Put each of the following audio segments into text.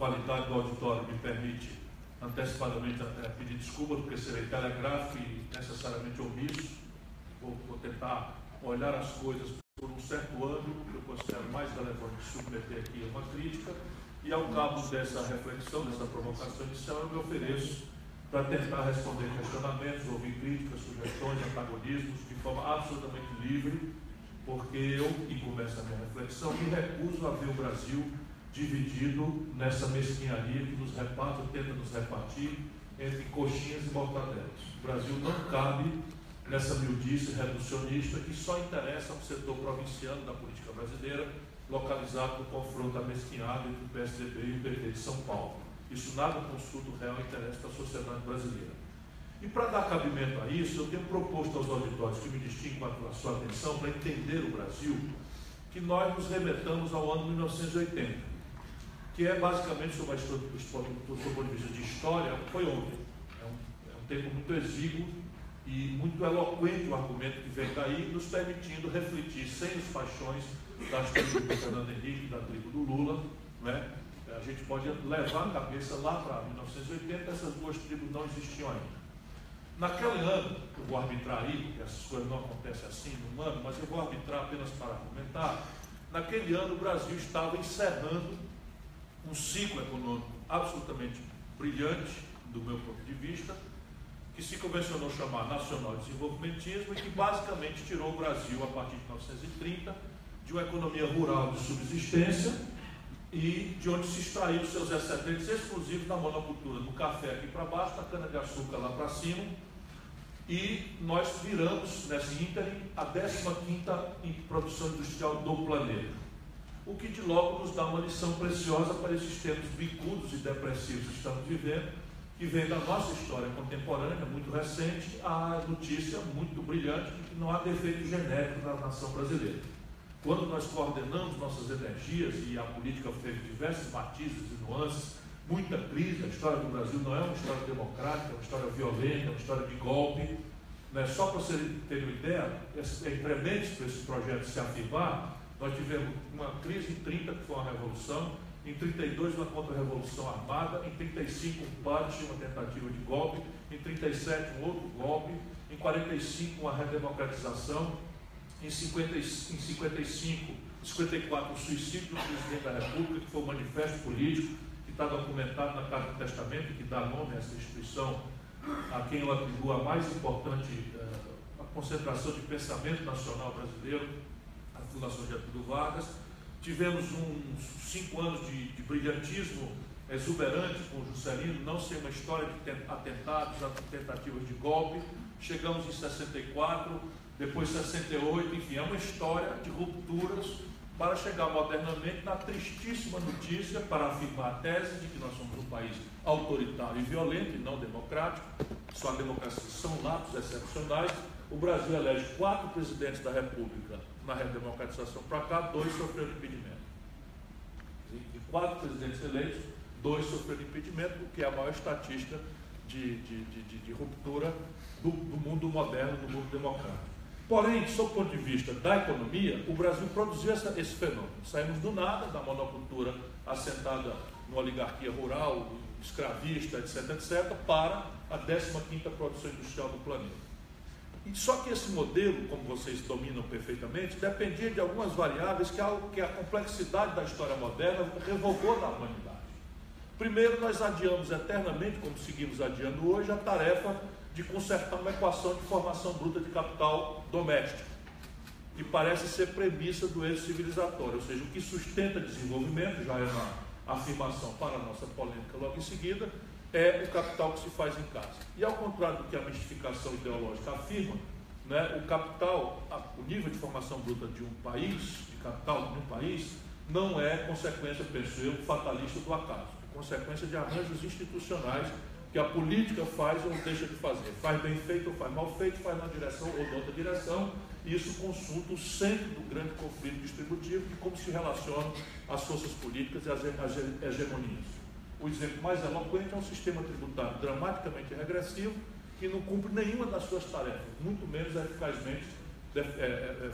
qualidade do auditório me permite antecipadamente até pedir desculpa, porque serei telegráfico e necessariamente omisso. Vou tentar olhar as coisas por um certo ângulo, que eu considero mais relevante submeter aqui a uma crítica, e ao cabo dessa reflexão, dessa provocação inicial, eu me ofereço para tentar responder questionamentos, ouvir críticas, sugestões, antagonismos, de forma absolutamente livre, porque eu, e começa a minha reflexão, me recuso a ver o Brasil dividido nessa mesquinharia que nos reparte, tenta nos repartir entre coxinhas e mortadelas. O Brasil não cabe nessa miudice reducionista que só interessa ao setor provinciano da política brasileira, localizado no confronto amesquinhado entre o PSDB e o PT de São Paulo. Isso nada consulta o real interesse da sociedade brasileira. E para dar cabimento a isso, eu tenho proposto aos auditórios que me distinguem a sua atenção para entender o Brasil, que nós nos remetamos ao ano 1980, que é basicamente, sob o ponto de vista de história, foi ontem. É um tempo muito exíguo e muito eloquente o argumento que vem daí, nos permitindo refletir sem os paixões das tribos do Fernando Henrique e da tribo do Lula, né? A gente pode levar a cabeça lá para 1980, essas duas tribos não existiam ainda. Naquele ano, eu vou arbitrar aí, porque essas coisas não acontecem assim num ano, mas eu vou arbitrar apenas para argumentar. Naquele ano, o Brasil estava encerrando um ciclo econômico absolutamente brilhante, do meu ponto de vista, que se convencionou chamar nacional desenvolvimentismo e que basicamente tirou o Brasil, a partir de 1930, de uma economia rural de subsistência e de onde se extraiu seus excedentes exclusivos da monocultura do café aqui para baixo, da cana-de-açúcar lá para cima, e nós viramos, nesse ínterim, a 15ª em produção industrial do planeta. O que de logo nos dá uma lição preciosa para esses tempos bicudos e depressivos que estamos vivendo, que vem da nossa história contemporânea, muito recente, a notícia muito brilhante de que não há defeito genérico na nação brasileira. Quando nós coordenamos nossas energias, e a política teve diversos matizes e nuances, muita crise, a história do Brasil não é uma história democrática, é uma história violenta, é uma história de golpe, né? Só para vocês terem uma ideia, é premente para esse projeto se afirmar, nós tivemos uma crise em 30, que foi uma revolução, em 32 uma contra-revolução armada, em 35 um putsch, uma tentativa de golpe, em 37 um outro golpe, em 45 uma redemocratização, em 54 o suicídio do presidente da República, que foi um manifesto político, que está documentado na Carta do Testamento, que dá nome a essa instituição, a quem eu atribuo a mais importante a concentração de pensamento nacional brasileiro, a Fundação Getúlio Vargas. Tivemos uns 5 anos de brilhantismo exuberante com o Juscelino, não ser uma história de atentados, tentativas de golpe. Chegamos em 64, depois 68, enfim, é uma história de rupturas para chegar modernamente na tristíssima notícia para afirmar a tese de que nós somos um país autoritário e violento e não democrático. Só a democracia são lados excepcionais. O Brasil elege 4 presidentes da República na redemocratização para cá, 2 sofreram impedimento. De 4 presidentes eleitos, 2 sofreram impedimento, o que é a maior estatística de ruptura do mundo moderno, do mundo democrático. Porém, sob o ponto de vista da economia, o Brasil produziu esse fenômeno. Saímos do nada, da monocultura assentada numa oligarquia rural, escravista, etc., etc., para a 15ª produção industrial do planeta. E só que esse modelo, como vocês dominam perfeitamente, dependia de algumas variáveis que a complexidade da história moderna revogou na humanidade. Primeiro, nós adiamos eternamente, como seguimos adiando hoje, a tarefa de consertar uma equação de formação bruta de capital doméstico, que parece ser premissa do êxito civilizatório, ou seja, o que sustenta desenvolvimento, já é uma afirmação para a nossa polêmica logo em seguida, é o capital que se faz em casa. E ao contrário do que a mistificação ideológica afirma, né, o capital, o nível de formação bruta de um país, de capital de um país, não é consequência, penso eu, fatalista do acaso, é consequência de arranjos institucionais que a política faz ou deixa de fazer, faz bem feito ou faz mal feito, faz numa direção ou noutra direção, e isso consulta o centro do grande conflito distributivo de como se relacionam as forças políticas e as hegemonias. O exemplo mais eloquente é um sistema tributário dramaticamente regressivo que não cumpre nenhuma das suas tarefas, muito menos eficazmente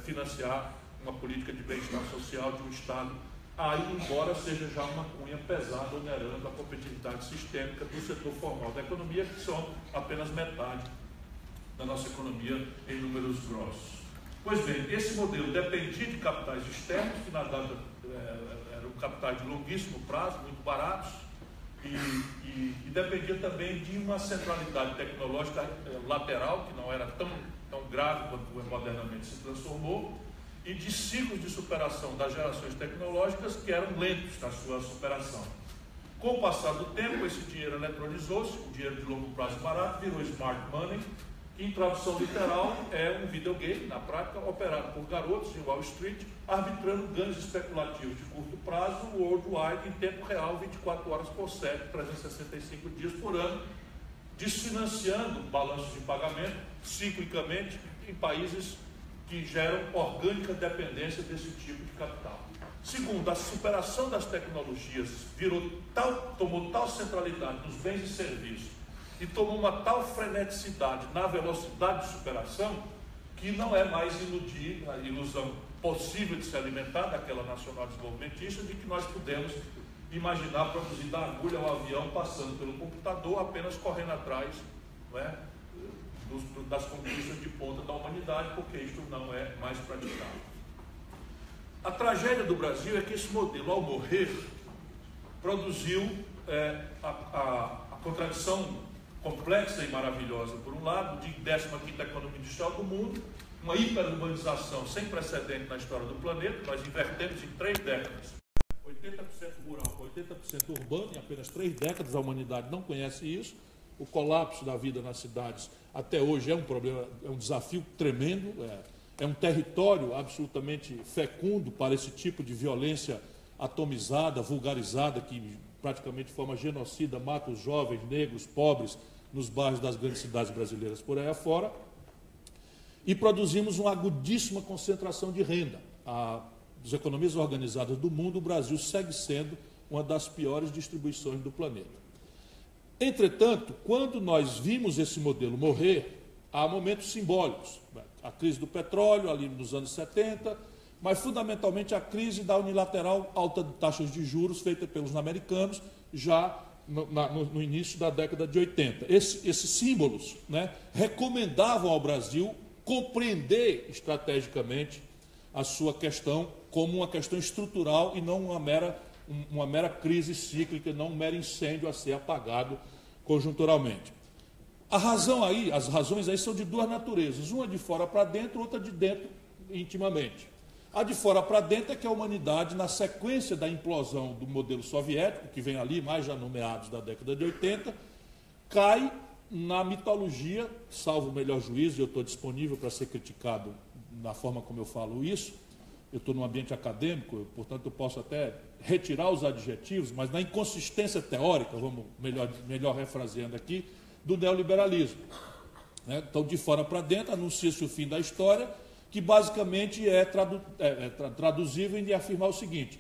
financiar uma política de bem-estar social de um Estado aí embora seja já uma cunha pesada onerando a competitividade sistêmica do setor formal da economia, que são apenas metade da nossa economia em números grossos. Pois bem, esse modelo dependia de capitais externos, que na data eram capitais de longuíssimo prazo, muito baratos, e dependia também de uma centralidade tecnológica lateral, que não era tão grave quanto modernamente se transformou, e de ciclos de superação das gerações tecnológicas que eram lentos na sua superação. Com o passar do tempo, esse dinheiro eletronizou-se, o dinheiro de longo prazo barato virou smart money, que em tradução literal é um videogame, na prática, operado por garotos em Wall Street, arbitrando ganhos especulativos de curto prazo, worldwide, em tempo real, 24 horas por 7, 365 dias por ano, desfinanciando balanços de pagamento, ciclicamente, em países que geram orgânica dependência desse tipo de capital. Segundo, a superação das tecnologias tomou tal centralidade nos bens e serviços e tomou uma tal freneticidade na velocidade de superação que não é mais iludir a ilusão possível de se alimentar daquela nacional desenvolvimentista de que nós podemos imaginar produzir da agulha ao avião passando pelo computador, apenas correndo atrás, não é, das conquistas de ponta da humanidade, porque isto não é mais praticável. A tragédia do Brasil é que esse modelo, ao morrer, produziu a contradição complexa e maravilhosa, por um lado, de 15ª economia industrial do mundo, uma hiperurbanização sem precedente na história do planeta. Nós invertemos em 3 décadas, 80% rural, 80% urbano, em apenas 3 décadas. A humanidade não conhece isso. O colapso da vida nas cidades até hoje é um problema, é um desafio tremendo, é um território absolutamente fecundo para esse tipo de violência atomizada, vulgarizada, que praticamente de forma genocida mata os jovens, negros, pobres, nos bairros das grandes cidades brasileiras por aí afora, e produzimos uma agudíssima concentração de renda. Das economias organizadas do mundo, o Brasil segue sendo uma das piores distribuições do planeta. Entretanto, quando nós vimos esse modelo morrer, há momentos simbólicos. A crise do petróleo, ali nos anos 70, mas fundamentalmente a crise da unilateral alta de taxas de juros feita pelos americanos já no início da década de 80. Esses símbolos, né, recomendavam ao Brasil compreender estrategicamente a sua questão como uma questão estrutural e não uma mera crise cíclica, não um mero incêndio a ser apagado conjunturalmente. As razões aí são de 2 naturezas, uma de fora para dentro, outra de dentro intimamente. A de fora para dentro é que a humanidade, na sequência da implosão do modelo soviético, que vem ali mais já no meados da década de 80, cai na mitologia, salvo o melhor juízo, eu estou disponível para ser criticado na forma como eu falo isso, eu estou num ambiente acadêmico, portanto eu posso até retirar os adjetivos, mas na inconsistência teórica, vamos melhor refraseando aqui, do neoliberalismo. Então, de fora para dentro, anuncia-se o fim da história, que basicamente é traduzível em afirmar o seguinte: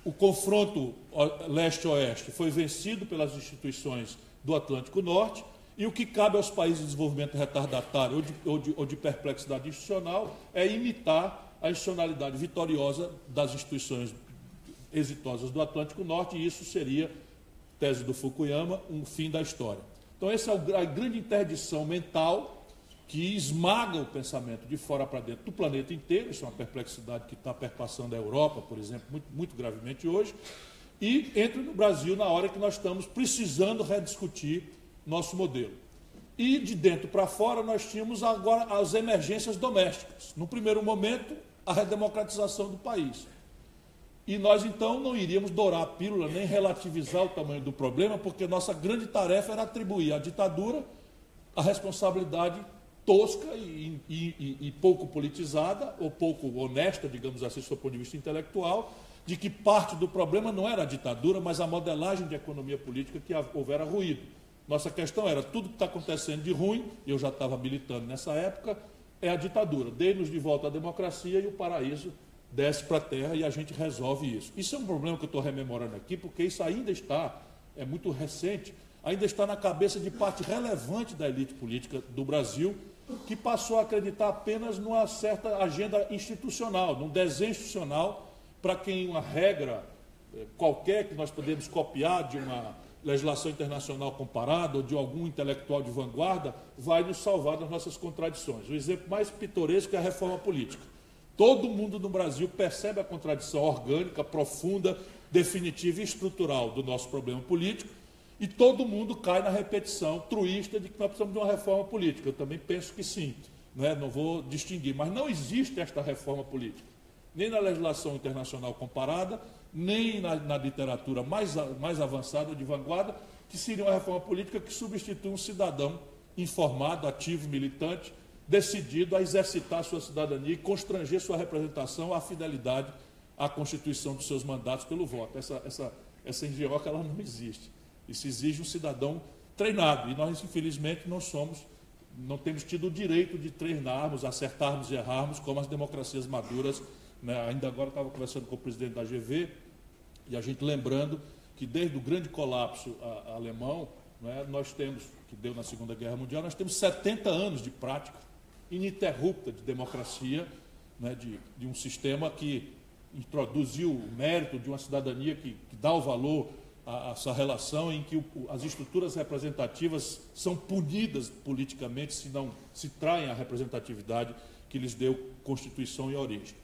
o confronto leste-oeste foi vencido pelas instituições do Atlântico Norte, e o que cabe aos países de desenvolvimento retardatário ou de perplexidade institucional é imitar a institucionalidade vitoriosa das instituições exitosas do Atlântico Norte, e isso seria, tese do Fukuyama, um fim da história. Então, essa é a grande interdição mental que esmaga o pensamento de fora para dentro do planeta inteiro. Isso é uma perplexidade que está perpassando a Europa, por exemplo, muito gravemente hoje, e entra no Brasil na hora que nós estamos precisando rediscutir nosso modelo. E de dentro para fora nós tínhamos agora as emergências domésticas. No primeiro momento, a redemocratização do país. E nós, então, não iríamos dourar a pílula, nem relativizar o tamanho do problema, porque nossa grande tarefa era atribuir à ditadura a responsabilidade tosca e pouco politizada, ou pouco honesta, digamos assim, do ponto de vista intelectual, de que parte do problema não era a ditadura, mas a modelagem de economia política que houvera ruído. Nossa questão era: tudo que está acontecendo de ruim, eu já estava militando nessa época, é a ditadura. Dê-nos de volta a democracia e o paraíso desce para a terra e a gente resolve isso. Isso é um problema que eu estou rememorando aqui, porque isso ainda está, é muito recente, ainda está na cabeça de parte relevante da elite política do Brasil, que passou a acreditar apenas numa certa agenda institucional, num desenho institucional, para quem uma regra qualquer que nós podemos copiar de uma legislação internacional comparada ou de algum intelectual de vanguarda, vai nos salvar das nossas contradições. O exemplo mais pitoresco é a reforma política. Todo mundo no Brasil percebe a contradição orgânica, profunda, definitiva e estrutural do nosso problema político, e todo mundo cai na repetição truísta de que nós precisamos de uma reforma política. Eu também penso que sim, né? Não vou distinguir, mas não existe esta reforma política, nem na legislação internacional comparada, nem na literatura mais avançada de vanguarda, que seria uma reforma política que substitui um cidadão informado, ativo, militante, decidido a exercitar sua cidadania e constranger sua representação à fidelidade à Constituição dos seus mandatos pelo voto. Essa engenhoca ela não existe. Isso exige um cidadão treinado, e nós, infelizmente, não temos tido o direito de treinarmos, acertarmos e errarmos como as democracias maduras, né? Ainda agora eu estava conversando com o presidente da GV, e a gente lembrando que desde o grande colapso alemão, né, nós temos, que deu na Segunda Guerra Mundial, nós temos 70 anos de prática ininterrupta de democracia, né, de um sistema que introduziu o mérito de uma cidadania que dá o valor a essa relação em que as estruturas representativas são punidas politicamente se não se traem a representatividade que lhes deu Constituição e origem.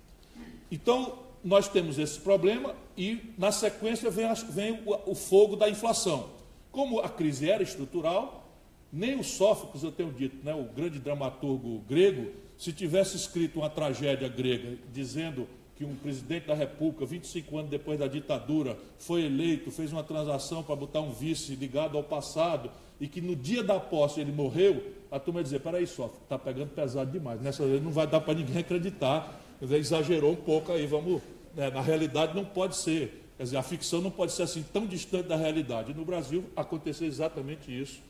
Então, nós temos esse problema e, na sequência, vem o fogo da inflação. Como a crise era estrutural, nem o Sófocles, eu tenho dito, né, o grande dramaturgo grego, se tivesse escrito uma tragédia grega dizendo que um presidente da República, 25 anos depois da ditadura, foi eleito, fez uma transação para botar um vice ligado ao passado e que no dia da posse ele morreu, a turma ia dizer, peraí, Sófocles, está pegando pesado demais, nessa vez não vai dar para ninguém acreditar, exagerou um pouco aí, vamos, né, na realidade não pode ser, quer dizer, a ficção não pode ser assim tão distante da realidade. E no Brasil aconteceu exatamente isso.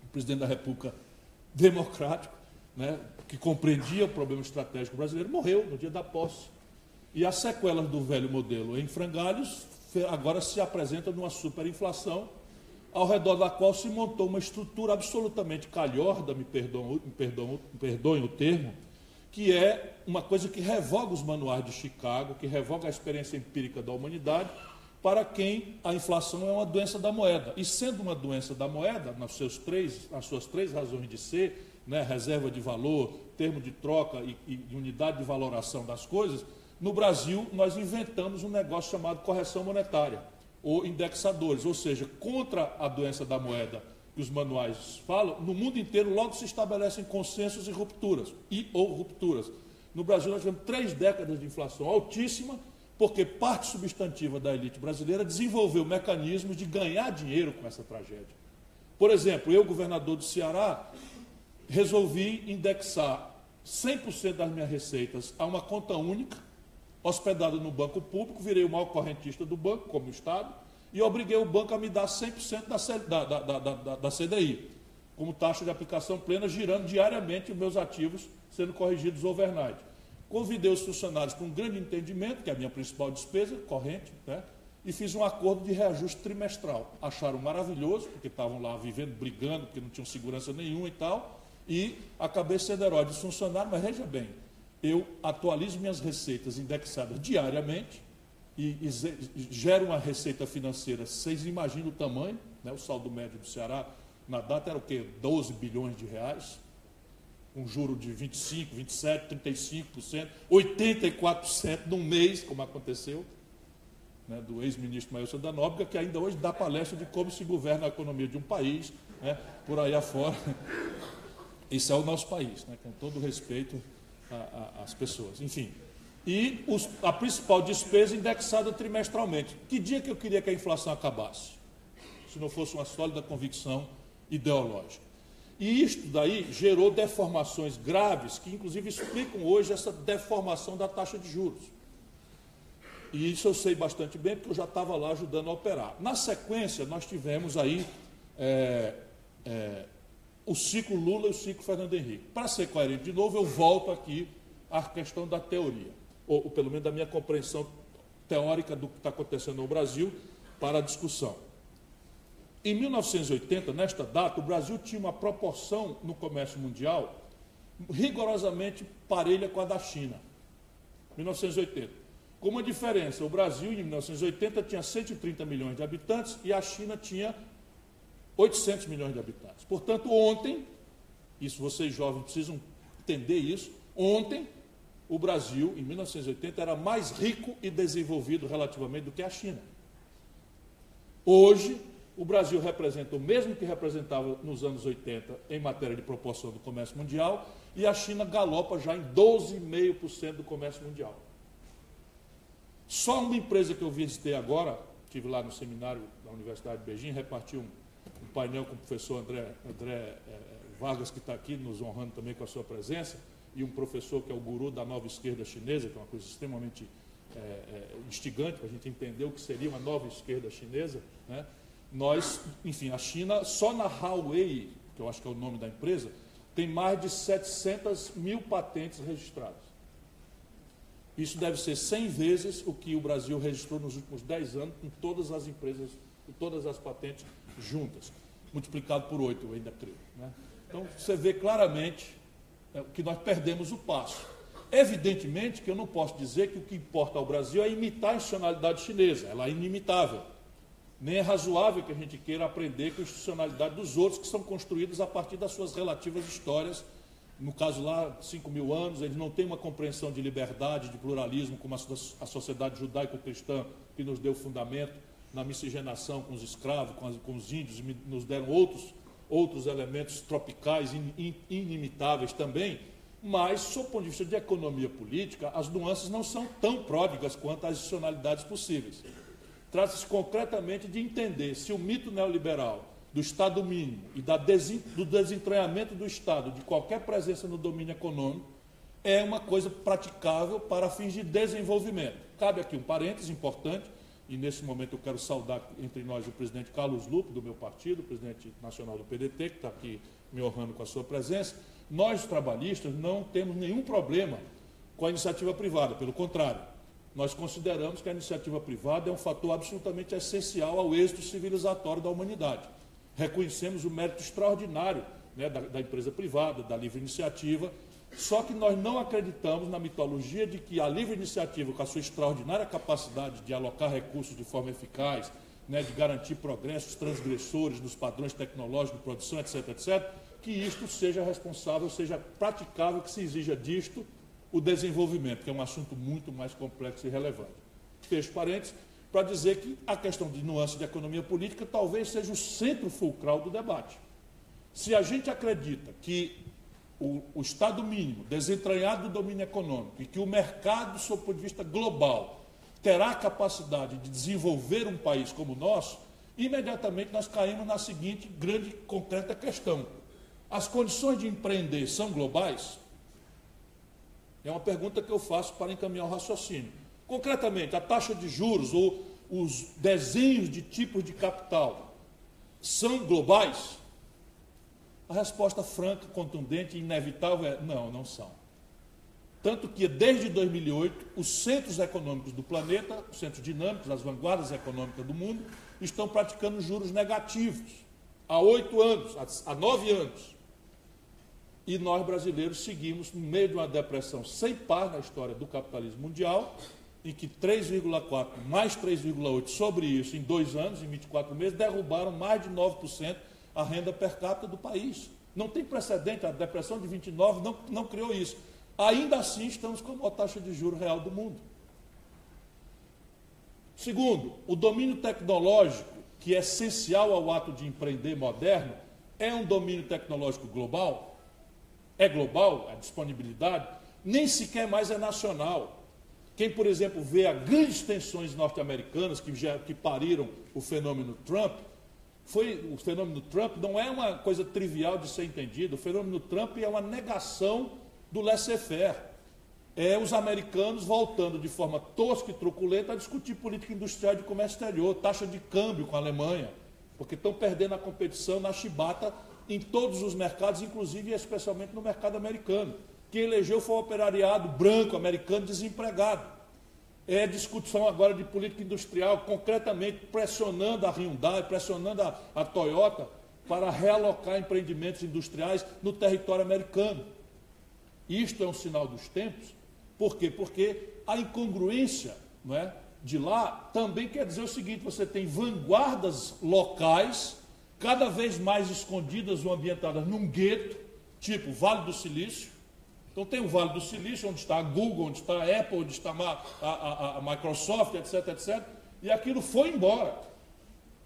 O presidente da República democrático, né, que compreendia o problema estratégico brasileiro, morreu no dia da posse. E as sequelas do velho modelo em frangalhos agora se apresentam numa superinflação, ao redor da qual se montou uma estrutura absolutamente calhorda, me perdoem o termo, que é uma coisa que revoga os manuais de Chicago, que revoga a experiência empírica da humanidade, para quem a inflação é uma doença da moeda. E sendo uma doença da moeda, nas suas três razões de ser, né, reserva de valor, termo de troca e unidade de valoração das coisas, no Brasil nós inventamos um negócio chamado correção monetária, ou indexadores, ou seja, contra a doença da moeda que os manuais falam, no mundo inteiro logo se estabelecem consensos e rupturas, ou rupturas. No Brasil nós tivemos 3 décadas de inflação altíssima, porque parte substantiva da elite brasileira desenvolveu mecanismos de ganhar dinheiro com essa tragédia. Por exemplo, eu, governador do Ceará, resolvi indexar 100% das minhas receitas a uma conta única, hospedada no banco público, virei o maior correntista do banco, como o Estado, e obriguei o banco a me dar 100% da CDI, como taxa de aplicação plena, girando diariamente os meus ativos, sendo corrigidos overnight. Convidei os funcionários para um grande entendimento, que é a minha principal despesa corrente, né, e fiz um acordo de reajuste trimestral. Acharam maravilhoso, porque estavam lá vivendo, brigando, porque não tinham segurança nenhuma e tal, e acabei sendo herói dos funcionários, mas veja bem, eu atualizo minhas receitas indexadas diariamente e gero uma receita financeira, vocês imaginam o tamanho, né, o saldo médio do Ceará, na data era o quê? 12 bilhões de reais, um juro de 25%, 27%, 35%, 84% num mês, como aconteceu, né, do ex-ministro Mailson da Nóbrega, que ainda hoje dá palestra de como se governa a economia de um país, né, por aí afora. Esse é o nosso país, né, com todo respeito às pessoas. Enfim, e a principal despesa indexada trimestralmente. Que dia que eu queria que a inflação acabasse? Se não fosse uma sólida convicção ideológica. E isto daí gerou deformações graves, que inclusive explicam hoje essa deformação da taxa de juros. E isso eu sei bastante bem, porque eu já estava lá ajudando a operar. Na sequência, nós tivemos aí o ciclo Lula e o ciclo Fernando Henrique. Para ser coerente de novo, eu volto aqui à questão da teoria, ou pelo menos da minha compreensão teórica do que está acontecendo no Brasil, para a discussão. Em 1980, nesta data, o Brasil tinha uma proporção no comércio mundial rigorosamente parelha com a da China. 1980. com uma diferença. O Brasil, em 1980, tinha 130 milhões de habitantes e a China tinha 800 milhões de habitantes. Portanto, ontem, isso vocês jovens precisam entender isso, ontem o Brasil, em 1980, era mais rico e desenvolvido relativamente do que a China. Hoje, o Brasil representa o mesmo que representava nos anos 80 em matéria de proporção do comércio mundial e a China galopa já em 12,5% do comércio mundial. Só uma empresa que eu visitei agora, estive lá no seminário da Universidade de Beijing, reparti um painel com o professor André Vargas, que está aqui nos honrando também com a sua presença, e um professor que é o guru da nova esquerda chinesa, que é uma coisa extremamente instigante para a gente entender o que seria uma nova esquerda chinesa, né? Nós, enfim, a China, só na Huawei, que eu acho que é o nome da empresa, tem mais de 700 mil patentes registradas. Isso deve ser 100 vezes o que o Brasil registrou nos últimos 10 anos com todas as empresas, com todas as patentes juntas, multiplicado por 8, eu ainda creio, né? Então, você vê claramente que nós perdemos o passo. Evidentemente que eu não posso dizer que o que importa ao Brasil é imitar a institucionalidade chinesa, ela é inimitável. Nem é razoável que a gente queira aprender com a institucionalidade dos outros, que são construídos a partir das suas relativas histórias. No caso lá, 5.000 anos, eles não têm uma compreensão de liberdade, de pluralismo, como a sociedade judaico-cristã, que nos deu fundamento na miscigenação com os escravos, com os índios, e nos deram outros elementos tropicais inimitáveis também. Mas, sob o ponto de vista de economia política, as nuances não são tão pródigas quanto as institucionalidades possíveis. Trata-se concretamente de entender se o mito neoliberal do Estado mínimo e do desentranhamento do Estado de qualquer presença no domínio econômico é uma coisa praticável para fins de desenvolvimento. Cabe aqui um parêntese importante, e nesse momento eu quero saudar entre nós o presidente Carlos Lupe, do meu partido, o presidente nacional do PDT, que está aqui me honrando com a sua presença. Nós, trabalhistas, não temos nenhum problema com a iniciativa privada, pelo contrário. Nós consideramos que a iniciativa privada é um fator absolutamente essencial ao êxito civilizatório da humanidade. Reconhecemos o mérito extraordinário, né, da empresa privada, da livre iniciativa, só que nós não acreditamos na mitologia de que a livre iniciativa, com a sua extraordinária capacidade de alocar recursos de forma eficaz, né, de garantir progressos transgressores nos padrões tecnológicos de produção, etc., etc., que isto seja responsável, seja praticável, que se exija disto o desenvolvimento, que é um assunto muito mais complexo e relevante. Fecho parênteses para dizer que a questão de nuances de economia política talvez seja o centro fulcral do debate. Se a gente acredita que o Estado mínimo, desentranhado do domínio econômico, e que o mercado, sob o ponto de vista global, terá a capacidade de desenvolver um país como o nosso, imediatamente nós caímos na seguinte grande e concreta questão. As condições de empreender são globais? É uma pergunta que eu faço para encaminhar o raciocínio. Concretamente, a taxa de juros ou os desenhos de tipos de capital são globais? A resposta franca, contundente e inevitável é não, não são. Tanto que, desde 2008, os centros econômicos do planeta, os centros dinâmicos, as vanguardas econômicas do mundo, estão praticando juros negativos há 8 anos, há 9 anos. E nós, brasileiros, seguimos no meio de uma depressão sem par na história do capitalismo mundial, em que 3,4 mais 3,8 sobre isso em 2 anos, em 24 meses, derrubaram mais de 9% a renda per capita do país. Não tem precedente, a depressão de 29 não criou isso. Ainda assim, estamos com a maior taxa de juros real do mundo. Segundo, o domínio tecnológico, que é essencial ao ato de empreender moderno, é um domínio tecnológico global? É global a disponibilidade? Nem sequer mais é nacional. Quem, por exemplo, vê as grandes tensões norte-americanas que pariram o fenômeno Trump, o fenômeno Trump não é uma coisa trivial de ser entendido. O fenômeno Trump é uma negação do laissez-faire. É os americanos voltando de forma tosca e truculenta a discutir política industrial de comércio exterior, taxa de câmbio com a Alemanha, porque estão perdendo a competição na chibata em todos os mercados, inclusive e especialmente no mercado americano. Quem elegeu foi o operariado branco americano desempregado. É discussão agora de política industrial, concretamente pressionando a Hyundai, pressionando a Toyota para realocar empreendimentos industriais no território americano. Isto é um sinal dos tempos. Por quê? Porque a incongruência não é, de lá, também quer dizer o seguinte: você tem vanguardas locais, cada vez mais escondidas ou ambientadas num gueto, tipo Vale do Silício. Então tem o Vale do Silício, onde está a Google, onde está a Apple, onde está a Microsoft, etc, etc. E aquilo foi embora.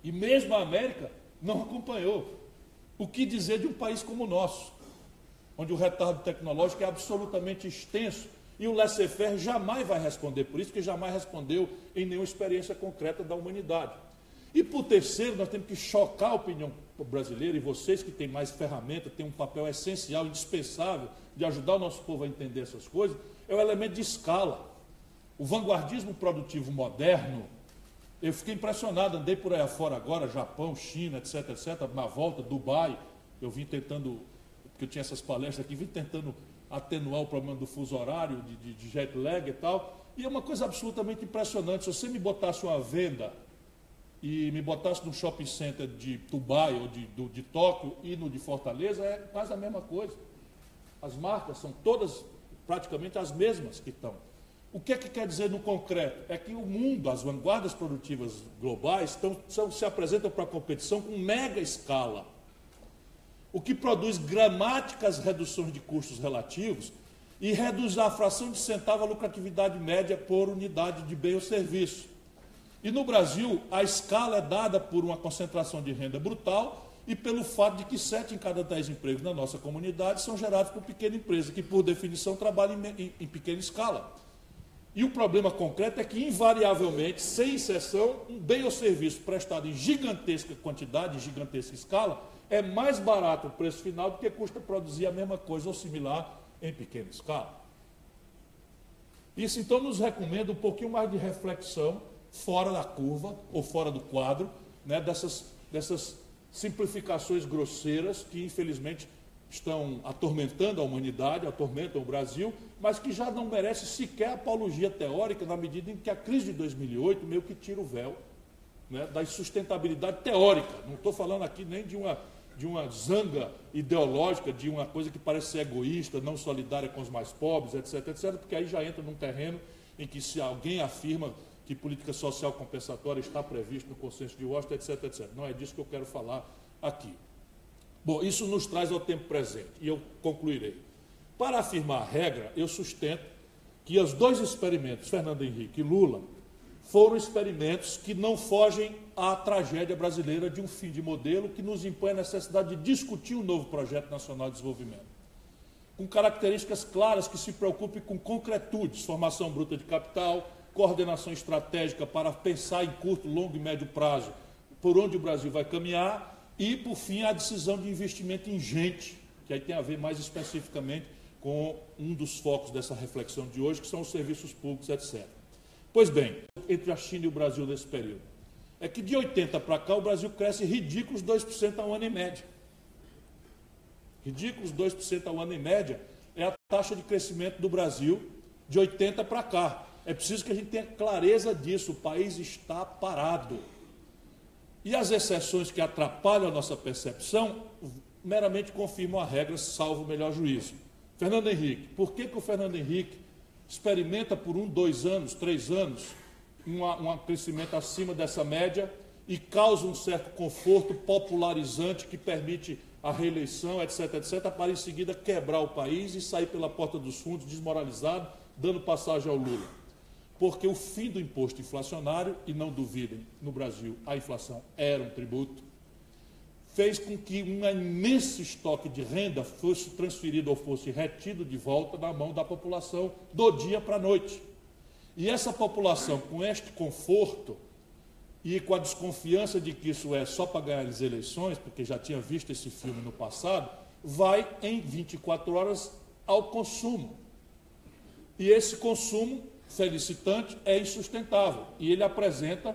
E mesmo a América não acompanhou. O que dizer de um país como o nosso, onde o retardo tecnológico é absolutamente extenso e o laissez-faire jamais vai responder por isso, porque jamais respondeu em nenhuma experiência concreta da humanidade. E por terceiro, nós temos que chocar a opinião brasileira, e vocês que têm mais ferramenta, têm um papel essencial, indispensável, de ajudar o nosso povo a entender essas coisas, é o elemento de escala. O vanguardismo produtivo moderno, eu fiquei impressionado, andei por aí afora agora, Japão, China, etc, etc, na volta, Dubai, eu vim tentando, porque eu tinha essas palestras aqui, vim tentando atenuar o problema do fuso horário, de jet lag e tal, e é uma coisa absolutamente impressionante. Se você me botasse uma venda e me botasse no shopping center de Dubai ou de Tóquio e no de Fortaleza, é quase a mesma coisa. As marcas são todas praticamente as mesmas que estão. O que é que quer dizer no concreto? É que o mundo, as vanguardas produtivas globais se apresentam para a competição com mega escala, o que produz dramáticas reduções de custos relativos e reduz a fração de centavo a lucratividade média por unidade de bem ou serviço. E no Brasil, a escala é dada por uma concentração de renda brutal e pelo fato de que 7 em cada 10 empregos na nossa comunidade são gerados por pequena empresa, que por definição trabalha em pequena escala. E o problema concreto é que, invariavelmente, sem exceção, um bem ou serviço prestado em gigantesca quantidade, em gigantesca escala, é mais barato o preço final do que custa produzir a mesma coisa ou similar em pequena escala. Isso, então, nos recomenda um pouquinho mais de reflexão fora da curva ou fora do quadro, né, dessas simplificações grosseiras que, infelizmente, estão atormentando a humanidade, atormentam o Brasil, mas que já não merece sequer apologia teórica, na medida em que a crise de 2008 meio que tira o véu, né, da insustentabilidade teórica. Não estou falando aqui nem de uma zanga ideológica, de uma coisa que parece ser egoísta, não solidária com os mais pobres, etc, etc, porque aí já entra num terreno em que, se alguém afirma que política social compensatória está prevista no consenso de Washington, etc, etc. Não é disso que eu quero falar aqui. Bom, isso nos traz ao tempo presente, e eu concluirei. Para afirmar a regra, eu sustento que os dois experimentos, Fernando Henrique e Lula, foram experimentos que não fogem à tragédia brasileira de um fim de modelo que nos impõe a necessidade de discutir um novo projeto nacional de desenvolvimento, com características claras que se preocupem com concretudes, formação bruta de capital, coordenação estratégica para pensar em curto, longo e médio prazo por onde o Brasil vai caminhar e, por fim, a decisão de investimento em gente, que aí tem a ver mais especificamente com um dos focos dessa reflexão de hoje, que são os serviços públicos, etc. Pois bem, entre a China e o Brasil nesse período, é que de 80 para cá o Brasil cresce ridículos 2% ao ano em média. Ridículos 2% ao ano em média é a taxa de crescimento do Brasil de 80 para cá. É preciso que a gente tenha clareza disso, o país está parado. E as exceções que atrapalham a nossa percepção meramente confirmam a regra, salvo o melhor juízo. Fernando Henrique, por que o Fernando Henrique experimenta por 1, 2 anos, 3 anos, um crescimento acima dessa média e causa um certo conforto popularizante que permite a reeleição, etc, etc, para em seguida quebrar o país e sair pela porta dos fundos desmoralizado, dando passagem ao Lula? Porque o fim do imposto inflacionário, e não duvidem, no Brasil a inflação era um tributo, fez com que um imenso estoque de renda fosse transferido ou fosse retido de volta na mão da população do dia para a noite. E essa população, com este conforto e com a desconfiança de que isso é só para ganhar as eleições, porque já tinha visto esse filme no passado, vai em 24 horas ao consumo. E esse consumo felicitante é insustentável e ele apresenta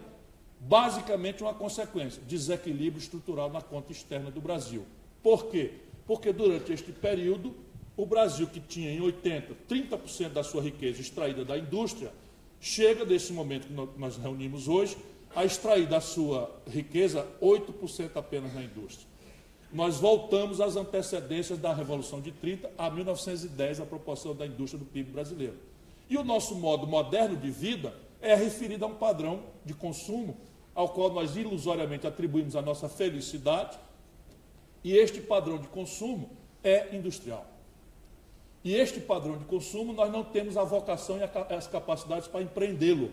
basicamente uma consequência, desequilíbrio estrutural na conta externa do Brasil. Por quê? Porque durante este período, o Brasil, que tinha em 80, 30% da sua riqueza extraída da indústria, chega, nesse momento que nós reunimos hoje, a extrair da sua riqueza 8% apenas na indústria. Nós voltamos às antecedências da Revolução de 30 a 1910, a proporção da indústria do PIB brasileiro. E o nosso modo moderno de vida é referida a um padrão de consumo ao qual nós ilusoriamente atribuímos a nossa felicidade, e este padrão de consumo é industrial. E este padrão de consumo nós não temos a vocação e as capacidades para empreendê-lo.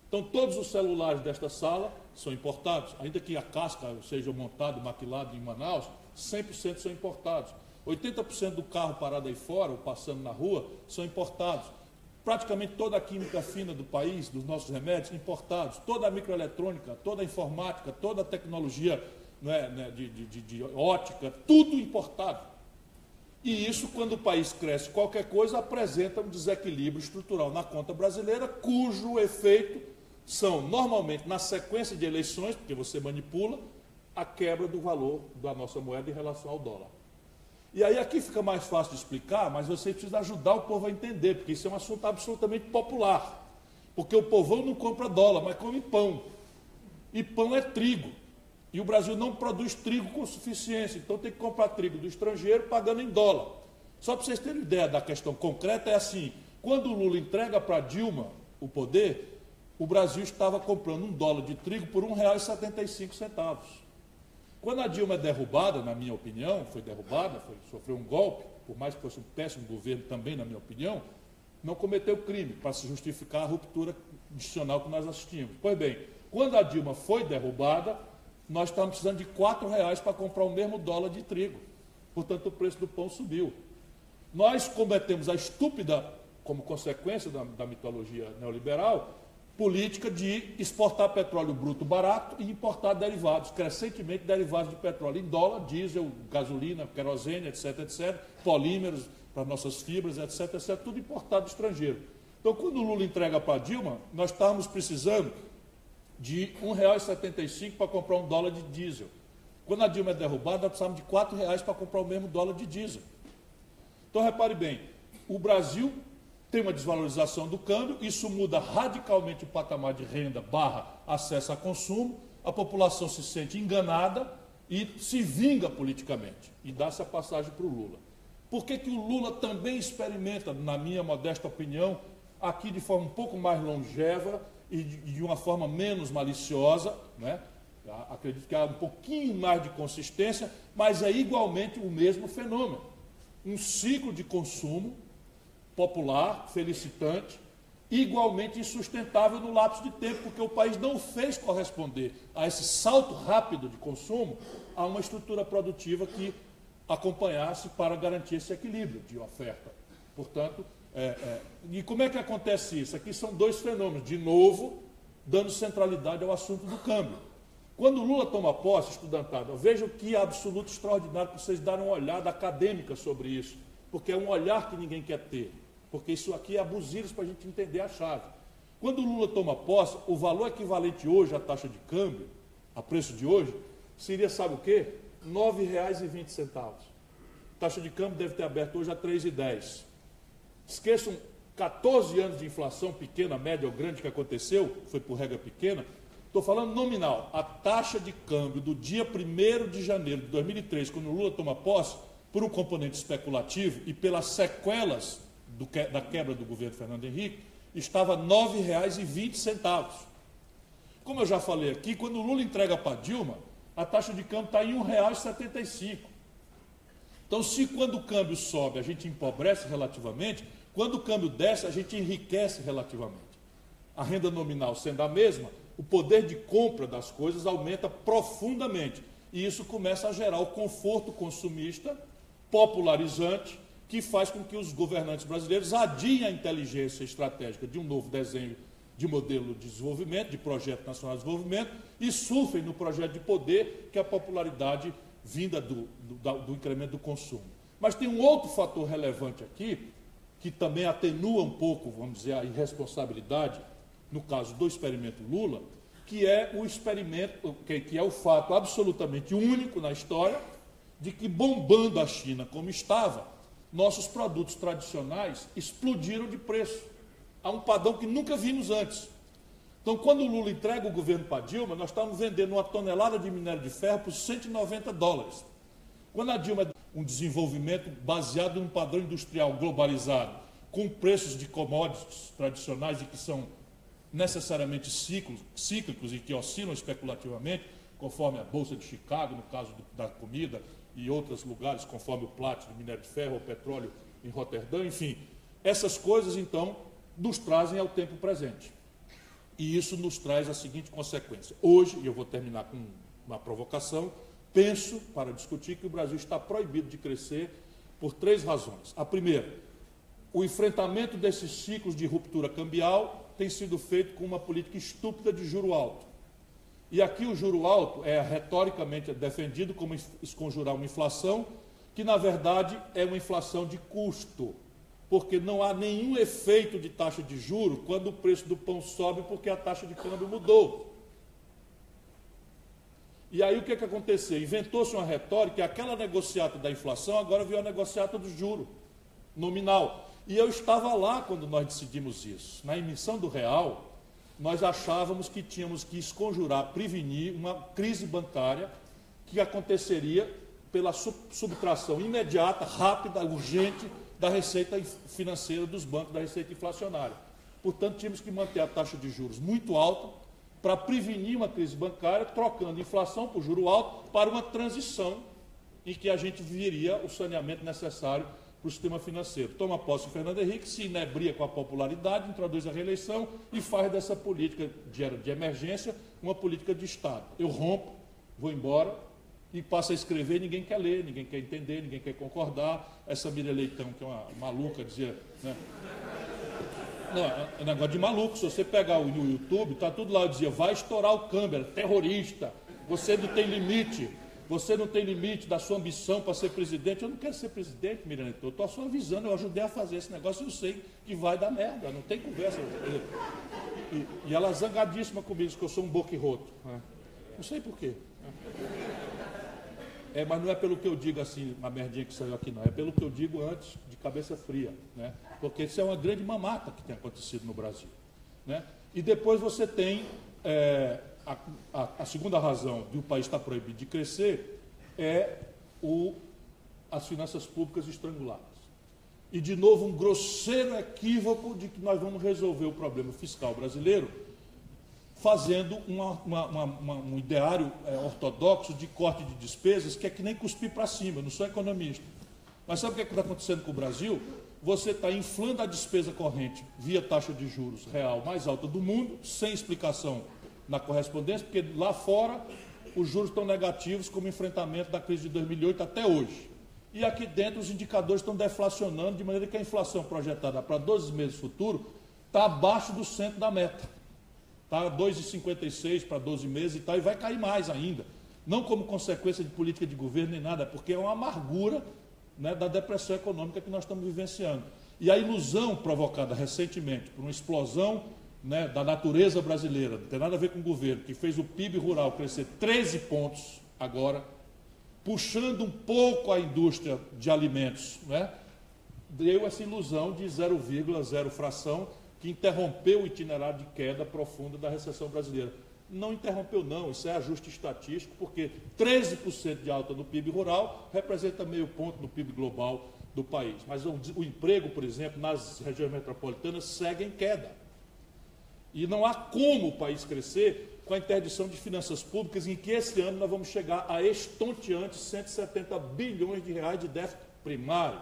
Então todos os celulares desta sala são importados, ainda que a casca seja montada, maquilada em Manaus, 100% são importados. 80% do carro parado aí fora, ou passando na rua, são importados. Praticamente toda a química fina do país, dos nossos remédios, importados. Toda a microeletrônica, toda a informática, toda a tecnologia de ótica, tudo importado. E isso, quando o país cresce qualquer coisa, apresenta um desequilíbrio estrutural na conta brasileira, cujo efeito são, normalmente, na sequência de eleições, porque você manipula, a quebra do valor da nossa moeda em relação ao dólar. E aí aqui fica mais fácil de explicar, mas você precisa ajudar o povo a entender, porque isso é um assunto absolutamente popular. Porque o povão não compra dólar, mas come pão. E pão é trigo. E o Brasil não produz trigo com suficiência, então tem que comprar trigo do estrangeiro pagando em dólar. Só para vocês terem ideia da questão concreta, é assim, quando o Lula entrega para Dilma o poder, o Brasil estava comprando um dólar de trigo por R$ 1,75. Quando a Dilma é derrubada, na minha opinião, foi derrubada, sofreu um golpe, por mais que fosse um péssimo governo também, na minha opinião, não cometeu crime para se justificar a ruptura institucional que nós assistimos. Pois bem, quando a Dilma foi derrubada, nós estávamos precisando de R$ 4,00 para comprar o mesmo dólar de trigo. Portanto, o preço do pão subiu. Nós cometemos a estúpida, como consequência da mitologia neoliberal, política de exportar petróleo bruto barato e importar derivados, crescentemente derivados de petróleo em dólar, diesel, gasolina, querosene, etc., etc., polímeros para nossas fibras, etc., etc., tudo importado do estrangeiro. Então, quando o Lula entrega para a Dilma, nós estávamos precisando de R$ 1,75 para comprar um dólar de diesel. Quando a Dilma é derrubada, nós precisamos de R$ 4,00 para comprar o mesmo dólar de diesel. Então, repare bem, o Brasil tem uma desvalorização do câmbio, isso muda radicalmente o patamar de renda / acesso a consumo, a população se sente enganada e se vinga politicamente, e dá essa passagem para o Lula. Por que que o Lula também experimenta, na minha modesta opinião, aqui de forma um pouco mais longeva e de uma forma menos maliciosa, né? Acredito que há um pouquinho mais de consistência, mas é igualmente o mesmo fenômeno. Um ciclo de consumo popular, felicitante, igualmente insustentável no lapso de tempo, porque o país não fez corresponder a esse salto rápido de consumo a uma estrutura produtiva que acompanhasse para garantir esse equilíbrio de oferta. Portanto, e como é que acontece isso? Aqui são dois fenômenos, de novo, dando centralidade ao assunto do câmbio. Quando o Lula toma posse, estudantada, vejam que absoluto extraordinário para vocês darem uma olhada acadêmica sobre isso, porque é um olhar que ninguém quer ter. Porque isso aqui é abusivo para a gente entender a chave. Quando o Lula toma posse, o valor equivalente hoje à taxa de câmbio, a preço de hoje, seria, sabe o quê? R$ 9,20. A taxa de câmbio deve ter aberto hoje a R$ 3,10. Esqueçam 14 anos de inflação pequena, média ou grande que aconteceu, foi por regra pequena. Estou falando nominal. A taxa de câmbio do dia 1º de janeiro de 2003, quando o Lula toma posse, por um componente especulativo e pelas sequelas da quebra do governo Fernando Henrique, estava R$ 9,20. Como eu já falei aqui, quando o Lula entrega para Dilma, a taxa de câmbio está em R$ 1,75. Então, se quando o câmbio sobe a gente empobrece relativamente, quando o câmbio desce a gente enriquece relativamente. A renda nominal sendo a mesma, o poder de compra das coisas aumenta profundamente. E isso começa a gerar o conforto consumista popularizante, que faz com que os governantes brasileiros adiem a inteligência estratégica de um novo desenho de modelo de desenvolvimento, de projeto nacional de desenvolvimento, e surfem no projeto de poder, que é a popularidade vinda do incremento do consumo. Mas tem um outro fator relevante aqui, que também atenua um pouco, vamos dizer, a irresponsabilidade, no caso do experimento Lula, que é o experimento, que é o fato absolutamente único na história, de que, bombando a China como estava, nossos produtos tradicionais explodiram de preço, a um padrão que nunca vimos antes. Então, quando o Lula entrega o governo para Dilma, nós estávamos vendendo uma tonelada de minério de ferro por $190. Quando a Dilma, um desenvolvimento baseado num padrão industrial globalizado, com preços de commodities tradicionais e que são necessariamente cíclicos e que oscilam especulativamente, conforme a Bolsa de Chicago, no caso da comida, e outros lugares, conforme o Platino, minério de ferro, o petróleo em Roterdã, enfim. Essas coisas, então, nos trazem ao tempo presente. E isso nos traz a seguinte consequência. Hoje, e eu vou terminar com uma provocação, penso, para discutir, que o Brasil está proibido de crescer por 3 razões. A primeira, o enfrentamento desses ciclos de ruptura cambial tem sido feito com uma política estúpida de juro alto. E aqui o juro alto é retoricamente defendido como esconjurar uma inflação, que na verdade é uma inflação de custo, porque não há nenhum efeito de taxa de juro quando o preço do pão sobe porque a taxa de câmbio mudou. E aí o que aconteceu? Inventou-se uma retórica, aquela negociata da inflação agora virou a negociata do juro nominal. E eu estava lá quando nós decidimos isso. Na emissão do real, nós achávamos que tínhamos que esconjurar, prevenir uma crise bancária que aconteceria pela subtração imediata, rápida, urgente da receita financeira dos bancos, da receita inflacionária. Portanto, tínhamos que manter a taxa de juros muito alta para prevenir uma crise bancária, trocando inflação por juro alto para uma transição em que a gente viria o saneamento necessário para o sistema financeiro. Toma posse o Fernando Henrique, se inebria com a popularidade, introduz a reeleição e faz dessa política de emergência uma política de Estado. Eu rompo, vou embora e passo a escrever, ninguém quer ler, ninguém quer entender, ninguém quer concordar. Essa Miriam Leitão, que é uma maluca, dizia... Né? Não, é um negócio de maluco. Se você pegar no YouTube, está tudo lá, eu dizia, vai estourar o câmbio, terrorista, você não tem limite. Você não tem limite da sua ambição para ser presidente. Eu não quero ser presidente, Miriam. Eu estou só avisando, eu ajudei a fazer esse negócio, eu sei que vai dar merda, não tem conversa. E ela zangadíssima comigo, que eu sou um boquirroto. Não sei por quê. Mas não é pelo que eu digo assim, uma merdinha que saiu aqui não, é pelo que eu digo antes, de cabeça fria, né? Porque isso é uma grande mamata que tem acontecido no Brasil, né? E depois você tem... A segunda razão de o país estar proibido de crescer é as finanças públicas estranguladas. E, de novo, um grosseiro equívoco de que nós vamos resolver o problema fiscal brasileiro fazendo um ideário ortodoxo de corte de despesas, que é que nem cuspir para cima. Eu não sou economista. Mas sabe o que está acontecendo com o Brasil? Você está inflando a despesa corrente via taxa de juros real mais alta do mundo, sem explicação na correspondência, porque lá fora os juros estão negativos como enfrentamento da crise de 2008 até hoje. E aqui dentro os indicadores estão deflacionando, de maneira que a inflação projetada para 12 meses futuro está abaixo do centro da meta. Está 2,56 para 12 meses e tal, e vai cair mais ainda. Não como consequência de política de governo nem nada, porque é uma amargura, né, da depressão econômica que nós estamos vivenciando. E a ilusão provocada recentemente por uma explosão, né, da natureza brasileira, não tem nada a ver com o governo, que fez o PIB rural crescer 13 pontos agora, puxando um pouco a indústria de alimentos, né, deu essa ilusão de 0,0 fração, que interrompeu o itinerário de queda profunda da recessão brasileira. Não interrompeu não, isso é ajuste estatístico, porque 13% de alta no PIB rural representa meio ponto no PIB global do país. Mas o emprego, por exemplo, nas regiões metropolitanas segue em queda. E não há como o país crescer com a interdição de finanças públicas, em que esse ano nós vamos chegar a estonteantes 170 bilhões de reais de déficit primário.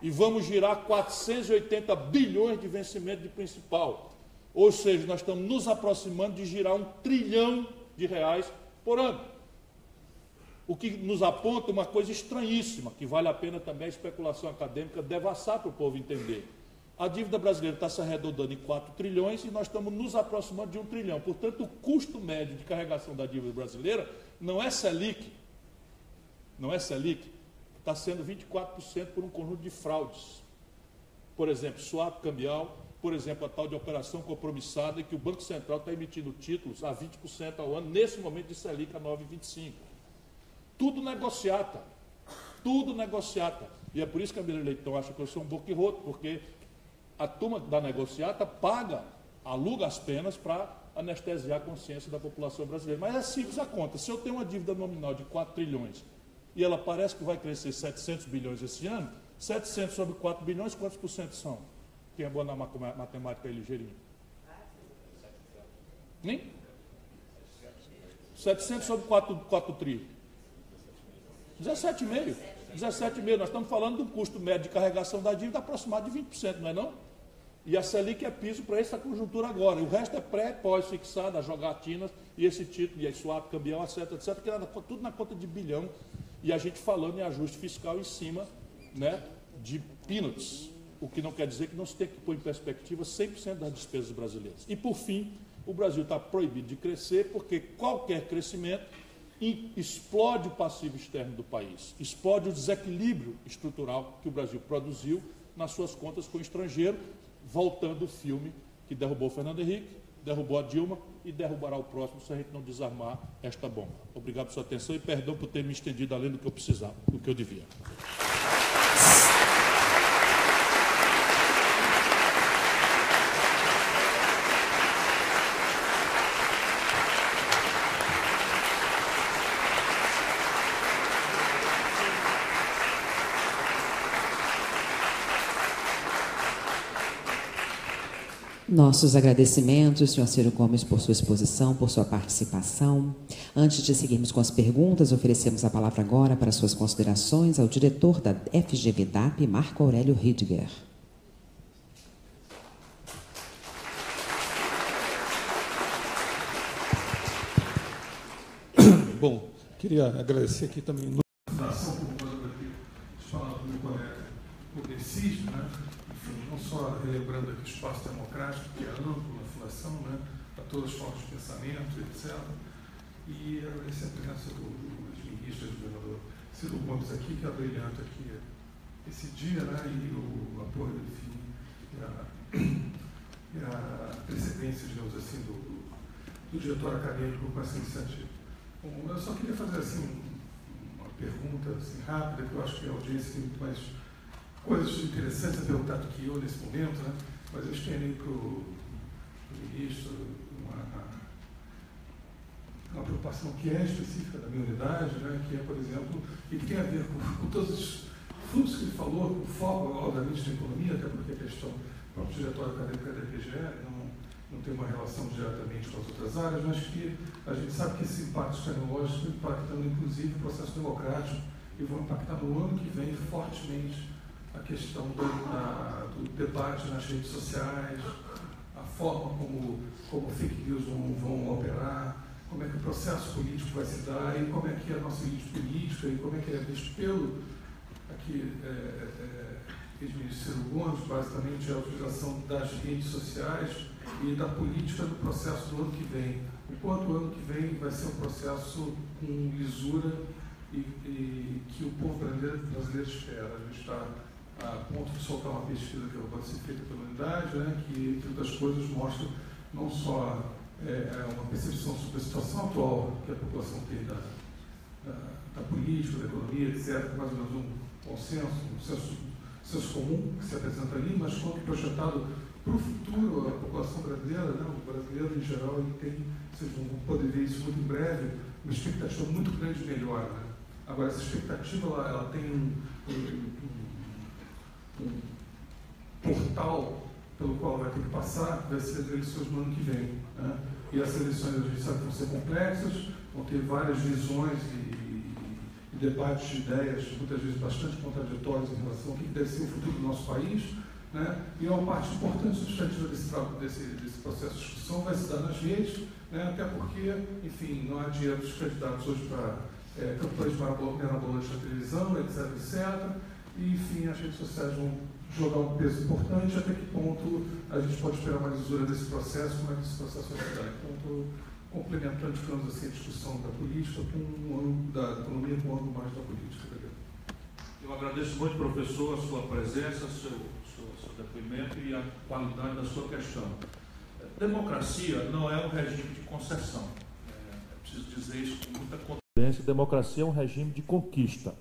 E vamos girar 480 bilhões de vencimento de principal. Ou seja, nós estamos nos aproximando de girar 1 trilhão de reais por ano. O que nos aponta uma coisa estranhíssima, que vale a pena também a especulação acadêmica devassar para o povo entender. A dívida brasileira está se arredondando em 4 trilhões e nós estamos nos aproximando de 1 trilhão. Portanto, o custo médio de carregação da dívida brasileira não é Selic, está sendo 24% por um conjunto de fraudes. Por exemplo, swap cambial, por exemplo, a tal de operação compromissada, em que o Banco Central está emitindo títulos a 20% ao ano, nesse momento de Selic a 9,25%. Tudo negociata. E é por isso que a Miriam Leitão acha que eu sou um boquirroto, porque a turma da negociata aluga as penas para anestesiar a consciência da população brasileira. Mas é simples a conta. Se eu tenho uma dívida nominal de 4 trilhões e ela parece que vai crescer 700 bilhões esse ano, 700 sobre 4 bilhões, quantos por cento são? Quem é bom na matemática aí, ligeirinho? Nem? 700 sobre 4 tri. 17,5. 17,5. Nós estamos falando de um custo médio de carregação da dívida aproximado de 20%, não é não? E a Selic é piso para essa conjuntura agora. O resto é pré, pós-fixado, as jogatinas, e esse título, e aí swap, cambião, etc, que era tudo na conta de bilhão. E a gente falando em ajuste fiscal em cima, né, de peanuts. O que não quer dizer que não se tem que pôr em perspectiva 100% das despesas brasileiras. E, por fim, o Brasil está proibido de crescer porque qualquer crescimento explode o passivo externo do país, explode o desequilíbrio estrutural que o Brasil produziu nas suas contas com o estrangeiro, voltando o filme que derrubou o Fernando Henrique, derrubou a Dilma e derrubará o próximo se a gente não desarmar esta bomba. Obrigado por sua atenção e perdão por ter me estendido além do que eu precisava, do que eu devia. Nossos agradecimentos, senhor Ciro Gomes, por sua exposição, por sua participação. Antes de seguirmos com as perguntas, oferecemos a palavra agora para suas considerações ao diretor da FGV-DAP, Marco Aurélio Ridger. Bom, queria agradecer aqui também por conta daquilo que falava do meu colega progressista, né? Enfim, não só relembrando aqui o espaço democrático, que é amplo na fundação, né? Para todas as formas de pensamento, etc. E agradecer a presença dos ministros, do governador Ciro Gomes aqui, que abrilhanta aqui esse dia, né? E o apoio, enfim, e a precedência, digamos assim, do diretor acadêmico com essa iniciativa. Bom, eu só queria fazer assim, uma pergunta assim, rápida, que eu acho que a audiência tem muito mais coisas interessantes a perguntar do que eu nesse momento, né? Mas eu estou para o ministro uma preocupação que é específica da minha unidade, né? Que é, por exemplo, e que tem a ver com todos os fluxos que ele falou, com foco, obviamente, na economia, até porque a questão do próprio diretório acadêmico da DPGE não tem uma relação diretamente com as outras áreas, mas que a gente sabe que esses impactos tecnológicos estão impactando, inclusive, o processo democrático e vão impactar no ano que vem fortemente a questão do debate nas redes sociais, a forma como fake news vão operar, como é que o processo político vai se dar e como é que é a nossa elite política e como é que ele é visto pelo ex-ministro Ciro Gomes, basicamente a utilização das redes sociais e da política no processo do ano que vem. Enquanto o ano que vem vai ser um processo com lisura e que o povo brasileiro espera. A gente está a ponto de soltar uma pesquisa que pode ser feita pela unidade, né, que, entre outras coisas, mostra não só uma percepção sobre a situação atual que a população tem da política, da economia, etc., mais ou menos um consenso, um senso comum que se apresenta ali, mas quanto projetado para o futuro, a população brasileira, né, o brasileiro em geral, ele tem, vocês vão poder ver isso muito em breve, uma expectativa muito grande de melhora. Né? Agora, essa expectativa ela tem um portal pelo qual vai ter que passar, vai ser as eleições no ano que vem. Né? E essas eleições a gente sabe que vão ser complexas, vão ter várias visões e debates de ideias, muitas vezes bastante contraditórios em relação ao que deve ser o futuro do nosso país. Né? E uma parte importante substantiva desse processo de discussão vai se dar nas redes, né? Até porque, enfim, não há dinheiro dos candidatos hoje para campanhas mirabolantes na televisão, etc. E, enfim, as redes sociais vão jogar um peso importante. Até que ponto a gente pode esperar uma lisura desse processo, como é que esse processo vai se dar? Então, estou complementando, digamos assim, a discussão da política com um ângulo da economia, com um ângulo mais da política. Eu agradeço muito, professor, a sua presença, seu depoimento e a qualidade da sua questão. Democracia não é um regime de concessão. É preciso dizer isso com muita contundência. Democracia é um regime de conquista.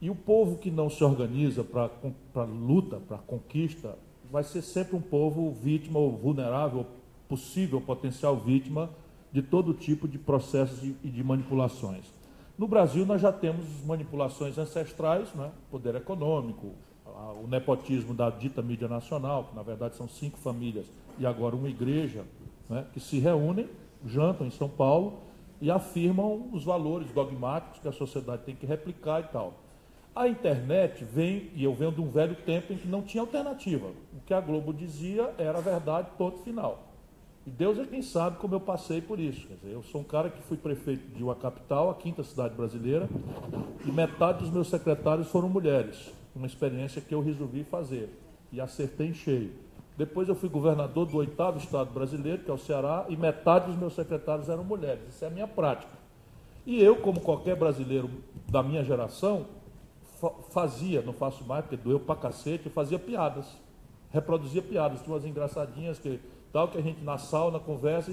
E o povo que não se organiza para luta, para conquista, vai ser sempre um povo vítima ou vulnerável, ou possível, potencial vítima de todo tipo de processos e de manipulações. No Brasil, nós já temos manipulações ancestrais, né? Poder econômico, o nepotismo da dita mídia nacional, que na verdade são 5 famílias, e agora uma igreja né, que se reúnem, jantam em São Paulo e afirmam os valores dogmáticos que a sociedade tem que replicar e tal. A internet vem, e eu venho de um velho tempo em que não tinha alternativa. O que a Globo dizia era a verdade, ponto final. E Deus é quem sabe como eu passei por isso. Quer dizer, eu sou um cara que fui prefeito de uma capital, a quinta cidade brasileira, e metade dos meus secretários foram mulheres. Uma experiência que eu resolvi fazer, e acertei em cheio. Depois eu fui governador do 8º estado brasileiro, que é o Ceará, e metade dos meus secretários eram mulheres. Isso é a minha prática. E eu, como qualquer brasileiro da minha geração, fazia, não faço mais, porque doeu pra cacete, eu fazia piadas, reproduzia piadas, tinha umas engraçadinhas que a gente na sauna conversa,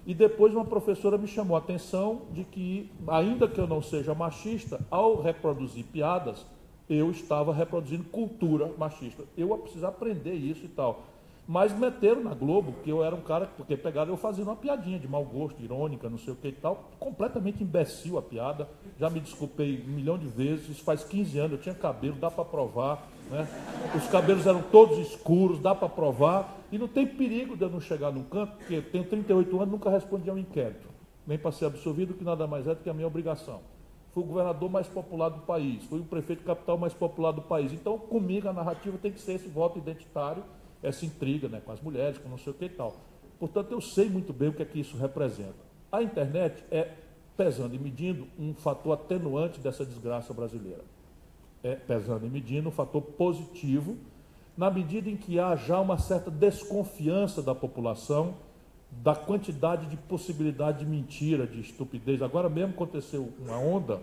e depois uma professora me chamou a atenção de que, ainda que eu não seja machista, ao reproduzir piadas, eu estava reproduzindo cultura machista. Eu ia precisar aprender isso e tal. Mas meteram na Globo que eu era um cara, porque pegaram eu fazendo uma piadinha de mau gosto, irônica, não sei o que e tal, completamente imbecil a piada, já me desculpei 1 milhão de vezes, isso faz 15 anos, eu tinha cabelo, dá para provar, né? Os cabelos eram todos escuros, dá para provar, e não tem perigo de eu não chegar num canto, porque eu tenho 38 anos, nunca respondi a um inquérito, nem para ser absolvido, que nada mais é do que a minha obrigação. Fui o governador mais popular do país, fui o prefeito capital mais popular do país, então comigo a narrativa tem que ser esse voto identitário, essa intriga, né, com as mulheres, com não sei o que e tal. Portanto, eu sei muito bem o que é que isso representa. A internet é, pesando e medindo, um fator atenuante dessa desgraça brasileira. É, pesando e medindo, um fator positivo, na medida em que há já uma certa desconfiança da população da quantidade de possibilidade de mentira, de estupidez. Agora mesmo aconteceu uma onda,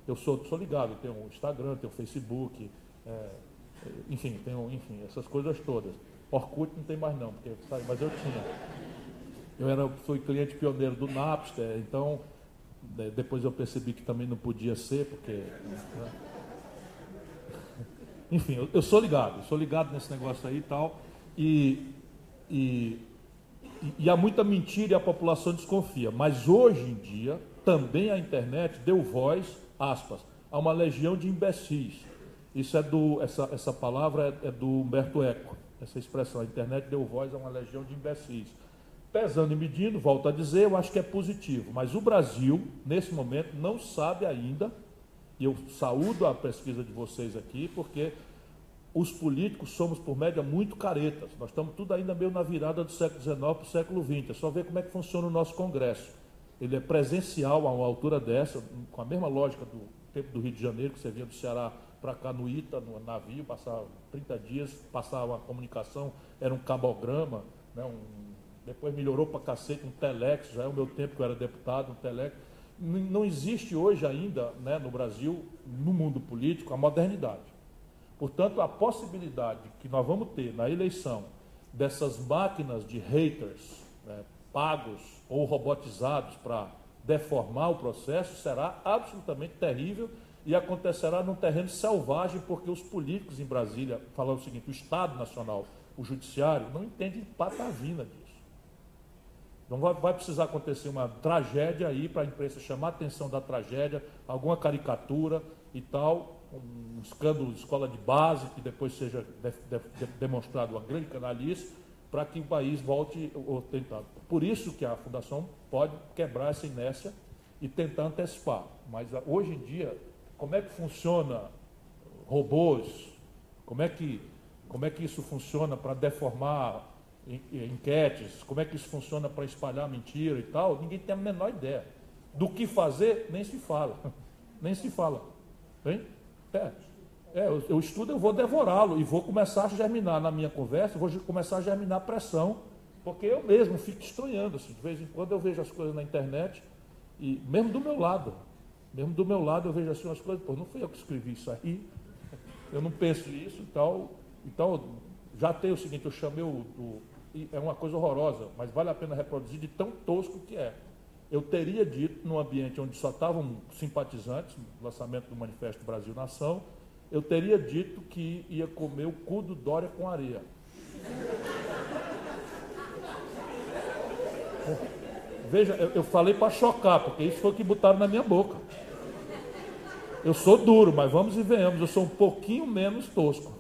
eu sou ligado, eu tenho o Instagram, tenho o Facebook, enfim, essas coisas todas. Orkut não tem mais não, porque, sabe, mas eu tinha. Fui cliente pioneiro do Napster, então depois eu percebi que também não podia ser, porque... Né? Enfim, eu sou ligado nesse negócio aí e tal, e há muita mentira e a população desconfia. Mas hoje em dia, também a internet deu voz, aspas, a uma legião de imbecis. Isso essa palavra é do Humberto Eco, essa expressão, a internet deu voz a uma legião de imbecis. Pesando e medindo, volto a dizer, eu acho que é positivo, mas o Brasil, nesse momento, não sabe ainda, e eu saúdo a pesquisa de vocês aqui, porque os políticos somos, por média, muito caretas. Nós estamos tudo ainda meio na virada do século XIX para o século XX. É só ver como é que funciona o nosso Congresso. Ele é presencial a uma altura dessa, com a mesma lógica do tempo do Rio de Janeiro, que você vinha do Ceará para cá no Ita, no navio, passava 30 dias, passava a comunicação, era um cabograma, né, depois melhorou para cacete, um telex, já é o meu tempo que eu era deputado, um telex. Não existe hoje ainda, né, no Brasil, no mundo político, a modernidade. Portanto, a possibilidade que nós vamos ter na eleição dessas máquinas de haters, né, pagos ou robotizados para deformar o processo será absolutamente terrível e acontecerá num terreno selvagem, porque os políticos em Brasília, falando o seguinte, o Estado Nacional, o Judiciário, não entendem patavina disso. Então vai precisar acontecer uma tragédia aí para a imprensa chamar a atenção da tragédia, alguma caricatura e tal, um escândalo de escola de base, que depois seja demonstrado uma grande canalice, para que o país volte a tentar. Por isso que a Fundação pode quebrar essa inércia e tentar antecipar. Mas hoje em dia, como é que funciona robôs? Como é que isso funciona para deformar enquetes? Como é que isso funciona para espalhar mentira e tal? Ninguém tem a menor ideia. Do que fazer, nem se fala. Nem se fala. Hein? Eu estudo, eu vou devorá-lo e vou começar a germinar na minha conversa, vou começar a germinar pressão, porque eu mesmo fico estranhando, assim, de vez em quando eu vejo as coisas na internet, e mesmo do meu lado eu vejo assim umas coisas, pô, não fui eu que escrevi isso aí, eu não penso isso e tal, então já tem o seguinte, eu chamei é uma coisa horrorosa, mas vale a pena reproduzir de tão tosco que é. Eu teria dito, num ambiente onde só estavam simpatizantes, no lançamento do Manifesto Brasil Nação, eu teria dito que ia comer o cu do Dória com areia. Veja, eu falei para chocar, porque isso foi o que botaram na minha boca. Eu sou duro, mas vamos e venhamos, eu sou um pouquinho menos tosco.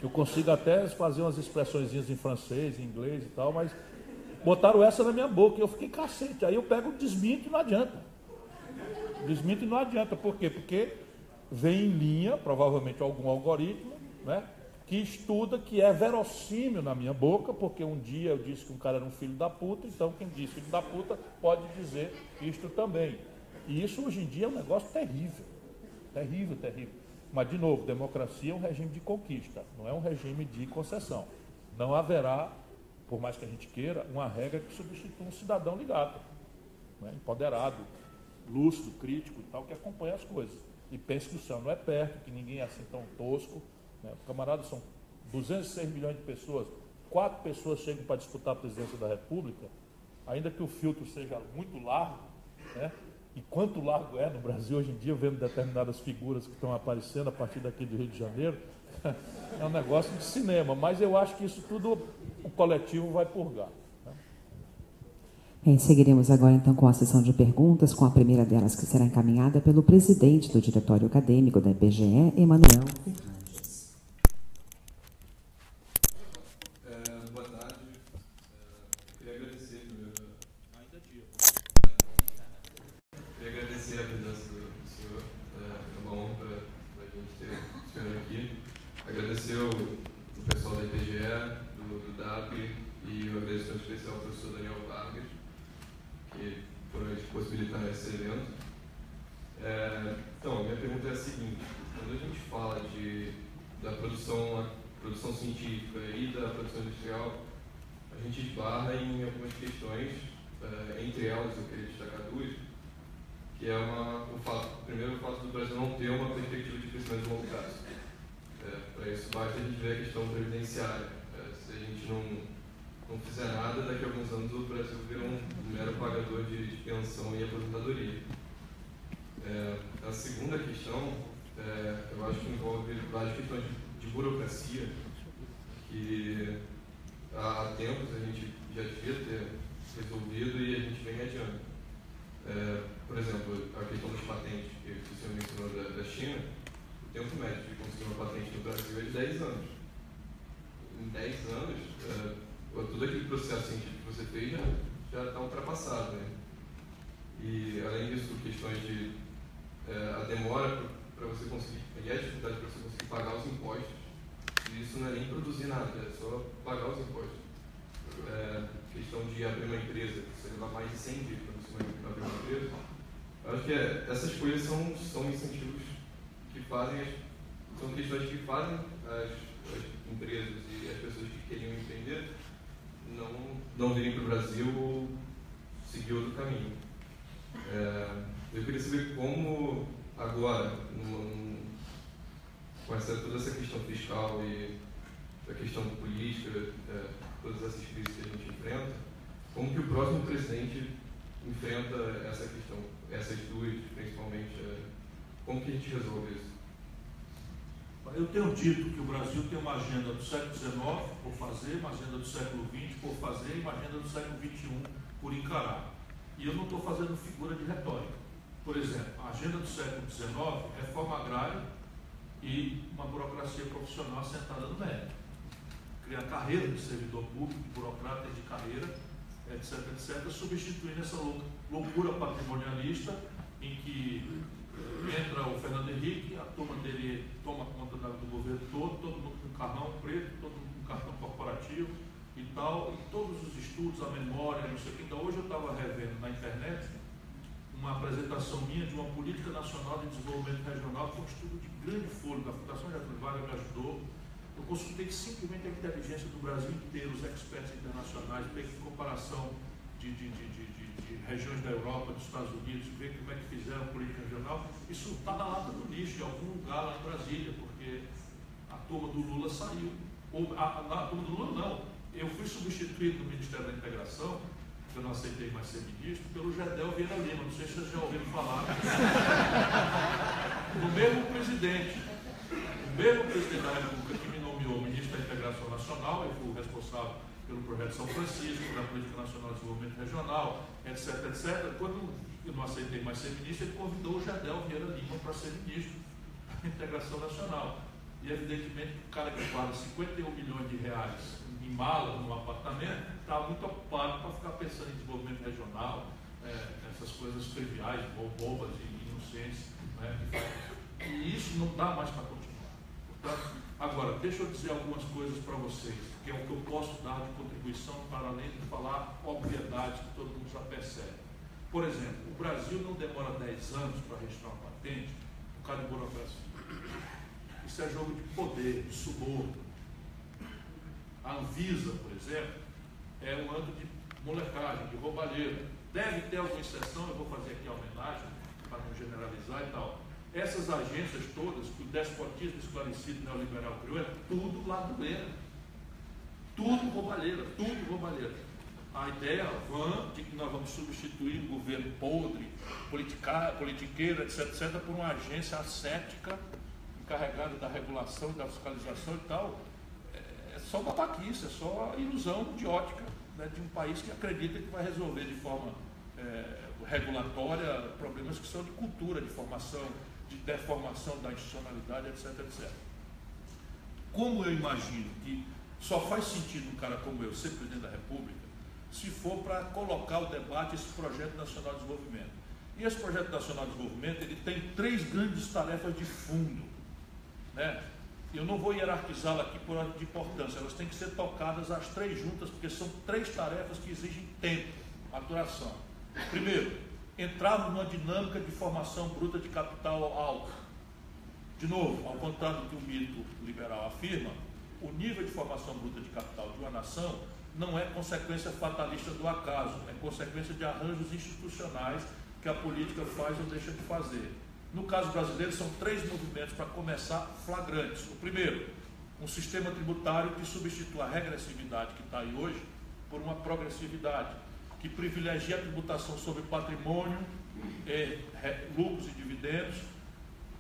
Eu consigo até fazer umas expressõezinhas em francês, em inglês e tal, mas botaram essa na minha boca e eu fiquei cacete. Aí eu pego o desminto e não adianta. Desminto e não adianta. Por quê? Porque vem em linha, provavelmente algum algoritmo, né, que estuda que é verossímil na minha boca, porque um dia eu disse que um cara era um filho da puta, então quem diz filho da puta pode dizer isto também. E isso hoje em dia é um negócio terrível. Terrível, terrível. Mas, de novo, democracia é um regime de conquista, não é um regime de concessão. Não haverá, por mais que a gente queira, uma regra que substitua um cidadão ligado, né, empoderado, lúcido, crítico e tal, que acompanha as coisas. E pensa que o céu não é perto, que ninguém é assim tão tosco. Né? Os camaradas são 206 milhões de pessoas, 4 pessoas chegam para disputar a presidência da República, ainda que o filtro seja muito largo, né? E quanto largo é no Brasil hoje em dia, vendo determinadas figuras que estão aparecendo a partir daqui do Rio de Janeiro, é um negócio de cinema, mas eu acho que isso tudo o coletivo vai purgar. Né? Bem, seguiremos agora então com a sessão de perguntas, com a primeira delas que será encaminhada pelo presidente do Diretório Acadêmico da IBGE, Emanuel Ferrari. Boa tarde. Eu queria agradecer Queria agradecer a presença do senhor. É uma honra para a gente ter o senhor aqui. Agradecer o pessoal da IBGE, do DAP, e um agradecimento especial ao professor Daniel Vargas, que foram possibilitar esse evento. Então, a minha pergunta é a seguinte: quando a gente fala da produção científica e da produção industrial, a gente esbarra em algumas questões, entre elas eu queria destacar duas, que é primeiro o fato do Brasil não ter uma perspectiva de crescimento de longo prazo. Para isso basta a gente ver a questão previdenciária. Se a gente não fizer nada, daqui a alguns anos o Brasil vira um mero pagador de pensão e aposentadoria. A segunda questão, eu acho que envolve várias questões de burocracia, que há tempos a gente já devia ter resolvido e a gente vem adiando. Por exemplo, a questão das patentes, que o senhor mencionou da China, o tempo médio de conseguir uma patente no Brasil é de 10 anos. Em 10 anos, todo aquele processo científico que você fez já está ultrapassado. Né? E, além disso, questões de a demora para você conseguir, e a dificuldade para você conseguir pagar os impostos, e isso não é nem produzir nada, é só pagar os impostos. Questão de abrir uma empresa, você levar mais de 100 dias para você abrir uma empresa. Eu acho que essas coisas são incentivos que fazem, são questões que fazem as empresas e as pessoas que queriam empreender não virem para o Brasil ou seguir outro caminho. Eu queria saber como agora, com toda essa questão fiscal e a questão política, todas essas crises que a gente enfrenta, como que o próximo presidente enfrenta essa questão, essas duas principalmente, como que a gente resolve isso? Eu tenho dito que o Brasil tem uma agenda do século XIX por fazer, uma agenda do século XX por fazer e uma agenda do século XXI por encarar. E eu não estou fazendo figura de retórica. Por exemplo, a agenda do século XIX é reforma agrária e uma burocracia profissional assentada no mérito. Criar carreira de servidor público, de burocrata de carreira, etc., etc., substituindo essa loucura patrimonialista em que entra o Fernando Henrique, a turma dele toma conta do governo todo mundo com carrão preto, todo mundo com cartão corporativo e tal, e todos os estudos, a memória, não sei o que. Então, hoje eu estava revendo na internet uma apresentação minha de uma política nacional de desenvolvimento regional, que é um estudo de grande fôlego. A Fundação Getúlio Vargas me ajudou. Eu consultei simplesmente a inteligência do Brasil inteiro, os experts internacionais, ver que comparação de regiões da Europa, dos Estados Unidos, ver como é que fizeram a política regional. Isso está na lata do lixo, em algum lugar lá em Brasília, porque a turma do Lula saiu. A turma do Lula não. Eu fui substituído no Ministério da Integração, que eu não aceitei mais ser ministro, pelo Gedel Vieira Lima. Não sei se vocês já ouviram falar. O mesmo presidente da República que me nomeou ministro da Integração Nacional, eu fui o responsável pelo Projeto São Francisco, pela Política Nacional de Desenvolvimento Regional, etc., etc. Quando eu não aceitei mais ser ministro, ele convidou o Gedel Vieira Lima para ser ministro da Integração Nacional. E evidentemente que o cara que guarda 51 milhões de reais em mala num apartamento está muito ocupado para ficar pensando em desenvolvimento regional, essas coisas triviais, bobas e inocentes, né? E isso não dá mais para continuar. Portanto, agora, deixa eu dizer algumas coisas para vocês, que é o que eu posso dar de contribuição, para além de falar obviedades que todo mundo já percebe. Por exemplo, o Brasil não demora 10 anos para registrar uma patente por causa de burocracia. Isso é jogo de poder, de suborno. A Anvisa, por exemplo, é um ando de molecagem, de roubalheira. Deve ter alguma exceção, eu vou fazer aqui a homenagem, para não generalizar e tal. Essas agências todas, que o despotismo esclarecido neoliberal criou, é tudo ladoeira. Tudo roubalheira, tudo roubalheira. A ideia vã de que nós vamos substituir o governo podre, politiqueira, etc., por uma agência ascética, encarregada da regulação, da fiscalização e tal. É só babaquice, é só ilusão de ótica, né, de um país que acredita que vai resolver de forma regulatória problemas que são de cultura, de formação, de deformação da institucionalidade, etc., etc. Como eu imagino que só faz sentido um cara como eu ser presidente da República se for para colocar o debate esse Projeto Nacional de Desenvolvimento. E esse Projeto Nacional de Desenvolvimento, ele tem 3 grandes tarefas de fundo, né? Eu não vou hierarquizá-la aqui por ordem de importância, elas têm que ser tocadas as 3 juntas, porque são 3 tarefas que exigem tempo, maturação. Primeiro, entrarmos numa dinâmica de formação bruta de capital alta. De novo, ao contrário do que o mito liberal afirma, o nível de formação bruta de capital de uma nação não é consequência fatalista do acaso, é consequência de arranjos institucionais que a política faz ou deixa de fazer. No caso brasileiro, são 3 movimentos para começar flagrantes. O primeiro, um sistema tributário que substitua a regressividade que está aí hoje por uma progressividade, que privilegia a tributação sobre patrimônio, lucros e dividendos,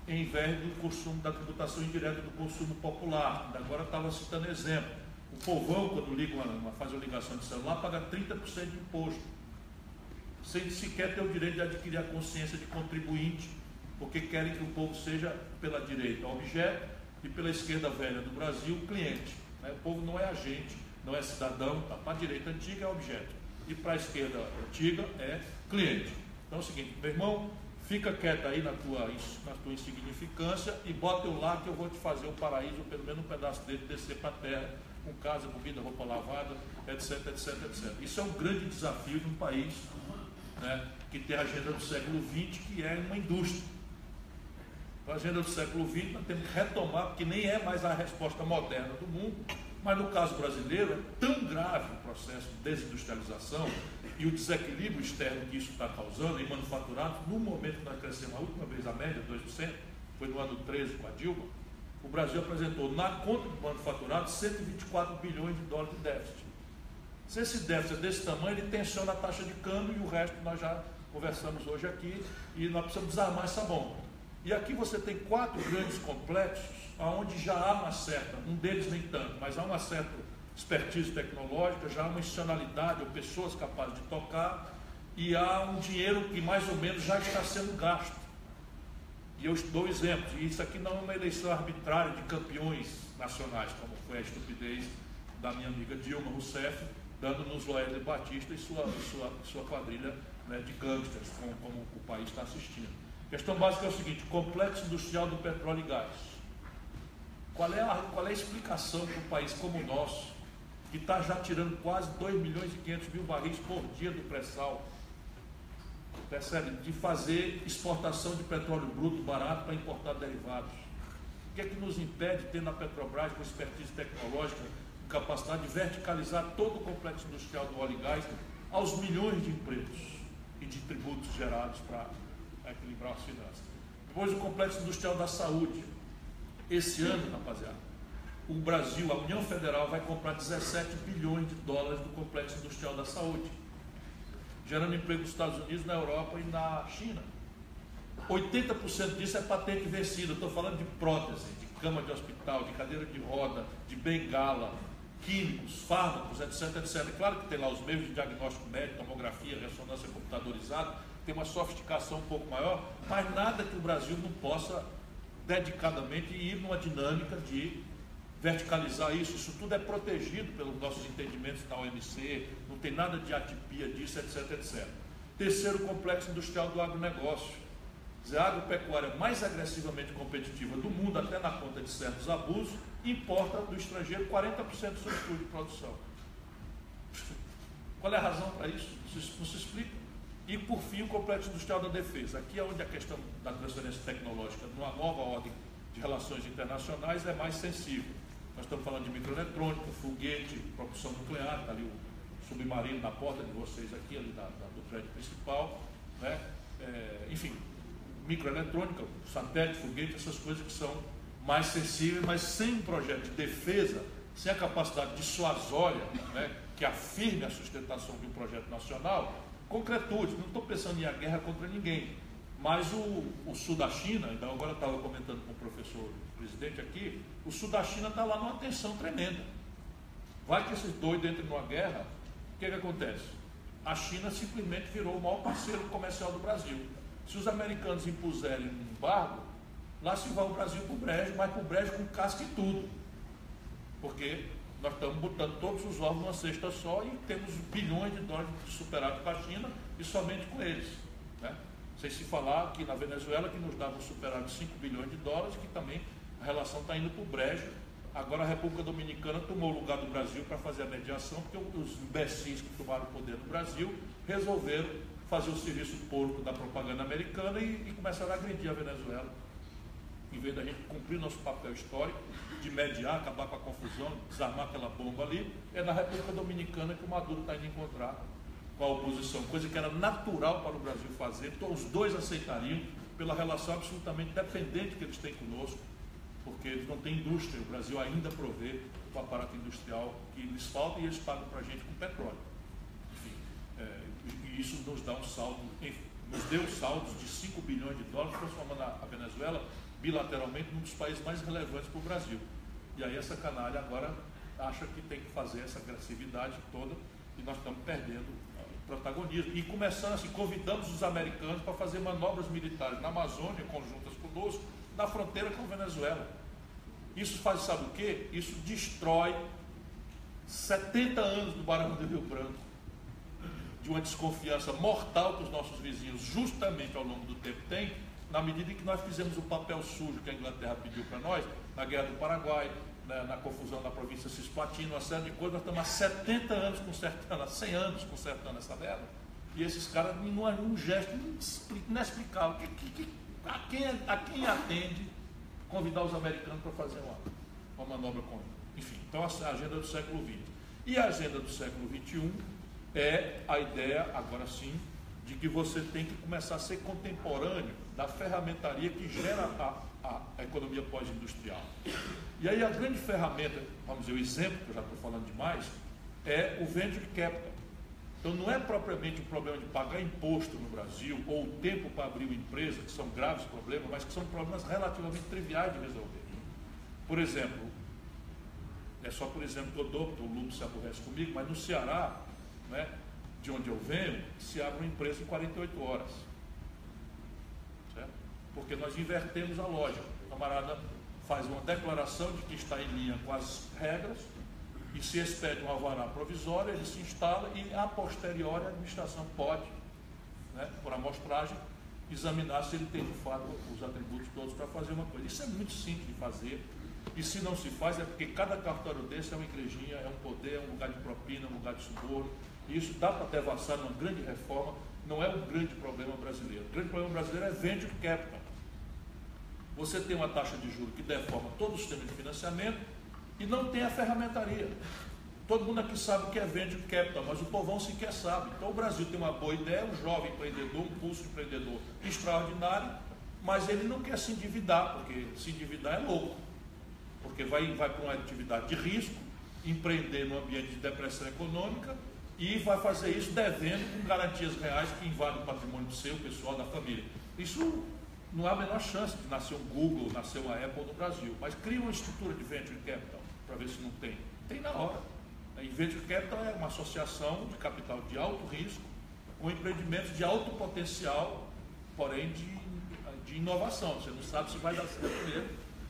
em vez do consumo, da tributação indireta do consumo popular. Agora estava citando exemplo. O povão, quando liga faz uma ligação de celular, paga 30% de imposto, sem sequer ter o direito de adquirir a consciência de contribuinte, porque querem que o povo seja, pela direita, objeto, e pela esquerda velha do Brasil, cliente. Né? O povo não é agente, não é cidadão, para a direita antiga é objeto, e para a esquerda antiga é cliente. Então é o seguinte, meu irmão, fica quieto aí na tua insignificância e bota eu lá que eu vou te fazer o paraíso, ou pelo menos um pedaço dele descer para a terra, com casa, comida, roupa lavada, etc, etc, etc. Isso é um grande desafio de um país, né, que tem a agenda do século XX, que é uma indústria. A agenda do século XX nós temos que retomar, porque nem é mais a resposta moderna do mundo, mas no caso brasileiro é tão grave o processo de desindustrialização e o desequilíbrio externo que isso está causando em manufaturados. No momento que nós crescemos a última vez a média, 2%, foi no ano 13 com a Dilma, o Brasil apresentou na conta do manufaturado 124 bilhões de dólares de déficit. Se esse déficit é desse tamanho, ele tensiona a taxa de câmbio e o resto nós já conversamos hoje aqui, e nós precisamos desarmar essa bomba. E aqui você tem 4 grandes complexos, onde já há uma certa, um deles nem tanto, mas há uma certa expertise tecnológica, já há uma institucionalidade ou pessoas capazes de tocar, e há um dinheiro que mais ou menos já está sendo gasto. E eu dou exemplos, e isso aqui não é uma eleição arbitrária de campeões nacionais, como foi a estupidez da minha amiga Dilma Rousseff, dando nos Loélio Batista e sua quadrilha, né, de gangsters, como o país está assistindo. A questão básica é o seguinte: complexo industrial do petróleo e gás. Qual é a explicação para um país como o nosso, que está já tirando quase 2 milhões e 500 mil barris por dia do pré-sal, percebe, de fazer exportação de petróleo bruto barato para importar derivados? O que é que nos impede de ter na Petrobras, com expertise tecnológica, capacidade de verticalizar todo o complexo industrial do óleo e gás aos milhões de empregos e de tributos gerados para equilibrar as finanças? Depois, o complexo industrial da saúde. Esse ano, rapaziada, o Brasil, a União Federal, vai comprar 17 bilhões de dólares do complexo industrial da saúde, gerando emprego nos Estados Unidos, na Europa e na China. 80% disso é patente vencida. Estou falando de prótese, de cama de hospital, de cadeira de roda, de bengala, químicos, fármacos, etc, etc. Claro que tem lá os meios de diagnóstico médico, tomografia, ressonância computadorizada, tem uma sofisticação um pouco maior, mas nada que o Brasil não possa dedicadamente e ir numa dinâmica de verticalizar isso. Isso tudo é protegido pelos nossos entendimentos da OMC, não tem nada de atipia disso, etc, etc. Terceiro complexo industrial do agronegócio. A agropecuária mais agressivamente competitiva do mundo, até na conta de certos abusos, importa do estrangeiro 40% do seu custo de produção. Qual é a razão para isso? Não se explica. E, por fim, o complexo industrial da defesa. Aqui é onde a questão da transferência tecnológica, numa nova ordem de relações internacionais, é mais sensível. Nós estamos falando de microeletrônica, foguete, propulsão nuclear, está ali o submarino na porta de vocês aqui, ali do prédio principal, né? Enfim, microeletrônica, satélite, foguete, essas coisas que são mais sensíveis, mas sem um projeto de defesa, sem a capacidade dissuasória, né, que afirme a sustentação de um projeto nacional, concretude. Não estou pensando em a guerra contra ninguém, mas o sul da China, então agora eu estava comentando com o professor presidente aqui, o sul da China está lá numa tensão tremenda. Vai que esses doidos entrem numa guerra, o que acontece? A China simplesmente virou o maior parceiro comercial do Brasil. Se os americanos impuserem um embargo, lá se vai o Brasil para o brejo, mas para o brejo com casca e tudo. Porque nós estamos botando todos os ovos numa cesta só e temos bilhões de dólares de superávit com a China e somente com eles, né? Sem se falar aqui na Venezuela, que nos dava um superávit de 5 bilhões de dólares, que também a relação está indo para o brejo. Agora a República Dominicana tomou o lugar do Brasil para fazer a mediação, porque os imbecis que tomaram o poder no Brasil resolveram fazer o serviço porco da propaganda americana e começaram a agredir a Venezuela. Em vez da gente cumprir nosso papel histórico de mediar, acabar com a confusão, desarmar aquela bomba ali, é na República Dominicana que o Maduro está indo encontrar com a oposição, coisa que era natural para o Brasil fazer, então os dois aceitariam pela relação absolutamente dependente que eles têm conosco, porque eles não têm indústria, o Brasil ainda provê o aparato industrial que lhes falta e eles pagam para a gente com petróleo. Enfim, e isso nos dá um saldo, nos deu saldos de 5 bilhões de dólares, transformando a Venezuela bilateralmente num dos países mais relevantes para o Brasil. E aí essa canalha agora acha que tem que fazer essa agressividade toda e nós estamos perdendo protagonismo. E começando assim, convidamos os americanos para fazer manobras militares na Amazônia, conjuntas conosco, na fronteira com a Venezuela. Isso faz, sabe o quê? Isso destrói 70 anos do Barão do Rio Branco, de uma desconfiança mortal que os nossos vizinhos, justamente ao longo do tempo, têm, na medida em que nós fizemos o papel sujo que a Inglaterra pediu para nós, na Guerra do Paraguai, na confusão da província Cisplatina, uma série de coisas. Nós estamos há 70 anos consertando, há 100 anos consertando essa merda, e esses caras, num gesto inexplicável, a quem atende convidar os americanos para fazer uma manobra conjunta. Enfim, então a agenda do século XX. E a agenda do século XXI é a ideia, agora sim, de que você tem que começar a ser contemporâneo da ferramentaria que gera a economia pós-industrial. E aí a grande ferramenta, vamos dizer, o exemplo, que eu já estou falando demais, é o venture capital. Então não é propriamente um problema de pagar imposto no Brasil, ou o tempo para abrir uma empresa, que são graves problemas, mas que são problemas relativamente triviais de resolver. Por exemplo, é só por exemplo que eu dou, porque o Lupo se aborrece comigo, mas no Ceará, né, de onde eu venho, se abre uma empresa em 48 horas. Certo? Porque nós invertemos a lógica. O camarada faz uma declaração de que está em linha com as regras e se expede um alvará provisório, ele se instala e, a posteriori, a administração pode, né, por amostragem, examinar se ele tem, de fato, os atributos todos para fazer uma coisa. Isso é muito simples de fazer. E se não se faz, é porque cada cartório desse é uma igrejinha, é um poder, é um lugar de propina, um lugar de suborno. E isso dá para devassar numa grande reforma, não é um grande problema brasileiro. O grande problema brasileiro é venture capital. Você tem uma taxa de juros que deforma todo o sistema de financiamento e não tem a ferramentaria. Todo mundo aqui sabe o que é venture capital, mas o povão sequer sabe. Então o Brasil tem uma boa ideia, um jovem empreendedor, um pulso de empreendedor extraordinário, mas ele não quer se endividar, porque se endividar é louco. Porque vai para uma atividade de risco, empreender num ambiente de depressão econômica e vai fazer isso devendo com garantias reais que invadem o patrimônio seu, pessoal, da família. Isso não há a menor chance de nascer um Google, nascer uma Apple no Brasil, mas cria uma estrutura de venture capital para ver se não tem. Tem na hora. E venture capital é uma associação de capital de alto risco com empreendimentos de alto potencial, porém de inovação. Você não sabe se vai dar certo mesmo.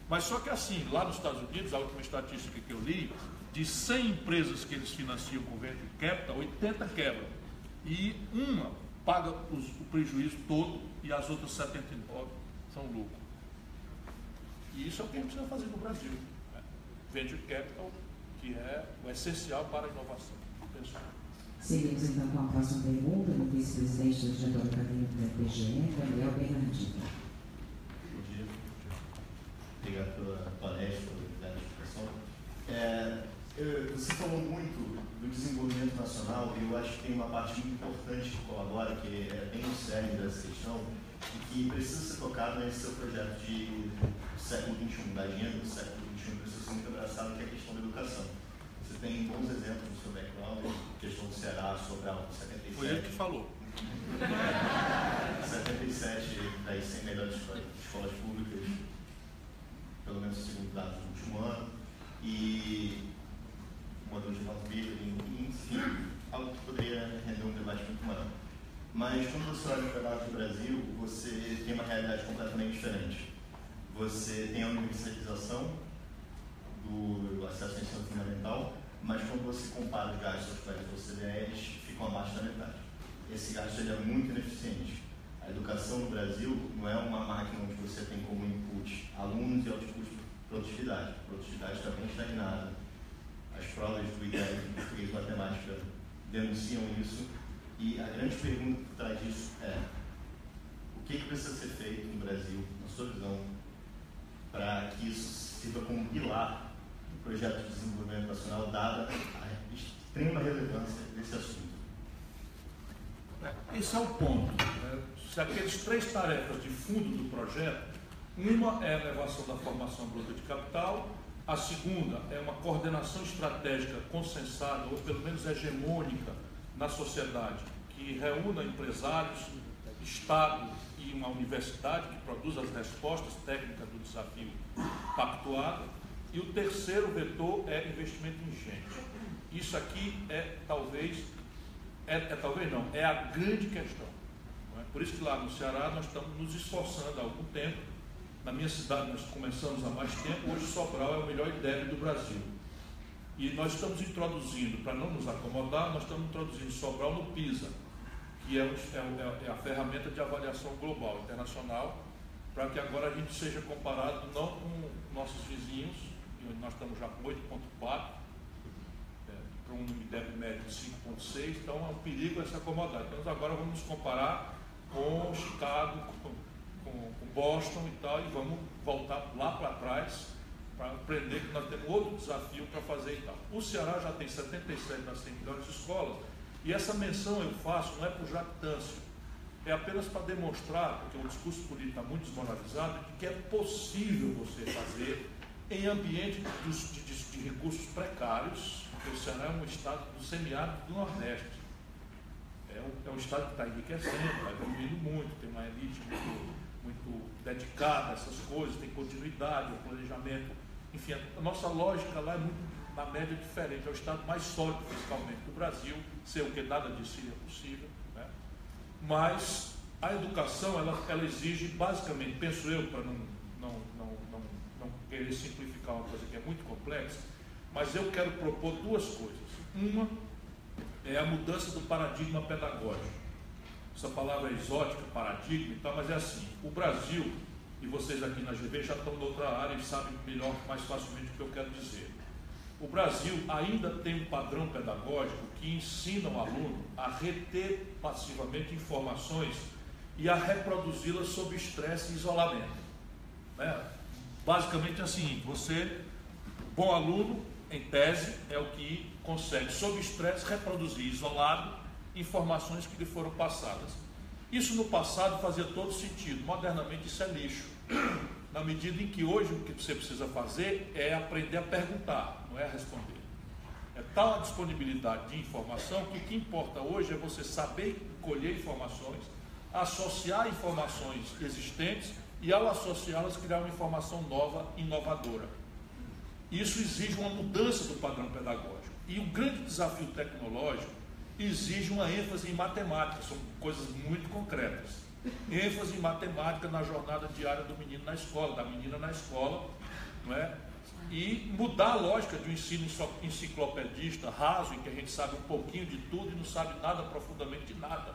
Mas só que assim, lá nos Estados Unidos, a última estatística que eu li, de 100 empresas que eles financiam com venture capital, 80 quebram. E uma paga o prejuízo todo e as outras 79 são lucro. E isso é o que a gente precisa fazer no Brasil. Né? Venture capital, que é o essencial para a inovação. Pessoal. Seguimos então com a próxima pergunta do vice-presidente do diretor acadêmico da PGE, Gabriel Bernardino. Bom dia. Obrigado pela palestra, pela explicação. Você falou muito do desenvolvimento nacional e eu acho que tem uma parte muito importante que colabora, que é bem o cerne dessa questão e que precisa ser tocado nesse seu projeto de século XXI, da agenda do século XXI, precisa ser muito abraçado, que é a questão da educação. Você tem bons exemplos no seu background, questão do Ceará, Sobral, 77. Foi ele que falou. 77 das 100 melhores escolas públicas, pelo menos segundo dados do último ano, e modelo de Rottweiler, enfim, algo que poderia render um debate muito maior. Mas quando você olha para o lado do Brasil, você tem uma realidade completamente diferente. Você tem a universalização do acesso ao ensino fundamental, mas quando você compara os gastos aos países da OCDE, eles ficam abaixo da metade. Esse gasto ele é muito ineficiente. A educação no Brasil não é uma máquina onde você tem como input alunos e output produtividade. A produtividade está bem estagnada. As provas do IDEB em português e matemática denunciam isso. E a grande pergunta por trás disso é: o que precisa ser feito no Brasil, na sua visão, para que isso sirva como pilar do projeto de desenvolvimento nacional, dada a extrema relevância desse assunto? Esse é o ponto. Se aqueles 3 tarefas de fundo do projeto, uma é a elevação da formação bruta de capital, a segunda é uma coordenação estratégica consensada, ou pelo menos hegemônica, na sociedade, que reúna empresários, Estado e uma universidade que produz as respostas técnicas do desafio pactuado. E o terceiro vetor é investimento em gente. Isso aqui é a grande questão. Não é? Por isso que lá no Ceará nós estamos nos esforçando há algum tempo. Na minha cidade nós começamos há mais tempo, hoje Sobral é o melhor IDEB do Brasil. E nós estamos introduzindo, para não nos acomodar, nós estamos introduzindo Sobral no PISA, que é a ferramenta de avaliação global, internacional, para que agora a gente seja comparado não com nossos vizinhos, e nós estamos já com 8,4, para um IDEB médio de 5,6, então é um perigo se acomodar. Então nós agora vamos nos comparar com Chicago, com Boston e tal, e vamos voltar lá para trás para aprender que nós temos outro desafio para fazer e tal. O Ceará já tem 77 das 100 melhores escolas, e essa menção eu faço não é por jactância, é apenas para demonstrar, porque o discurso político está muito desmoralizado, de que é possível você fazer em ambiente de recursos precários, porque o Ceará é um estado do semiárido do Nordeste. É um estado que está enriquecendo, está evoluindo muito, tem uma elite muito dedicada a essas coisas, tem continuidade, o planejamento, enfim, a nossa lógica lá é muito, na média, diferente, é o estado mais sólido fiscalmente do Brasil, sei o que nada disso seria possível, né? Mas a educação, ela exige, basicamente, penso eu, para não querer simplificar uma coisa que é muito complexa, mas eu quero propor 2 coisas. Uma é a mudança do paradigma pedagógico. Essa palavra é exótica, paradigma e tal, mas é assim, o Brasil, e vocês aqui na GV já estão noutra área e sabem melhor, mais facilmente o que eu quero dizer. O Brasil ainda tem um padrão pedagógico que ensina o aluno a reter passivamente informações e a reproduzi-las sob estresse e isolamento. Né? Basicamente é assim, você, bom aluno, em tese, é o que consegue, sob estresse, reproduzir isolado informações que lhe foram passadas. Isso no passado fazia todo sentido, modernamente isso é lixo, na medida em que hoje o que você precisa fazer é aprender a perguntar, não é a responder. É tal a disponibilidade de informação que o que importa hoje é você saber colher informações, associar informações existentes e, ao associá-las, criar uma informação nova, inovadora. Isso exige uma mudança do padrão pedagógico. E o grande desafio tecnológico exige uma ênfase em matemática, são coisas muito concretas. ênfase em matemática na jornada diária do menino na escola, da menina na escola, não é? E mudar a lógica de um ensino enciclopedista, raso, em que a gente sabe um pouquinho de tudo e não sabe nada profundamente de nada,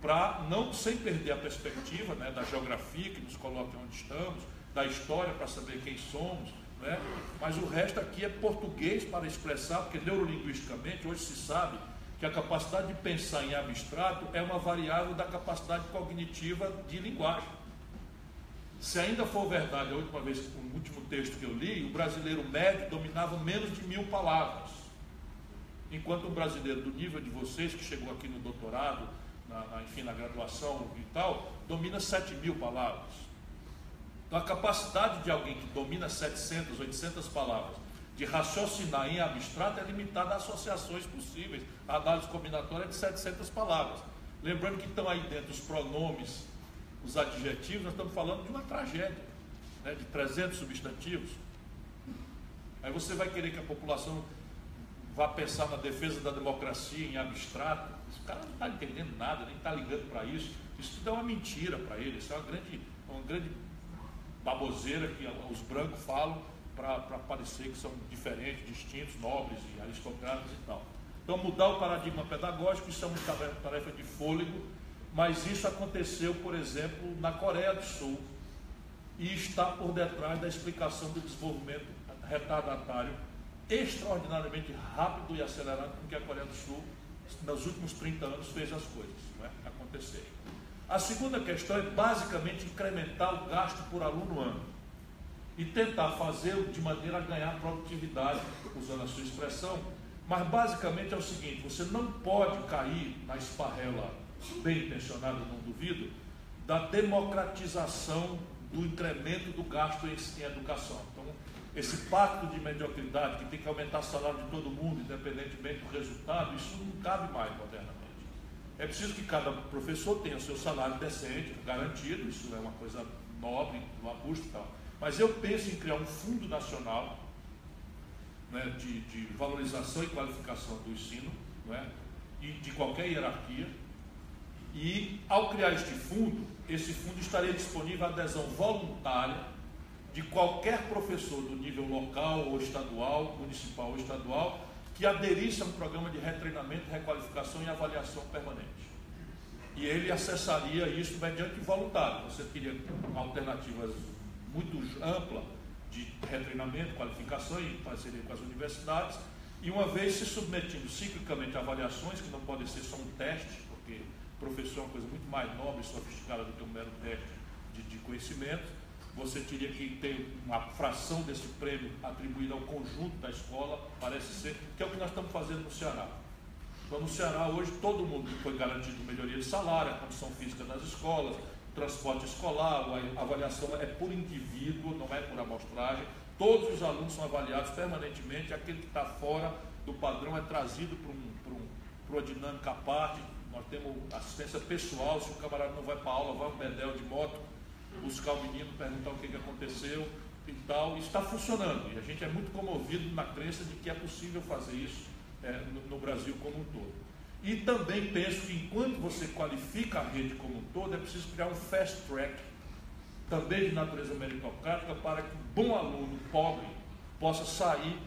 para não, sem perder a perspectiva, né, da geografia que nos coloca onde estamos, da história para saber quem somos, né? Mas o resto aqui é português para expressar, porque neurolinguisticamente hoje se sabe que a capacidade de pensar em abstrato é uma variável da capacidade cognitiva de linguagem. Se ainda for verdade, a última vez, o último texto que eu li, o brasileiro médio dominava menos de 1000 palavras, enquanto o brasileiro do nível de vocês, que chegou aqui no doutorado, enfim, na graduação e tal, domina 7.000 palavras. Então a capacidade de alguém que domina 700, 800 palavras, de raciocinar em abstrato é limitada a associações possíveis. A análise combinatória é de 700 palavras. Lembrando que estão aí dentro os pronomes, os adjetivos, nós estamos falando de uma tragédia, né, de 300 substantivos. Aí você vai querer que a população vá pensar na defesa da democracia em abstrato. Esse cara não está entendendo nada, nem está ligando para isso. Isso tudo é uma mentira para ele. Isso é uma grande baboseira que os brancos falam para parecer que são diferentes, distintos, nobres e aristocratas e tal. Então, mudar o paradigma pedagógico, isso é uma tarefa de fôlego, mas isso aconteceu, por exemplo, na Coreia do Sul e está por detrás da explicação do desenvolvimento retardatário extraordinariamente rápido e acelerado com que a Coreia do Sul, nos últimos 30 anos, fez as coisas, não é? Acontecer. A segunda questão é basicamente incrementar o gasto por aluno ano e tentar fazê-lo de maneira a ganhar produtividade, usando a sua expressão, mas basicamente é o seguinte: você não pode cair na esparrela bem intencionada, não duvido, da democratização do incremento do gasto em educação. Então, esse pacto de mediocridade, que tem que aumentar o salário de todo mundo, independentemente do resultado, isso não cabe mais modernamente. É preciso que cada professor tenha o seu salário decente, garantido, isso é uma coisa nobre, robusta e tal. Mas eu penso em criar um fundo nacional, né, de valorização e qualificação do ensino, né, e de qualquer hierarquia. E, ao criar esse fundo estaria disponível à adesão voluntária de qualquer professor do nível local ou estadual, municipal ou estadual, que aderisse a um programa de retreinamento, requalificação e avaliação permanente. E ele acessaria isso mediante voluntário. Você teria alternativas muito amplas de retreinamento, qualificação e parceria com as universidades, e uma vez se submetindo ciclicamente a avaliações, que não podem ser só um teste, porque professor é uma coisa muito mais nobre e sofisticada do que um mero teste de conhecimento. Você teria que ter uma fração desse prêmio atribuída ao conjunto da escola, parece ser, que é o que nós estamos fazendo no Ceará. Então, no Ceará, hoje, todo mundo foi garantido melhoria de salário, a condição física das escolas, o transporte escolar, a avaliação é por indivíduo, não é por amostragem. Todos os alunos são avaliados permanentemente, aquele que está fora do padrão é trazido para uma dinâmica à parte. Nós temos assistência pessoal, se o camarada não vai para a aula, vai um bedel de moto, buscar o menino, perguntar o que aconteceu e tal. Isso está funcionando e a gente é muito comovido na crença de que é possível fazer isso no Brasil como um todo. E também penso que enquanto você qualifica a rede como um todo, é preciso criar um fast track, também de natureza meritocrática, para que um bom aluno pobre possa sair,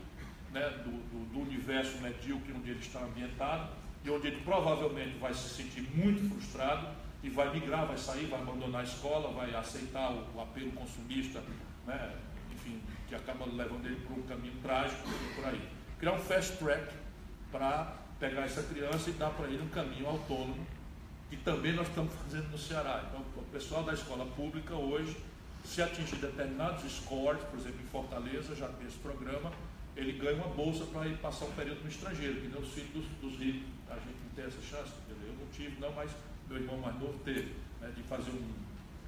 né, do universo medíocre onde ele está ambientado e onde ele provavelmente vai se sentir muito frustrado e vai migrar, vai sair, vai abandonar a escola, vai aceitar o apelo consumista, né, enfim, que acaba levando ele para um caminho trágico e por aí. Criar um fast track para pegar essa criança e dar para ele um caminho autônomo, que também nós estamos fazendo no Ceará. Então, o pessoal da escola pública hoje, se atingir determinados scores, por exemplo, em Fortaleza, já tem esse programa, ele ganha uma bolsa para ir passar um período no estrangeiro, que nem os filhos dos ricos. A gente não tem essa chance, entendeu? Eu não tive, não, mas meu irmão mais novo teve, né, de fazer um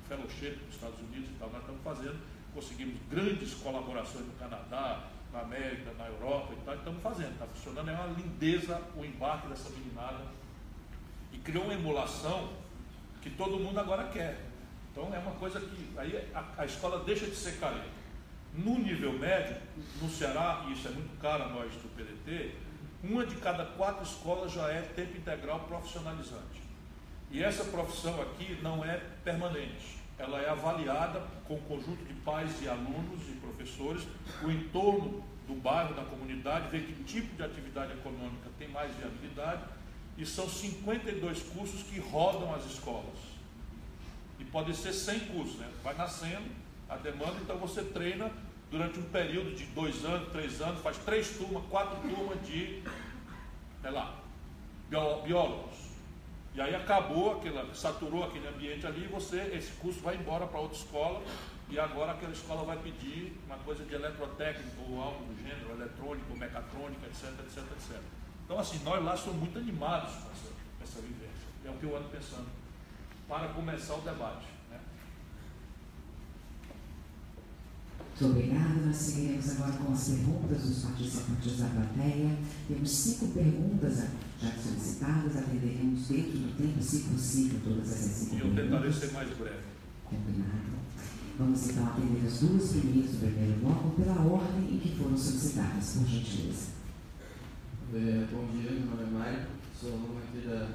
fellowship nos Estados Unidos e tal. Nós estamos fazendo, conseguimos grandes colaborações no Canadá, na América, na Europa e tal, estamos fazendo, está funcionando, é uma lindeza o embarque dessa meninada e criou uma emulação que todo mundo agora quer. Então é uma coisa que aí a escola deixa de ser careta. No nível médio, no Ceará, e isso é muito caro a nós do PDT, uma de cada 4 escolas já é tempo integral profissionalizante. E essa profissão aqui não é permanente, ela é avaliada com um conjunto de pais e alunos e professores, o entorno do bairro, da comunidade, ver que tipo de atividade econômica tem mais viabilidade, e são 52 cursos que rodam as escolas. E pode ser 100 cursos, né? Vai nascendo a demanda, então você treina durante um período de 2 anos, 3 anos, faz 3 turmas, 4 turmas de, sei lá, biólogos. E aí acabou, saturou aquele ambiente ali, e esse curso vai embora para outra escola, e agora aquela escola vai pedir uma coisa de eletrotécnica, ou algo do gênero, eletrônico, mecatrônica, etc, etc, etc. Então, assim, nós lá somos muito animados com essa vivência. É o que eu ando pensando para começar o debate. Né? Muito obrigada. Nós seguiremos agora com as perguntas dos participantes da plateia. Temos 5 perguntas já solicitadas, atenderemos dentro do tempo, se possível, todas essas 5 perguntas. E eu tentarei ser mais breve. Combinado. Vamos então atender as 2 primeiras do primeiro bloco pela ordem em que foram solicitadas, por gentileza. Bom dia, meu nome é Mário, sou aluno aqui da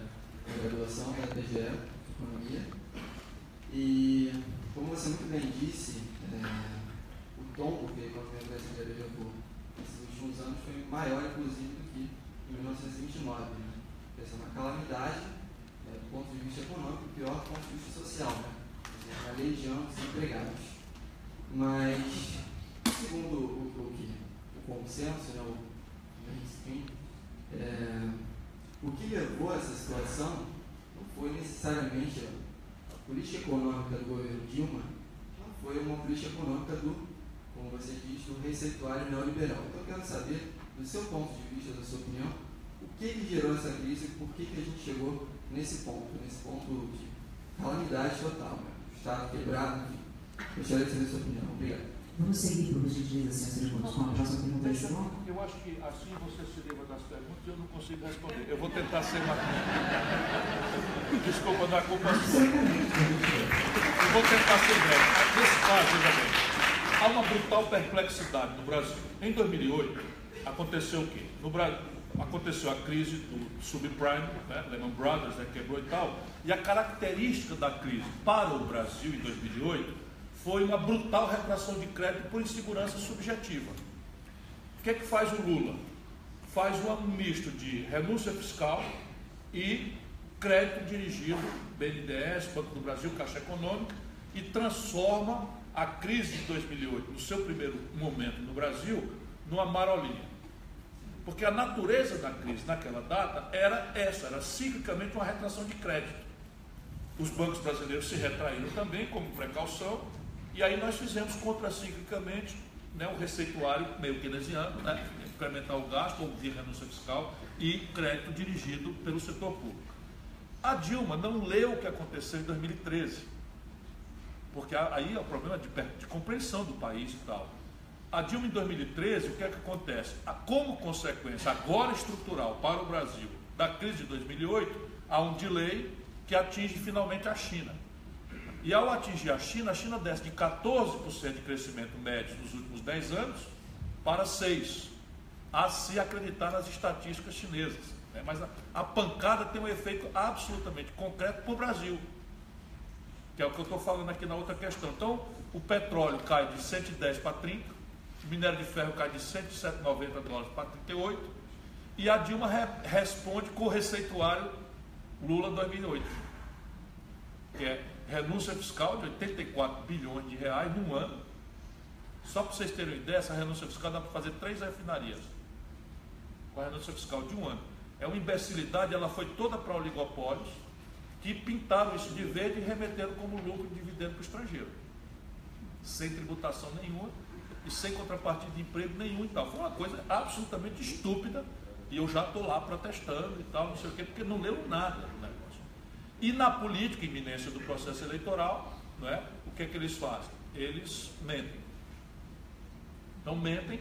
graduação da TGE, Economia. E, como você muito bem disse, o tombo que a economia brasileira levou nesses últimos anos foi maior, inclusive, do que em 1929. Né? Essa é uma calamidade, do ponto de vista econômico, pior do ponto de vista social, né? Uma legião de desempregados. Mas, segundo o consenso, né, o mainstream, o que levou a essa situação não foi necessariamente a política econômica do governo Dilma, não foi uma política econômica como você diz, do receituário neoliberal. Então eu quero saber, do seu ponto de vista, da sua opinião, o que gerou essa crise e por que a gente chegou nesse ponto de calamidade total, né? O Estado quebrado, enfim. Gostaria de saber a sua opinião. Obrigado. Vamos seguir, por gentileza, senhor Gomes, com a próxima pergunta. Eu acho que assim você se lembra das perguntas e eu não consigo responder. Eu vou tentar ser mais. Desculpa, não é culpa sua. Eu vou tentar ser breve. Nesse caso, veja bem, há uma brutal perplexidade no Brasil. Em 2008, aconteceu o quê? No Brasil, aconteceu a crise do subprime, né? Lehman Brothers, né? Quebrou e tal. E a característica da crise para o Brasil em 2008 foi uma brutal retração de crédito por insegurança subjetiva. O que é que faz o Lula? Faz um misto de renúncia fiscal e crédito dirigido, BNDES, Banco do Brasil, Caixa Econômica, e transforma a crise de 2008, no seu primeiro momento no Brasil, numa marolinha. Porque a natureza da crise naquela data era ciclicamente uma retração de crédito. Os bancos brasileiros se retraíram também como precaução, e aí nós fizemos contraciclicamente, né, o receituário meio keynesiano, né, incrementar o gasto ou via renúncia fiscal e crédito dirigido pelo setor público. A Dilma não leu o que aconteceu em 2013, porque aí é o problema de compreensão do país e tal. A Dilma em 2013, o que é que acontece? Como consequência agora estrutural para o Brasil da crise de 2008, há um delay que atinge finalmente a China. E ao atingir a China desce de 14% de crescimento médio nos últimos 10 anos para 6%, a se acreditar nas estatísticas chinesas. Né? Mas a pancada tem um efeito absolutamente concreto para o Brasil, que é o que eu estou falando aqui na outra questão. Então, o petróleo cai de 110 para 30, o minério de ferro cai de 107,90 dólares para 38, e a Dilma responde com o receituário Lula 2008, que é renúncia fiscal de 84 bilhões de reais num ano. Só para vocês terem uma ideia, essa renúncia fiscal dá para fazer 3 refinarias com a renúncia fiscal de um ano. É uma imbecilidade, ela foi toda para oligopólios que pintaram isso de verde e remeteram como lucro e dividendo para o estrangeiro, sem tributação nenhuma e sem contrapartida de emprego nenhum e tal. Foi uma coisa absolutamente estúpida, e eu já estou lá protestando e tal, não sei o quê, porque não leu nada do negócio. E na política, iminência do processo eleitoral, não é? O que é que eles fazem? Eles mentem. Então mentem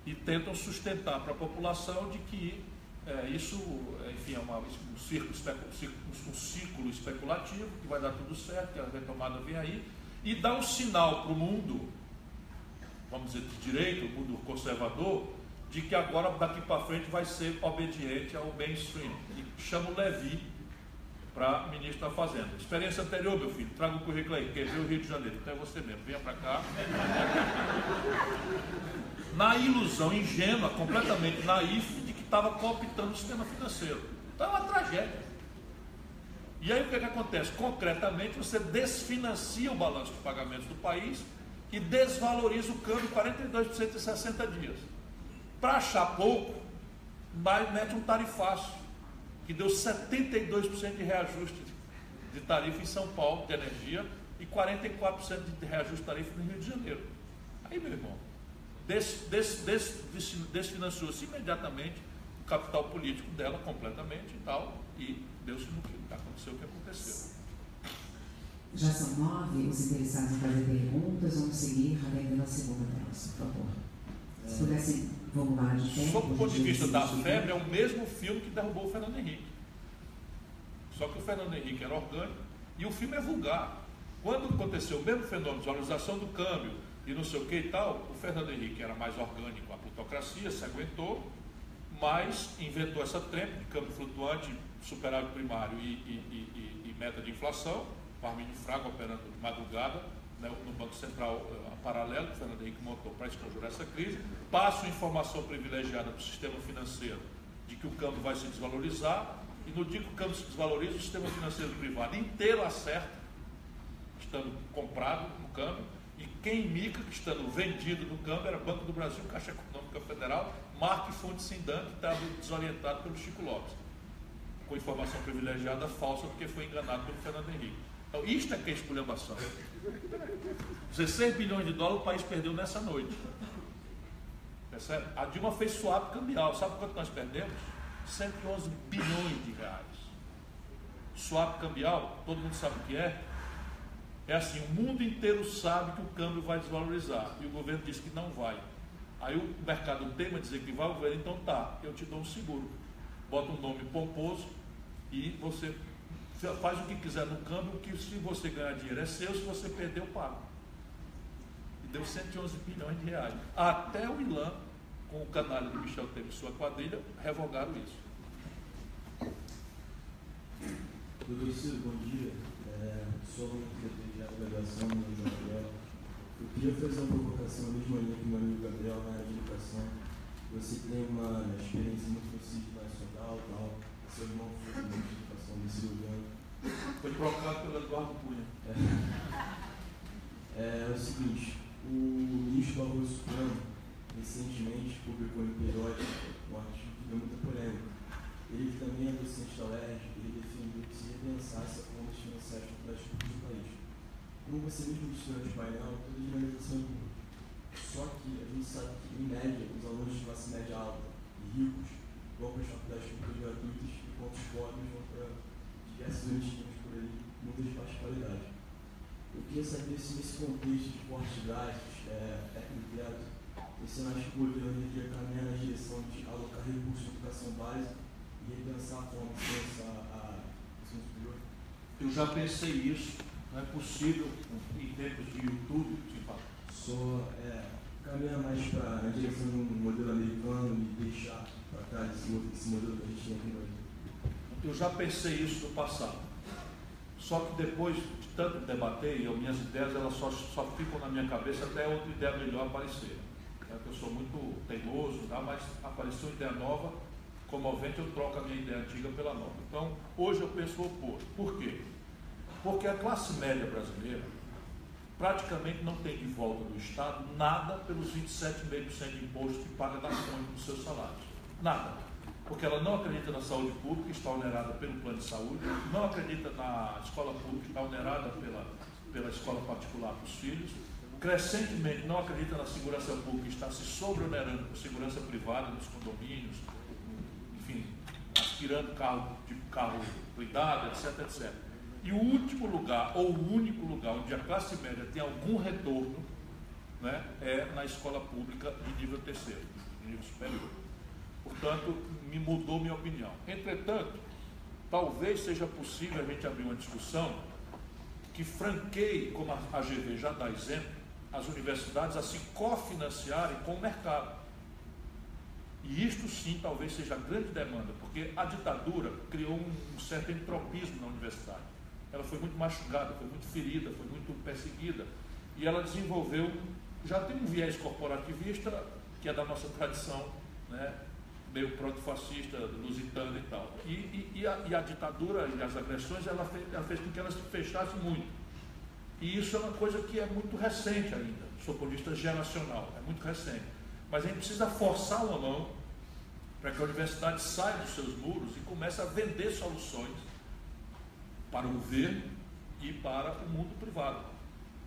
e tentam sustentar para a população de que isso, enfim, é um ciclo especulativo, que vai dar tudo certo, que a retomada vem aí, e dá um sinal para o mundo, vamos dizer, de direito, o mundo conservador, de que agora, daqui para frente, vai ser obediente ao mainstream. E chama o Levy para ministro da Fazenda. Experiência anterior, meu filho, traga o currículo aí, quer ver o Rio de Janeiro, então é você mesmo, venha para cá. Na ilusão ingênua, completamente naif, de que estava cooptando o sistema financeiro. Então é uma tragédia. E aí o que acontece? Concretamente, você desfinancia o balanço de pagamentos do país e desvaloriza o câmbio 42% em 60 dias. Para achar pouco, mete um tarifaço, que deu 72% de reajuste de tarifa em São Paulo, de energia, e 44% de reajuste de tarifa no Rio de Janeiro. Aí, meu irmão, desfinanciou-se imediatamente o capital político dela completamente e tal, e deu-se no que aconteceu o que aconteceu. Já são 9 os interessados em fazer perguntas. Vamos seguir atendendo a segunda delas, por favor. Se pudesse, vamos lá de tempo. Sob o ponto de vista da febre, é o mesmo filme que derrubou o Fernando Henrique. Só que o Fernando Henrique era orgânico e o filme é vulgar. Quando aconteceu o mesmo fenômeno de valorização do câmbio e não sei o que e tal, o Fernando Henrique era mais orgânico, a plutocracia se aguentou, mas inventou essa trempa de câmbio flutuante, superávit primário e meta de inflação, o Armínio Fraga operando de madrugada, né, no Banco Central paralelo, que o Fernando Henrique montou para esconjurar essa crise, passa informação privilegiada para o sistema financeiro de que o câmbio vai se desvalorizar, e no dia que o câmbio se desvaloriza, o sistema financeiro privado inteiro acerta, estando comprado no câmbio, e quem mica, que estando vendido no câmbio, era Banco do Brasil, Caixa Econômica Federal, Marco e Fonte Sindan, que estava desorientado pelo Chico Lopes, com informação privilegiada falsa, porque foi enganado pelo Fernando Henrique. Então, isto é que é esculhambação. 16 bilhões de dólares o país perdeu nessa noite. Percebe? A Dilma fez swap cambial. Sabe quanto nós perdemos? 111 bilhões de reais. Swap cambial, todo mundo sabe o que é? É assim, o mundo inteiro sabe que o câmbio vai desvalorizar e o governo diz que não vai. Aí o mercado tema dizer que vai, o governo, então tá, eu te dou um seguro. Bota um nome pomposo e você faz o que quiser no câmbio, que se você ganhar dinheiro é seu, se você perder, eu pago. E deu 111 bilhões de reais. Até o Ilan, com o canalha do Michel Temer e sua quadrilha, revogaram isso. Doutor Ciro, bom dia. Sou aluno da graduação no João Gabriel. Eu queria fazer uma provocação na mesma linha que o meu amigo Gabriel na área de educação. Você tem uma experiência muito no CID nacional, tal. Seu irmão foi na educação desse governo. Foi provocado pelo Eduardo Cunha. É o seguinte, o ministro Barroso Supremo recentemente publicou em Perote um artigo que deu muita polêmica. Ele que também é docente da UERJ, ele defendeu que se repensasse a forma de financiar as faculdades públicas do país. Como você mesmo disse durante o painel, toda a generalização é pública. Só que a gente sabe que, em média, os alunos de classe média alta e ricos vão para as faculdades públicas gratuitas, enquanto os pobres vão para diversos universidades por aí, muitas de baixa qualidade. Eu queria saber se nesse contexto de fortes gastos, teto, você não acha que o governo deveria caminhar na direção de alocar recursos de educação básica e repensar a forma de financiar a ensino superior? Eu já pensei isso, não é possível em tempos de YouTube, tipo, só caminhar mais para a direção de um modelo americano e deixar para trás esse modelo que a gente tem aqui no Brasil. Eu já pensei isso no passado. Só que depois de tanto debater, minhas ideias elas só ficam na minha cabeça até outra ideia melhor aparecer. Eu sou muito teimoso, mas apareceu uma ideia nova, comovente, eu troco a minha ideia antiga pela nova. Então, hoje eu penso o oposto. Por quê? Porque a classe média brasileira praticamente não tem de volta do Estado nada pelos 27,5% de imposto que paga da fonte dos seus salários. Nada. Porque ela não acredita na saúde pública, está onerada pelo plano de saúde, não acredita na escola pública, está onerada pela escola particular para os filhos, crescentemente não acredita na segurança pública, está se sobre-onerando por segurança privada nos condomínios, enfim, aspirando carro cuidado, etc, etc. E o último lugar, ou o único lugar onde a classe média tem algum retorno, né, é na escola pública de nível terceiro, de nível superior. Portanto, me mudou minha opinião. Entretanto, talvez seja possível a gente abrir uma discussão que franqueie, como a GV já dá exemplo, as universidades a se cofinanciarem com o mercado. E isto sim talvez seja a grande demanda, porque a ditadura criou um certo entropismo na universidade. Ela foi muito machucada, foi muito ferida, foi muito perseguida, e ela desenvolveu, já tem um viés corporativista, que é da nossa tradição, né, meio proto-fascista, lusitana e tal. E a ditadura e as agressões, ela fez com que ela se fechasse muito. E isso é uma coisa que é muito recente ainda, do seu ponto de vista geracional, é muito recente. Mas a gente precisa forçar uma mão para que a universidade saia dos seus muros e comece a vender soluções para o governo e para o mundo privado,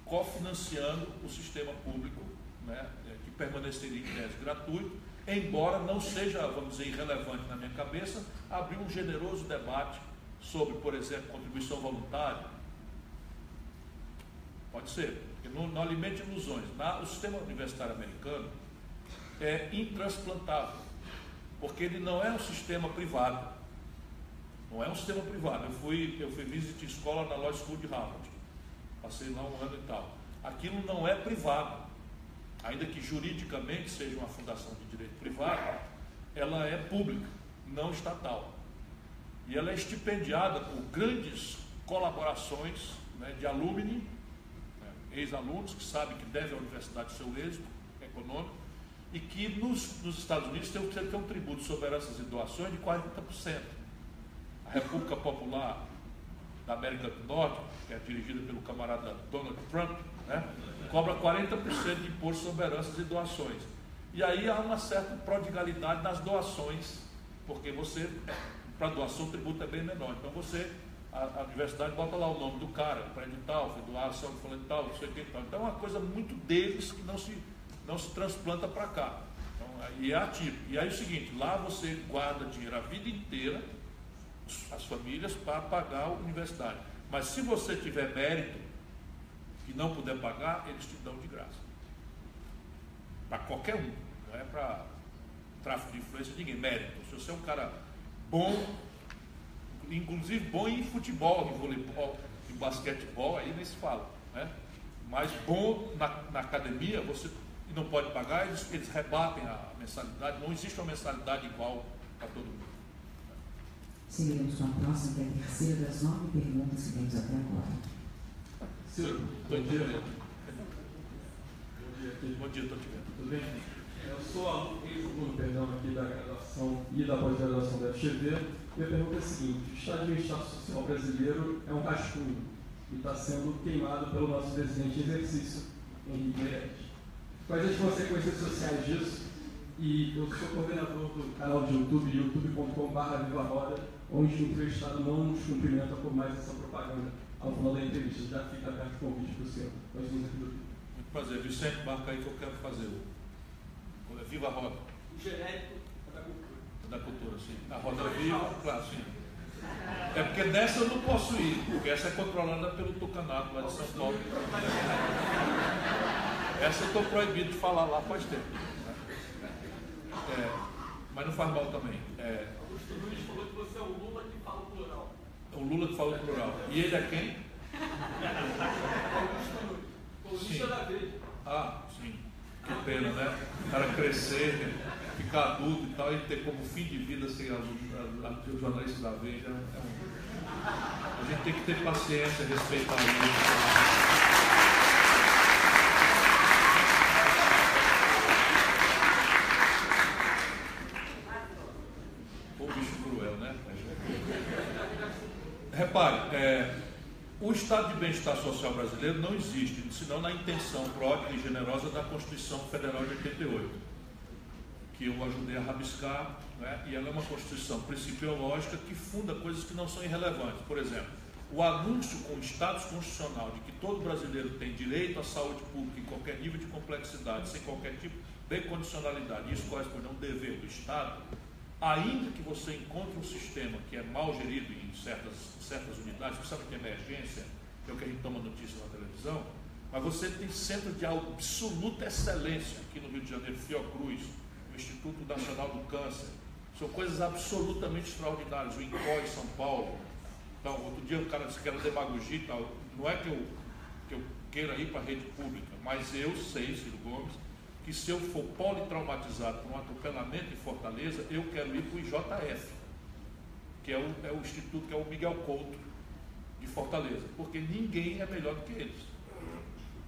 cofinanciando o sistema público, né, que permaneceria em tese gratuito, embora não seja, vamos dizer, irrelevante na minha cabeça, abrir um generoso debate sobre, por exemplo, contribuição voluntária. Pode ser, porque não alimente ilusões. O sistema universitário americano é intransplantável, porque ele não é um sistema privado. Não é um sistema privado. Eu fui visitar escola na Law School de Harvard. Passei lá um ano e tal. Aquilo não é privado. Ainda que juridicamente seja uma fundação de direito privado, ela é pública, não estatal. E ela é estipendiada por grandes colaborações, né, de alumni, né, ex-alunos que sabem que devem à universidade seu êxito econômico, e que nos Estados Unidos tem um tributo sobre heranças e doações de 40%. A República Popular da América do Norte, que é dirigida pelo camarada Donald Trump, né, cobra 40% de imposto sobre heranças e doações. E aí há uma certa prodigalidade nas doações, porque para doação o tributo é bem menor. Então a universidade bota lá o nome do cara, prédio tal, foi doação, fulano tal, não sei o que tal. Então é uma coisa muito deles que não se transplanta para cá. Então, e é ativo. E aí é o seguinte, lá você guarda dinheiro a vida inteira, as famílias, para pagar a universidade. Mas se você tiver mérito e não puder pagar, eles te dão de graça. Para qualquer um, não é para tráfico de influência de ninguém, mérito. Se você é um cara bom, inclusive bom em futebol, em voleibol, em basquetebol, aí nem se fala, né? Mas bom na academia, você não pode pagar, eles rebatem a mensalidade, não existe uma mensalidade igual para todo mundo. Seguiremos com a próxima, que é a terceira das 9 perguntas que temos até agora. Bom dia. Bom dia, estou te vendo. Tudo bem? Eu sou ex-aluno, aqui da graduação e da pós-graduação da FGV. E a pergunta é a seguinte: o Estado de Bem-Estar Social brasileiro é um rascunho e está sendo queimado pelo nosso presidente em exercício, Henrique Meirelles. Quais as consequências sociais disso? E eu sou coordenador do canal de YouTube, youtube.com/vivaroda, onde o Estado não nos cumprimenta por mais essa propaganda. Ao final da entrevista, já fica aberto o convite para o senhor. Nós vamos aqui do Rio. Muito prazer. Vicente, marca aí que eu quero fazer o Viva a Roda. O genérico da cultura. Da cultura, sim. A Roda Viva, claro, sim. É porque nessa eu não posso ir, porque essa é controlada pelo Tucanato, lá de São Paulo. Essa eu estou proibido de falar lá faz tempo. Mas não faz mal também. O Luiz falou que você é o Lula que fala o plural. O Lula que fala o plural. E ele é quem? Paulista da Veja. Ah, sim. Que pena, né? O cara crescer, ficar adulto e tal, e ter como fim de vida ser o jornalista da Veja. A gente tem que ter paciência, respeitar isso. Repare, o Estado de Bem-Estar Social brasileiro não existe, senão na intenção própria e generosa da Constituição Federal de 88, que eu ajudei a rabiscar, né? E ela é uma Constituição principiológica que funda coisas que não são irrelevantes. Por exemplo, o anúncio com o status constitucional de que todo brasileiro tem direito à saúde pública em qualquer nível de complexidade, sem qualquer tipo de condicionalidade, isso corresponde a um dever do Estado. Ainda que você encontre um sistema que é mal gerido em certas unidades, você sabe que é emergência, que é o que a gente toma notícia na televisão, mas você tem centros de absoluta excelência aqui no Rio de Janeiro, Fiocruz, o Instituto Nacional do Câncer, são coisas absolutamente extraordinárias, o INCOI em São Paulo. Então, outro dia o cara disse que era demagogia e tal, não é que eu queira ir para a rede pública, mas eu sei, Ciro Gomes, que que se eu for politraumatizado por um atropelamento em Fortaleza, eu quero ir para o IJF, que é o instituto, que é o Miguel Couto de Fortaleza, porque ninguém é melhor do que eles.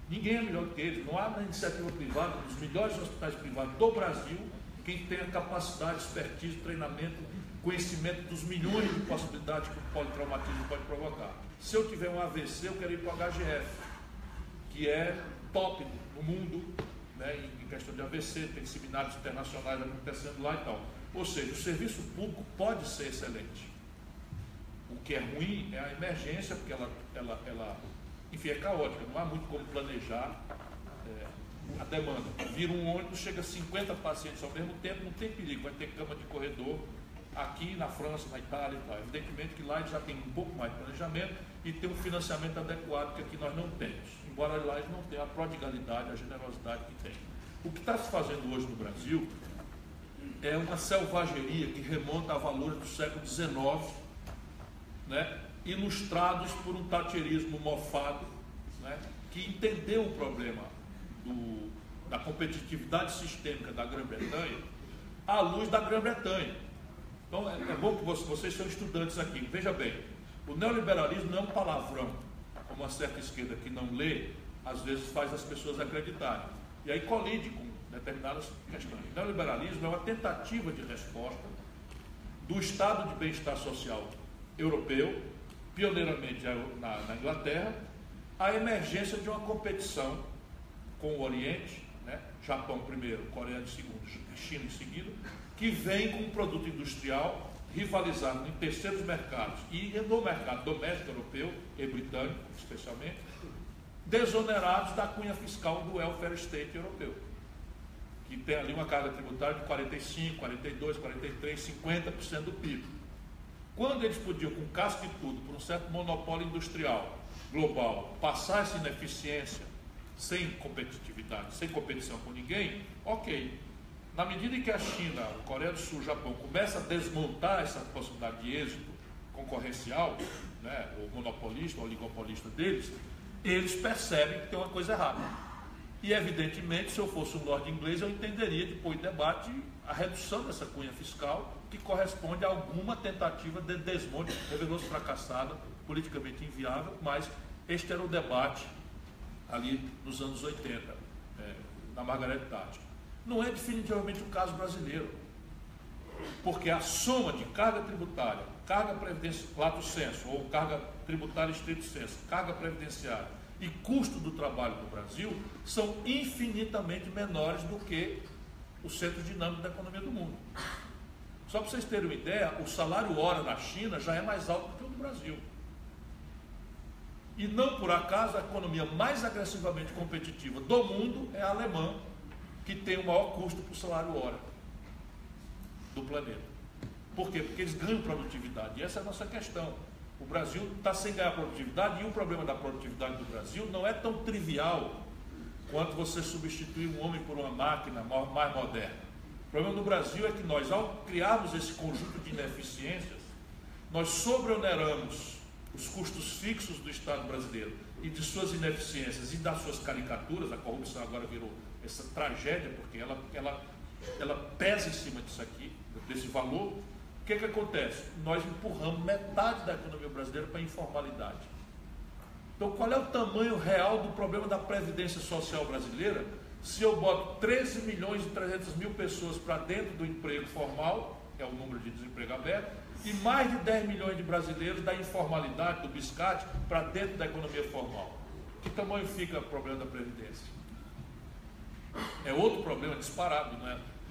Ninguém é melhor do que eles. Não há na iniciativa privada, nos melhores hospitais privados do Brasil, quem tem a capacidade, expertise, treinamento, conhecimento dos milhões de possibilidades que o politraumatismo pode provocar. Se eu tiver um AVC, eu quero ir para o HGF, que é top no mundo, né, em questão de AVC, tem seminários internacionais acontecendo lá e tal. Ou seja, o serviço público pode ser excelente. O que é ruim é a emergência, porque ela enfim, é caótica, não há muito como planejar a demanda. Vira um ônibus, chega 50 pacientes ao mesmo tempo, não tem perigo, vai ter cama de corredor aqui na França, na Itália e tal. Evidentemente que lá eles já tem um pouco mais de planejamento e tem um financiamento adequado que aqui nós não temos. Embora lá eles não tenham a prodigalidade, a generosidade que tem. O que está se fazendo hoje no Brasil é uma selvageria que remonta a valores do século XIX, né, ilustrados por um thatcherismo mofado, né, que entendeu o problema da competitividade sistêmica da Grã-Bretanha à luz da Grã-Bretanha. Então é bom que vocês são estudantes aqui. Veja bem, o neoliberalismo não é um palavrão, como uma certa esquerda que não lê, às vezes faz as pessoas acreditarem. E aí colide com determinadas questões. O neoliberalismo é uma tentativa de resposta do estado de bem-estar social europeu, pioneiramente na Inglaterra, à emergência de uma competição com o Oriente, né? Japão primeiro, Coreia de segundo, China em seguida, que vem com um produto industrial rivalizando em terceiros mercados e no mercado doméstico europeu e britânico, especialmente, desonerados da cunha fiscal do welfare state europeu, que tem ali uma carga tributária de 45%, 42%, 43%, 50% do PIB. Quando eles podiam, com casca e tudo, por um certo monopólio industrial global, passar essa ineficiência sem competitividade, sem competição com ninguém, ok. Na medida em que a China, a Coreia do Sul, o Japão começa a desmontar essa possibilidade de êxito concorrencial, né, o monopolista, o oligopolista deles, eles percebem que tem uma coisa errada. E, evidentemente, se eu fosse um lord inglês, eu entenderia de pôr em debate a redução dessa cunha fiscal, que corresponde a alguma tentativa de desmonte, revelou-se fracassada, politicamente inviável, mas este era o debate ali nos anos 80, na Margaret Thatcher. Não é definitivamente o caso brasileiro, porque a soma de carga tributária, carga previdenciária, lato sensu, ou carga tributária estrito sensu, carga previdenciária e custo do trabalho no Brasil são infinitamente menores do que o centro dinâmico da economia do mundo. Só para vocês terem uma ideia, o salário hora na China já é mais alto do que o do Brasil. E não por acaso a economia mais agressivamente competitiva do mundo é a alemã, que tem o maior custo por salário hora do planeta. Por quê? Porque eles ganham produtividade. E essa é a nossa questão. O Brasil está sem ganhar produtividade e o problema da produtividade do Brasil não é tão trivial quanto você substituir um homem por uma máquina mais moderna. O problema do Brasil é que nós, ao criarmos esse conjunto de ineficiências, nós sobreoneramos os custos fixos do Estado brasileiro e de suas ineficiências e das suas caricaturas. A corrupção agora virou essa tragédia, porque ela pesa em cima disso aqui, desse valor. O que acontece? Nós empurramos metade da economia brasileira para a informalidade. Então, qual é o tamanho real do problema da previdência social brasileira se eu boto 13 milhões e 300 mil pessoas para dentro do emprego formal, que é o número de desemprego aberto, e mais de 10 milhões de brasileiros da informalidade, do biscate, para dentro da economia formal? Que tamanho fica o problema da previdência? É outro problema disparado,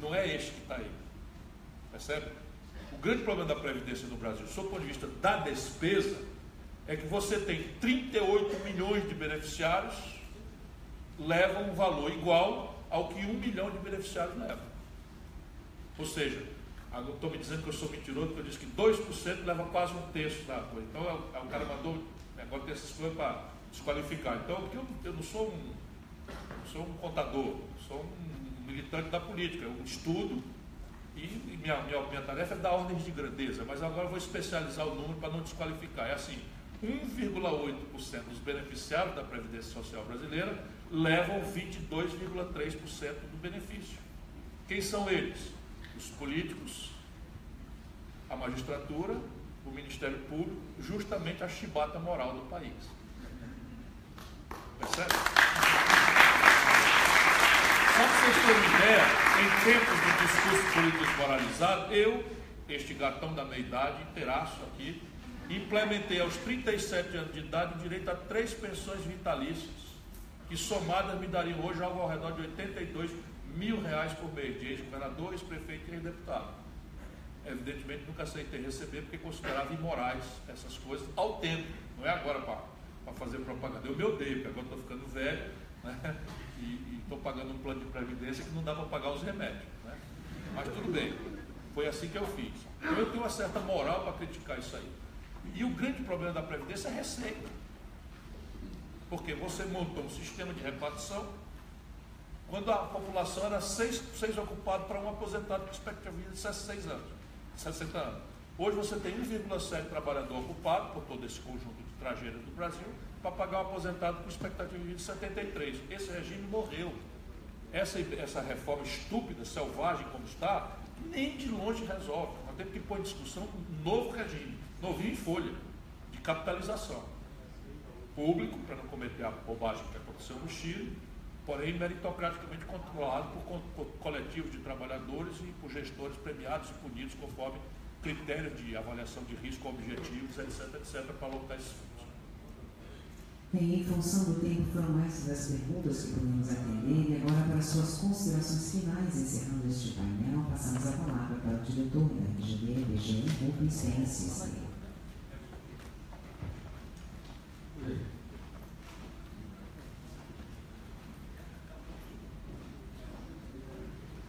não é este que está aí. Percebe? O grande problema da previdência no Brasil, sob o ponto de vista da despesa, é que você tem 38 milhões de beneficiários, levam um valor igual ao que 1 milhão de beneficiários levam. Ou seja, estou me dizendo que eu sou mentiroso, porque eu disse que 2% leva quase um terço da coisa. Então, o cara mandou, agora tem essas coisas para desqualificar. Então, eu não sou um contador, sou um militante da política, eu estudo e minha tarefa é dar ordens de grandeza, mas agora eu vou especializar o número para não desqualificar. É assim, 1,8% dos beneficiários da Previdência Social brasileira levam 22,3% do benefício. Quem são eles? Os políticos, a magistratura, o Ministério Público, justamente a chibata moral do país. Percebe? Só para vocês terem uma ideia, em tempos de discurso político desmoralizado, eu, este gatão da meia-idade, inteiraço aqui, implementei aos 37 anos de idade o direito a 3 pensões vitalícias, que somadas me dariam hoje algo ao redor de R$82 mil por mês, de ex-governador, ex-prefeito e ex-deputado. Evidentemente nunca aceitei receber, porque considerava imorais essas coisas ao tempo, não é agora para fazer propaganda. Eu me odeio, porque agora estou ficando velho, né? E estou pagando um plano de previdência que não dá para pagar os remédios, né? Mas tudo bem, foi assim que eu fiz. Então eu tenho uma certa moral para criticar isso aí. E o grande problema da Previdência é a receita. Porque você montou um sistema de repartição quando a população era 6 ocupados para um aposentado com expectativa de vida de 60 anos. Hoje você tem 1,7 trabalhador ocupado por todo esse conjunto de tragédias do Brasil para pagar um aposentado com expectativa de vida de 73. Esse regime morreu. Essa reforma estúpida, selvagem como está, nem de longe resolve. Nós temos que pôr em discussão um novo regime, novinho em folha, de capitalização. Público, para não cometer a bobagem que aconteceu no Chile, porém meritocraticamente controlado por coletivos de trabalhadores e por gestores premiados e punidos conforme critérios de avaliação de risco, objetivos, etc., para alocar esses fundos. Bem, em função do tempo, foram essas as perguntas que podemos atender, e agora para suas considerações finais, encerrando este painel, passamos a palavra para o diretor da FGV, BGE, Rubens Pences.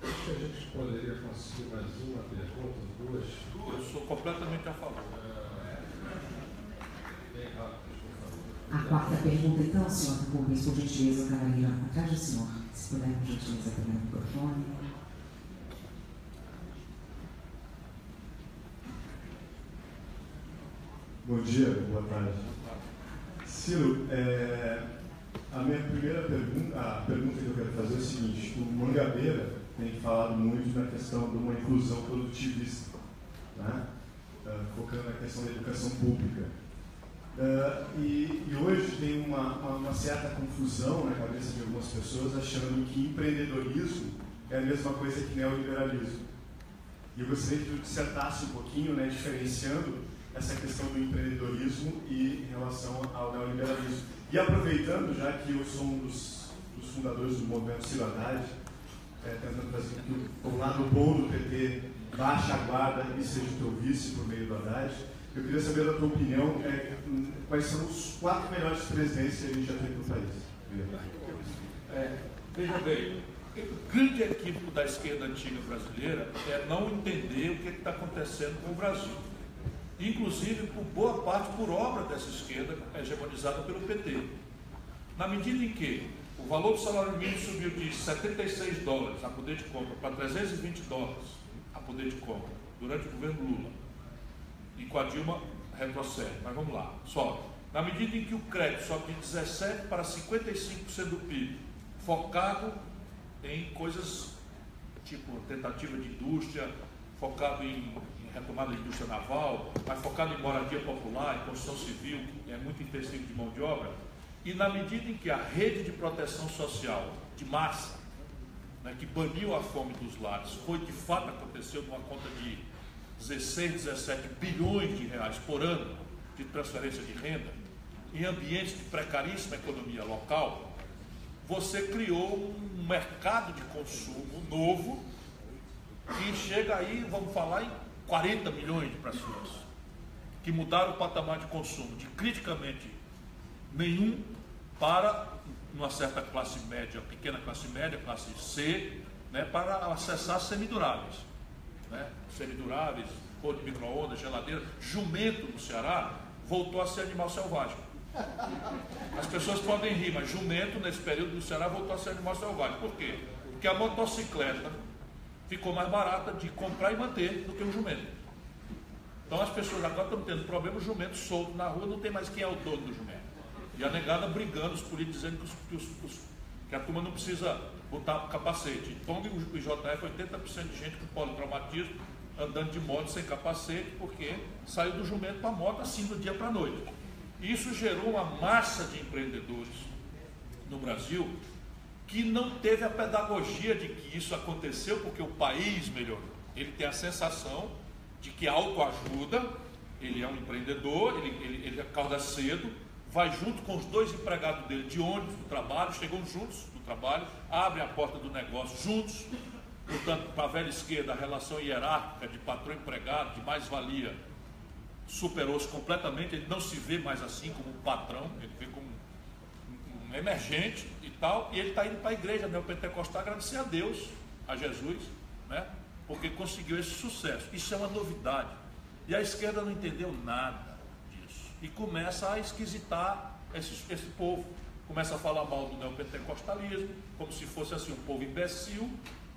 Acho que a gente poderia conseguir mais uma pergunta, duas. Eu sou completamente a favor. Bem rápido, por favor. A quarta pergunta, então, senhor Rubens, por gentileza, cavalheiro, atrás do senhor, se puder, por gentileza, pegar o microfone. Bom dia, boa tarde. Ciro, a minha primeira pergunta, a pergunta que eu quero fazer é o seguinte: o Mangabeira tem falado muito na questão de uma inclusão produtivista, né? Focando na questão da educação pública. E hoje tem uma certa confusão na cabeça de algumas pessoas, achando que empreendedorismo é a mesma coisa que neoliberalismo. E eu gostaria que tu dissertasse um pouquinho, né, diferenciando essa questão do empreendedorismo e em relação ao neoliberalismo. E aproveitando, já que eu sou um dos fundadores do movimento Ciro Haddad, tentando fazer que o lado bom do PT baixe a guarda e seja o teu vice por meio do Haddad, eu queria saber da tua opinião, quais são os 4 melhores presidentes que a gente já teve no país. Veja bem, o grande equívoco da esquerda antiga brasileira é não entender o que está acontecendo com o Brasil. Inclusive, por boa parte, por obra dessa esquerda hegemonizada pelo PT. Na medida em que o valor do salário mínimo subiu de $76 a poder de compra para $320 a poder de compra durante o governo Lula, e com a Dilma retrocede, mas vamos lá, sobe. Na medida em que o crédito sobe de 17% para 55% do PIB, focado em coisas tipo tentativa de indústria, focado em retomada da indústria naval, mas focado em moradia popular, em construção civil, que é muito intensivo de mão de obra, e na medida em que a rede de proteção social de massa, né, que baniu a fome dos lares, foi de fato aconteceu numa conta de 16, 17 bilhões de reais por ano de transferência de renda, em ambientes de precaríssima economia local, você criou um mercado de consumo novo que chega aí, vamos falar, em 40 milhões de pessoas que mudaram o patamar de consumo de criticamente nenhum para uma certa classe média, pequena classe média, classe C, né, para acessar semiduráveis. Né? Semiduráveis, forno de micro-ondas, geladeira. Jumento no Ceará voltou a ser animal selvagem. As pessoas podem rir, mas jumento nesse período no Ceará voltou a ser animal selvagem. Por quê? Porque a motocicleta ficou mais barata de comprar e manter do que o jumento. Então as pessoas agora estão tendo problema, o jumento solto na rua, não tem mais quem é o dono do jumento. E a negada brigando, os políticos dizendo que a turma não precisa botar capacete. Então o IJF, 80% de gente com politraumatismo, andando de moto sem capacete, porque saiu do jumento para a moto assim do dia para a noite. Isso gerou uma massa de empreendedores no Brasil que não teve a pedagogia de que isso aconteceu porque o país melhorou. Ele tem a sensação de que a autoajuda, ele é um empreendedor, ele acorda cedo, vai junto com os 2 empregados dele de ônibus do trabalho, chegam juntos do trabalho, abrem a porta do negócio juntos. Portanto, para a velha esquerda, a relação hierárquica de patrão-empregado, de mais-valia, superou-se completamente. Ele não se vê mais assim como um patrão, ele vê como um emergente e tal, e ele está indo para a igreja neopentecostal agradecer a Deus, a Jesus, né? Porque conseguiu esse sucesso. Isso é uma novidade. E a esquerda não entendeu nada disso. E começa a esquisitar esse povo. Começa a falar mal do neopentecostalismo, como se fosse assim um povo imbecil,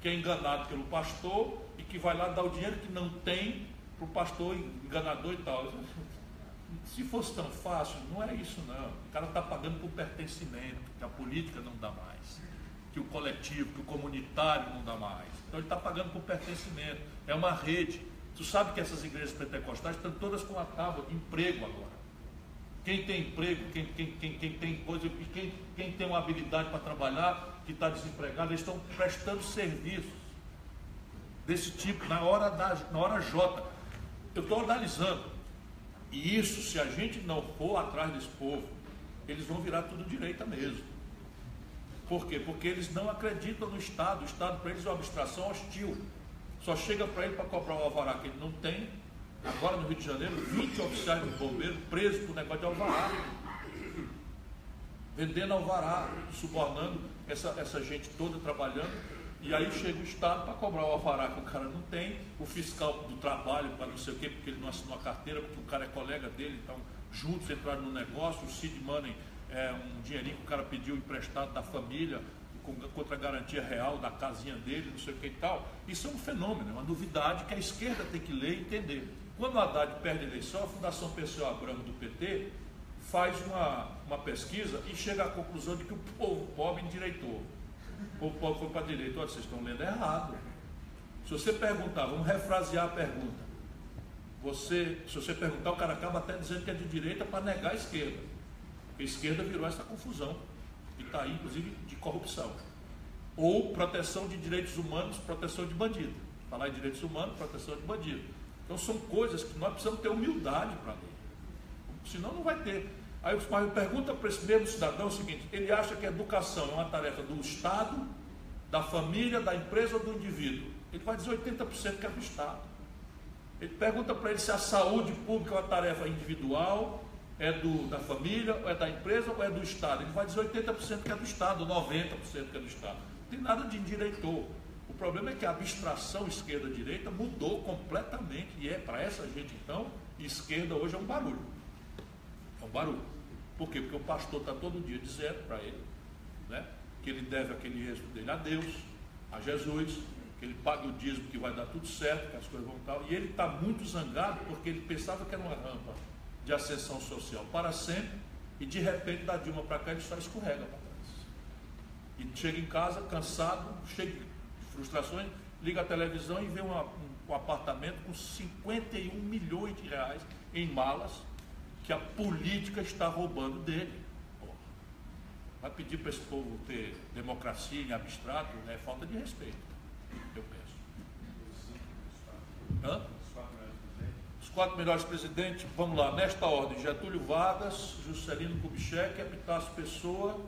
que é enganado pelo pastor e que vai lá dar o dinheiro que não tem para o pastor enganador e tal. Se fosse tão fácil, não é isso não. O cara está pagando por pertencimento, que a política não dá mais, que o coletivo, que o comunitário não dá mais. Então ele está pagando por pertencimento. É uma rede. Tu sabe que essas igrejas pentecostais estão todas com a tábua de emprego agora. Quem tem emprego, quem tem coisa, quem tem uma habilidade para trabalhar, que está desempregado, eles estão prestando serviços desse tipo na hora J. Eu estou analisando. E isso, se a gente não for atrás desse povo, eles vão virar tudo direita mesmo. Por quê? Porque eles não acreditam no Estado. O Estado para eles é uma abstração hostil. Só chega para ele para cobrar o alvará que ele não tem. Agora no Rio de Janeiro, 20 oficiais do bombeiro presos por negócio de alvará. Vendendo alvará, subornando essa gente toda trabalhando. E aí chega o Estado para cobrar o alvará que o cara não tem, o fiscal do trabalho para não sei o quê, porque ele não assinou a carteira, porque o cara é colega dele, então juntos entraram no negócio, o seed money é um dinheirinho que o cara pediu emprestado da família, contra a garantia real da casinha dele, não sei o que e tal. Isso é um fenômeno, é uma novidade que a esquerda tem que ler e entender. Quando o Haddad perde a eleição, a Fundação Perseu Abramo do PT faz uma pesquisa e chega à conclusão de que o povo pobre endireitou. O povo pobre foi para a direita. Olha, vocês estão lendo errado. Se você perguntar, vamos refrasear a pergunta. Se você perguntar, o cara acaba até dizendo que é de direita para negar a esquerda. Porque a esquerda virou essa confusão. E está aí, inclusive, de corrupção. Ou proteção de direitos humanos, proteção de bandido. Falar em direitos humanos, proteção de bandido. Então são coisas que nós precisamos ter humildade para ler. Senão não vai ter. Aí o pai pergunta para esse mesmo cidadão o seguinte: ele acha que a educação é uma tarefa do Estado, da família, da empresa ou do indivíduo? Ele vai dizer 80% que é do Estado. Ele pergunta para ele se a saúde pública é uma tarefa individual, é da família, ou é da empresa ou é do Estado? Ele vai dizer 80% que é do Estado, 90% que é do Estado. Não tem nada de endireitor. O problema é que a abstração esquerda-direita mudou completamente, e para essa gente então, esquerda hoje é um barulho. É um barulho. Por quê? Porque o pastor está todo dia dizendo para ele, né, que ele deve aquele êxito dele a Deus, a Jesus, que ele pague o dízimo, que vai dar tudo certo, que as coisas vão tal. E ele está muito zangado porque ele pensava que era uma rampa de ascensão social para sempre, e de repente da Dilma para cá ele só escorrega para trás. E chega em casa cansado, cheio de frustrações, liga a televisão e vê um apartamento com 51 milhões de reais em malas que a política está roubando dele. Porra. Vai pedir para esse povo ter democracia em abstrato? É falta de respeito, eu penso. Hã? Os 4 melhores presidentes, vamos lá, nesta ordem: Getúlio Vargas, Juscelino Kubitschek, Epitácio Pessoa.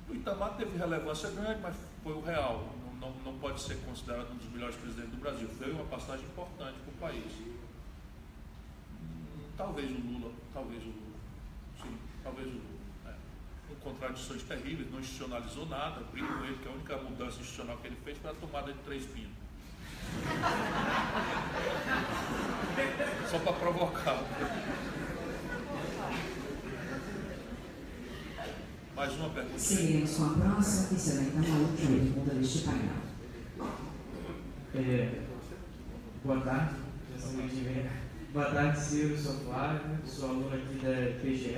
O Itamar teve relevância grande, mas foi o real. Não pode ser considerado um dos melhores presidentes do Brasil. Foi uma passagem importante para o país. Talvez o Lula. Sim, talvez o Lula. Com contradições terríveis, não institucionalizou nada. Brinco com ele que a única mudança institucional que ele fez foi a tomada de 3 pinos. Só para provocar. Mais uma pergunta. Seguiremos com a próxima, que será então a última pergunta deste painel. Boa tarde, boa tarde, Ciro, sou Flávio, sou aluno aqui da PGE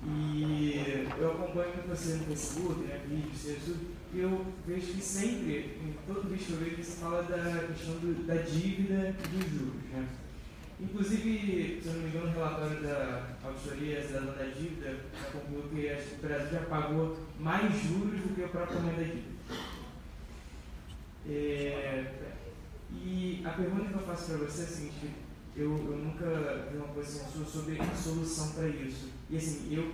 e eu acompanho muito você no Facebook, né, vídeos, e eu vejo que sempre, em todo vídeo que eu vejo, você fala da questão da dívida e dos juros, né? Inclusive, se eu não me engano, no relatório da auditoria cidadã da dívida já concluiu que o Brasil já pagou mais juros do que o próprio tamanho da dívida. E a pergunta que eu faço para você é a seguinte: eu nunca vi uma posição sua sobre a solução para isso. E assim,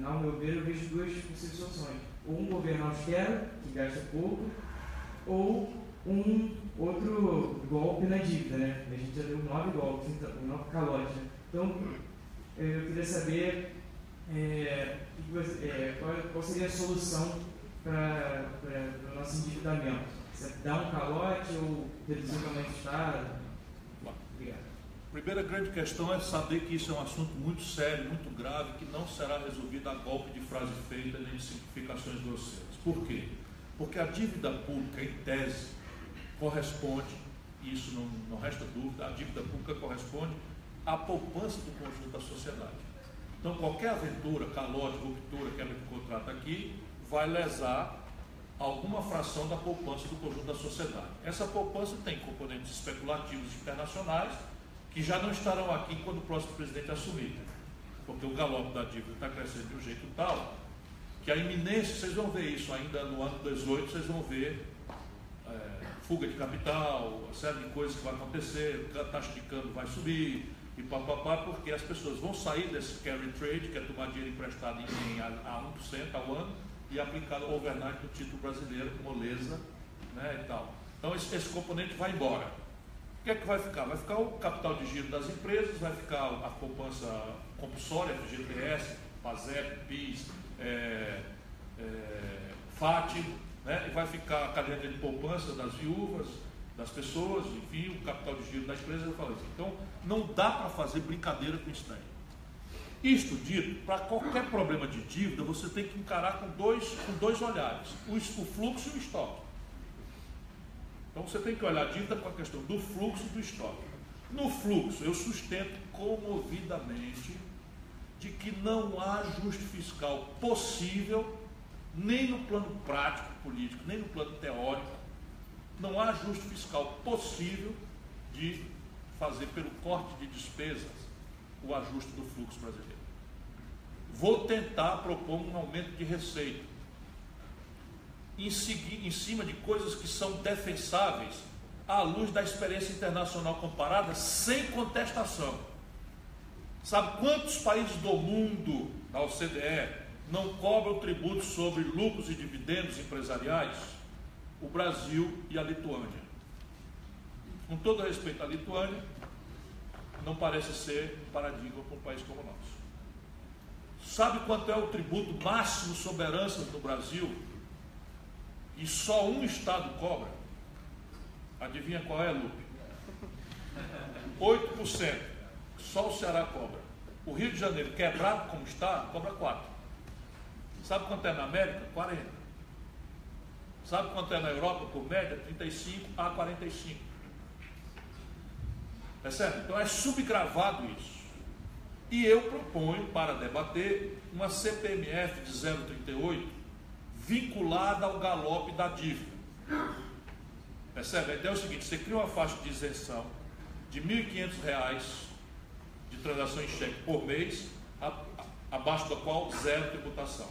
ao meu ver, eu vejo duas possíveis soluções. Ou um governo austero, que gasta pouco, ou um outro golpe na dívida, né? A gente já deu 9 golpes, então, 9 calotes. Né? Então, eu queria saber qual seria a solução para o nosso endividamento. Você dá um calote ou reduzir o tamanho do Estado? Obrigado. A primeira grande questão é saber que isso é um assunto muito sério, muito grave, que não será resolvido a golpe de frase feita nem de simplificações grosseiras. Por quê? Porque a dívida pública, em tese, corresponde, e isso não resta dúvida, a dívida pública corresponde à poupança do conjunto da sociedade. Então, qualquer aventura, calote, ruptura, quebra de contrato aqui, vai lesar alguma fração da poupança do conjunto da sociedade. Essa poupança tem componentes especulativos internacionais que já não estarão aqui quando o próximo presidente assumir, porque o galope da dívida está crescendo de um jeito tal que a iminência, vocês vão ver isso ainda no ano 2018, vocês vão ver fuga de capital, uma série de coisas que vai acontecer, a taxa de câmbio vai subir e papapá, porque as pessoas vão sair desse carry trade, que é tomar dinheiro emprestado a 1% ao ano e aplicar o overnight no título brasileiro, moleza, né, e tal. Então esse componente vai embora. O que é que vai ficar? Vai ficar o capital de giro das empresas, vai ficar a poupança compulsória, FGTS, PASEP, PIS, FAT, né? E vai ficar a caderneta de poupança das viúvas, das pessoas, enfim, o capital de giro da empresa. Eu falei assim. Então, não dá para fazer brincadeira com isso daí. Isto dito, para qualquer problema de dívida, você tem que encarar com dois olhares, o fluxo e o estoque. Então, você tem que olhar a dívida com a questão do fluxo e do estoque. No fluxo, eu sustento comovidamente de que não há ajuste fiscal possível, nem no plano prático político, nem no plano teórico, não há ajuste fiscal possível de fazer pelo corte de despesas o ajuste do fluxo brasileiro. Vou tentar propor um aumento de receita em cima de coisas que são defensáveis à luz da experiência internacional comparada, sem contestação. Sabe quantos países do mundo, da OCDE, não cobram tributo sobre lucros e dividendos empresariais? O Brasil e a Lituânia. Com todo respeito à Lituânia, não parece ser um paradigma para um país como o nosso. Sabe quanto é o tributo máximo sobre heranças no Brasil? E só um estado cobra? Adivinha qual é, Lupe? 8%. Só o Ceará cobra. O Rio de Janeiro, quebrado como está, cobra 4%. Sabe quanto é na América? 40%. Sabe quanto é na Europa, por média? 35% a 45%. Percebe? Então é subgravado isso. E eu proponho para debater uma CPMF de 0,38 vinculada ao galope da dívida. Percebe? A ideia é o seguinte: você cria uma faixa de isenção de R$ 1.500 de transação em cheque por mês, abaixo da qual zero tributação.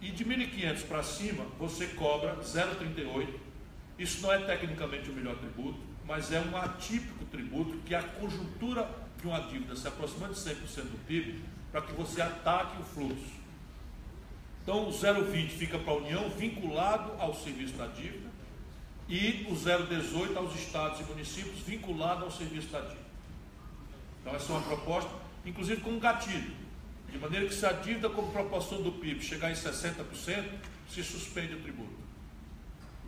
E de 1.500 para cima, você cobra 0,38. Isso não é tecnicamente o melhor tributo, mas é um atípico tributo que a conjuntura de uma dívida se aproxima de 100% do PIB para que você ataque o fluxo. Então, o 0,20 fica para a União vinculado ao serviço da dívida e o 0,18 aos estados e municípios vinculado ao serviço da dívida. Então, essa é uma proposta, inclusive com um gatilho, de maneira que se a dívida como proporção do PIB chegar em 60%, se suspende o tributo.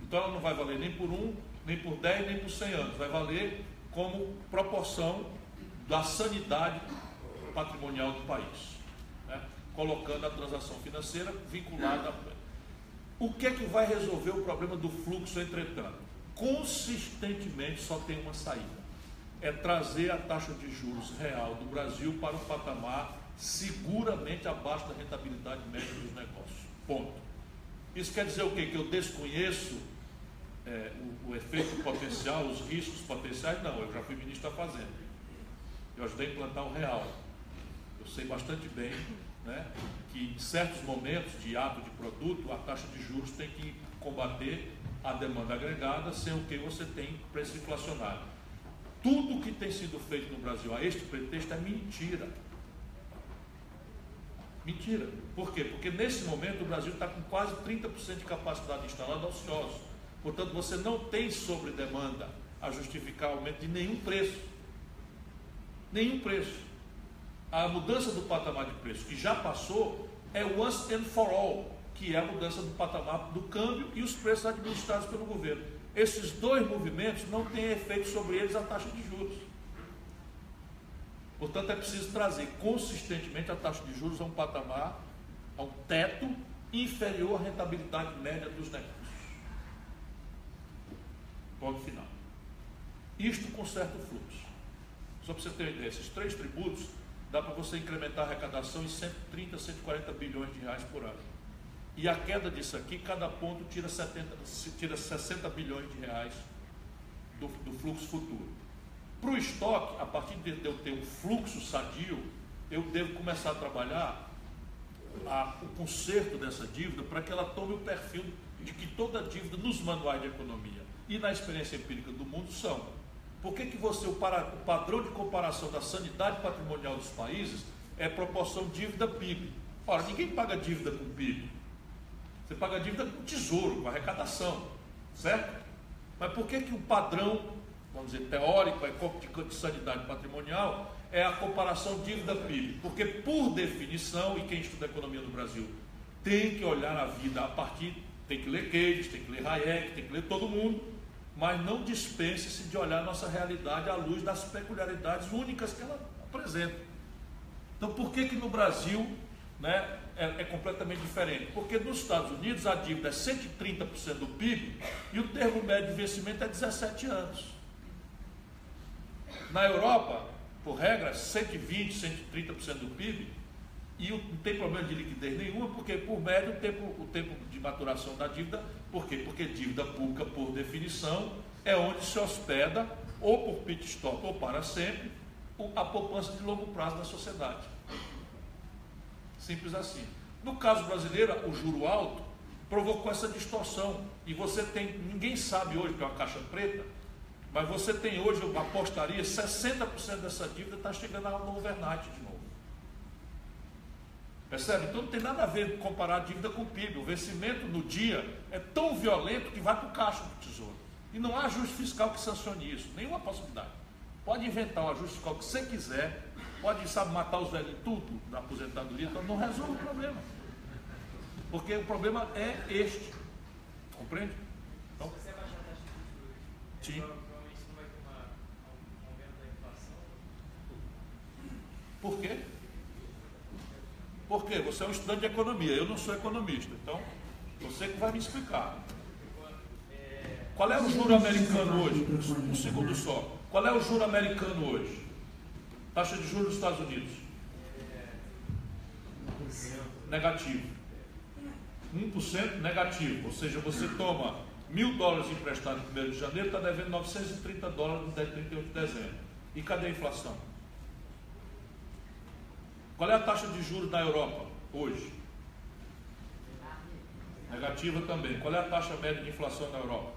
Então, ela não vai valer nem por 1, nem por 10, nem por 100 anos. Vai valer como proporção da sanidade patrimonial do país, né? Colocando a transação financeira vinculada a... O que é que vai resolver o problema do fluxo, entretanto? consistentemente só tem uma saída: é trazer a taxa de juros real do Brasil para um patamar seguramente abaixo da rentabilidade média dos negócios. Ponto. Isso quer dizer o quê? Que eu desconheço o efeito potencial, os riscos potenciais? Não, eu já fui ministro da Fazenda. Eu ajudei a implantar o real. Eu sei bastante bem, né, que em certos momentos de ato de produto, a taxa de juros tem que combater a demanda agregada, sem o que você tem preço inflacionário. Tudo que tem sido feito no Brasil a este pretexto é mentira. Mentira. Por quê? Porque nesse momento o Brasil está com quase 30% de capacidade instalada ociosa. Portanto, você não tem sobre demanda a justificar aumento de nenhum preço. Nenhum preço. A mudança do patamar de preço que já passou é once and for all, que é a mudança do patamar do câmbio e os preços administrados pelo governo. Esses dois movimentos não têm efeito sobre eles a taxa de juros. Portanto, é preciso trazer consistentemente a taxa de juros a um patamar, a um teto inferior à rentabilidade média dos negócios. Ponto final. Isto com certo fluxo. Só para você ter uma ideia, esses 3 tributos dá para você incrementar a arrecadação em 130, 140 bilhões de reais por ano. E a queda disso aqui, cada ponto tira 60 bilhões de reais do fluxo futuro. Para o estoque, a partir de eu ter um fluxo sadio, eu devo começar a trabalhar o conserto dessa dívida para que ela tome o perfil de que toda dívida nos manuais de economia e na experiência empírica do mundo são. Por que o padrão de comparação da sanidade patrimonial dos países é proporção dívida-PIB? Ora, ninguém paga dívida com PIB. Você paga dívida com tesouro, com arrecadação, certo? Mas por que o padrão, vamos dizer, teórico, de sanidade patrimonial é a comparação dívida-PIB? Porque, por definição, e quem estuda a economia no Brasil tem que olhar a vida a partir, tem que ler Keynes, tem que ler Hayek, tem que ler todo mundo, mas não dispense-se de olhar a nossa realidade à luz das peculiaridades únicas que ela apresenta. Então, por que no Brasil, né, é completamente diferente? Porque nos Estados Unidos a dívida é 130% do PIB e o termo médio de vencimento é 17 anos. Na Europa, por regra, 120%, 130% do PIB e não tem problema de liquidez nenhuma, porque por médio o tempo de maturação da dívida, por quê? Porque dívida pública, por definição, é onde se hospeda, ou por pit stop ou para sempre, a poupança de longo prazo da sociedade. Simples assim. No caso brasileiro, o juro alto provocou essa distorção. E você tem, ninguém sabe hoje que é uma caixa preta, mas você tem hoje, eu apostaria, 60% dessa dívida está chegando no overnight de novo. Percebe? Então não tem nada a ver comparar a dívida com o PIB. O vencimento no dia é tão violento que vai para o caixa do Tesouro. E não há ajuste fiscal que sancione isso, nenhuma possibilidade. Pode inventar um ajuste fiscal que você quiser, pode, matar os velhos tudo na aposentadoria, então não resolve o problema. Porque o problema é este. Compreende? Então, se você baixar a taxa de juros, provavelmente não vai ter um aumento da inflação. Por quê? Por quê? Você é um estudante de economia, eu não sou economista, então você que vai me explicar. Qual é o juro americano hoje? Um segundo só. Qual é o juro americano hoje? Taxa de juros dos Estados Unidos? Negativo. 1% negativo. Ou seja, você toma $1.000 emprestado no 1º de janeiro, está devendo $930 no dia 31 de dezembro. E cadê a inflação? Qual é a taxa de juros na Europa hoje? Negativa também. Qual é a taxa média de inflação na Europa?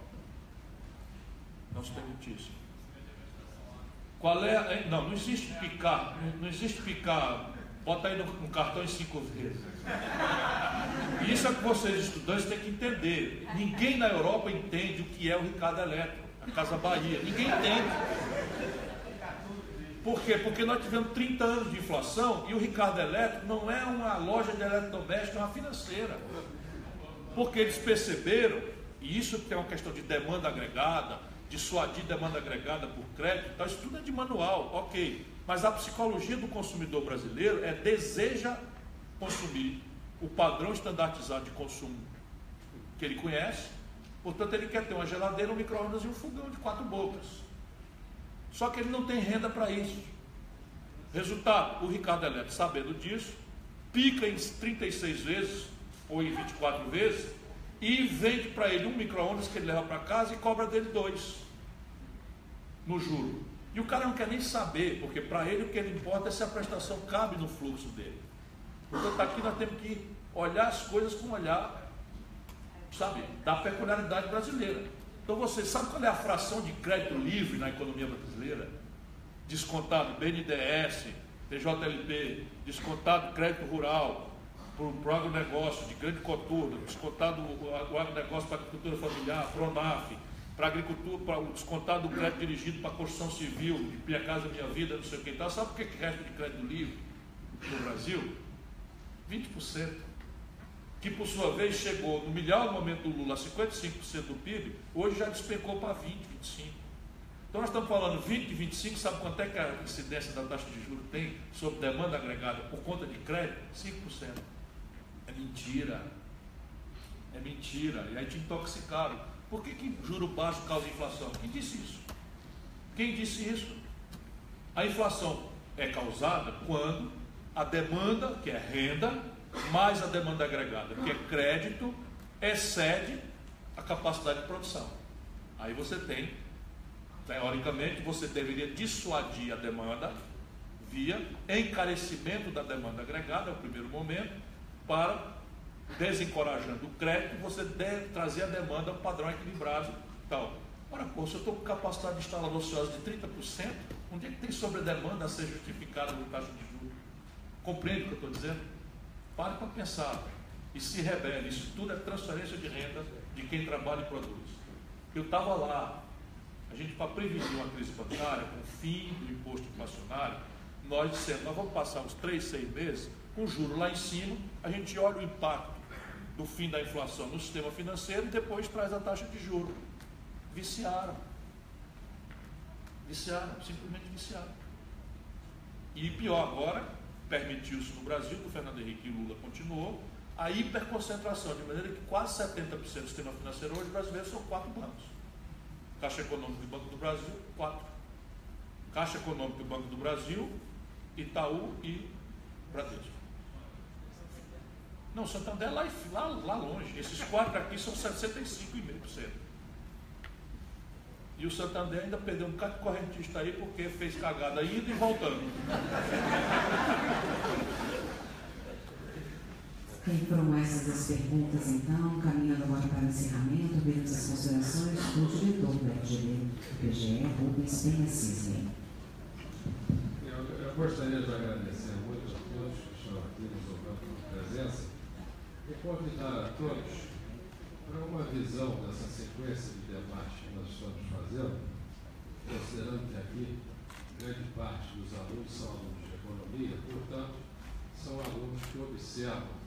Não se tem notícia. Qual é? Não existe picar. Não existe picar. Bota aí no cartão em 5 vezes. Isso é que vocês estudantes têm que entender. Ninguém na Europa entende o que é o Ricardo Eletro, a Casa Bahia. Ninguém entende. Por quê? Porque nós tivemos 30 anos de inflação e o Ricardo Eletro não é uma loja de eletrodoméstico, é uma financeira. Porque eles perceberam, e isso tem uma questão de demanda agregada, dissuadir demanda agregada por crédito, então isso tudo é de manual, ok. Mas a psicologia do consumidor brasileiro deseja consumir o padrão estandartizado de consumo que ele conhece, Portanto, ele quer ter uma geladeira, um micro-ondas e um fogão de 4 bocas. Só que ele não tem renda para isso. Resultado, o Ricardo Eletro, sabendo disso, pica em 36 vezes, ou em 24 vezes, e vende para ele um micro-ondas que ele leva para casa e cobra dele 2 no juro. E o cara não quer nem saber, porque para ele o que ele importa é se a prestação cabe no fluxo dele. Portanto, aqui nós temos que olhar as coisas com um olhar, sabe, da peculiaridade brasileira. Então você sabe qual é a fração de crédito livre na economia brasileira? Descontado BNDES, TJLP, descontado crédito rural, para o agronegócio de grande coturno, descontado o agronegócio para a agricultura familiar, PRONAF, para a agricultura, para o descontado do crédito dirigido para a construção civil, de Minha Casa Minha Vida, não sei o que e tal. Sabe o que é crédito de crédito livre no Brasil? 20%. Que por sua vez chegou no melhor momento do Lula a 55% do PIB, hoje já despencou para 20%, 25%. Então nós estamos falando 20% e 25%, sabe quanto é que a incidência da taxa de juros tem sobre demanda agregada por conta de crédito? 5%. É mentira. É mentira. E aí te intoxicaram. Por que juro baixo causa inflação? Quem disse isso? Quem disse isso? A inflação é causada quando a demanda, que é renda, mais a demanda agregada, que é crédito, excede a capacidade de produção. Aí você tem, teoricamente, você deveria dissuadir a demanda via encarecimento da demanda agregada, é o primeiro momento, para, desencorajando o crédito, você deve trazer a demanda a um padrão equilibrado e tal. Ora, pô, se eu estou com capacidade de instalar ociosa de 30%, onde é que tem sobredemanda a ser justificada no taxa de juros? Compreende o que eu estou dizendo? Pare para pensar e se rebele. Isso tudo é transferência de renda de quem trabalha e produz. Eu estava lá, a gente, para prevenir uma crise bancária, com o fim do imposto inflacionário, nós dissemos, nós vamos passar uns 3, 6 meses com juros lá em cima, a gente olha o impacto do fim da inflação no sistema financeiro e depois traz a taxa de juros. Viciaram. Viciaram, simplesmente viciaram. E pior agora, permitiu-se no Brasil, que o Fernando Henrique e Lula continuou, a hiperconcentração, de maneira que quase 70% do sistema financeiro hoje brasileiro são 4 bancos. Caixa Econômica do Banco do Brasil, 4. Caixa Econômica do Banco do Brasil, Itaú e Bradesco. Não, Santander lá longe. Esses 4 aqui são 65,5%. E o Santander ainda perdeu um bocado de correntista aí porque fez cagada indo e voltando. Foram essas as perguntas, então, caminhando agora para o encerramento, veremos as considerações do diretor do PGE, Rubens Penha Cisne. Eu gostaria de agradecer muito a todos que estão aqui nos honrando com a presença e convidar a todos para uma visão dessa sequência de debate que nós estamos fazendo, considerando que aqui grande parte dos alunos são alunos de economia, portanto, são alunos que observam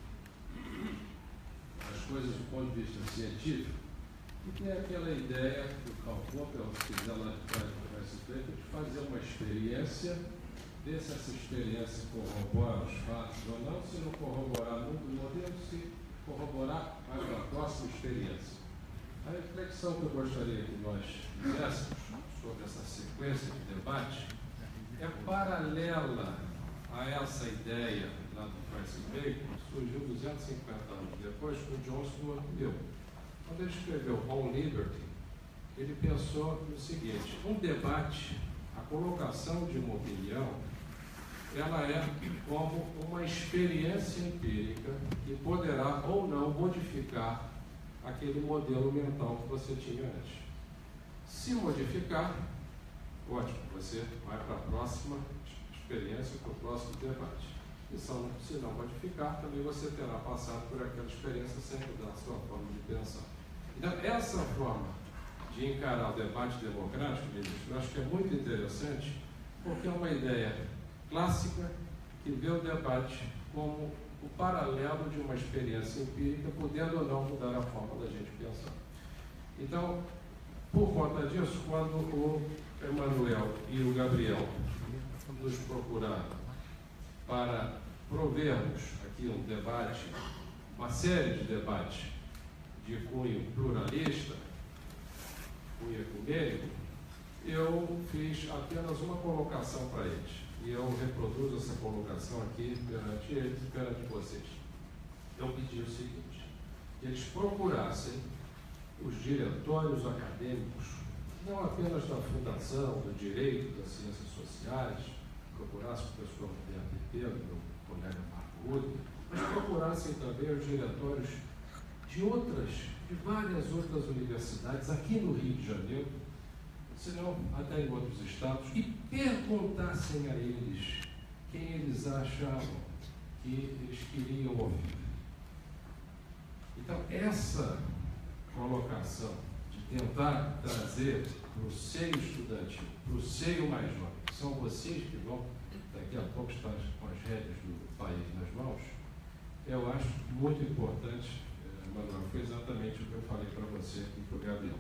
as coisas do ponto de vista científico e tem aquela ideia que o Karl Popper, se quiser lá de trás do respeito, de fazer uma experiência, ver se essa experiência corrobora os fatos ou não, se não corroborar muito o modelo, se corroborar a próxima experiência. A reflexão que eu gostaria que nós fizéssemos sobre essa sequência de debate é paralela a essa ideia lá do Francis Bacon, surgiu 250 anos depois com John Stuart Mill. Quando ele escreveu On Liberty, ele pensou no seguinte: um debate, a colocação de uma opinião, ela é como uma experiência empírica que poderá ou não modificar aquele modelo mental que você tinha antes. Se modificar, ótimo, você vai para a próxima experiência, para o próximo debate. E se não modificar, também você terá passado por aquela experiência sem mudar a sua forma de pensar. Então, essa forma de encarar o debate democrático, ministro, eu acho que é muito interessante, porque é uma ideia clássica que vê o debate como o paralelo de uma experiência empírica, podendo ou não mudar a forma da gente pensar. Então, por conta disso, quando o Emanuel e o Gabriel nos procuraram para provermos aqui um debate, uma série de debates de cunho pluralista, cunho ecumênico, eu fiz apenas uma colocação para eles. E eu reproduzo essa colocação aqui perante eles e perante vocês. Eu pedi o seguinte: que eles procurassem os diretórios acadêmicos, não apenas da Fundação, do Direito, das Ciências Sociais, procurassem o pessoal do DAPT, do meu colega Marco Rude, mas procurassem também os diretórios de várias outras universidades aqui no Rio de Janeiro, se não até em outros estados, e perguntassem a eles quem eles achavam que eles queriam ouvir. Então, essa colocação de tentar trazer para o seio estudantil, para o seio mais jovem, que são vocês que vão, daqui a pouco, estar com as rédeas do país nas mãos, eu acho muito importante, Manuel, foi exatamente o que eu falei para você e para o Gabriel.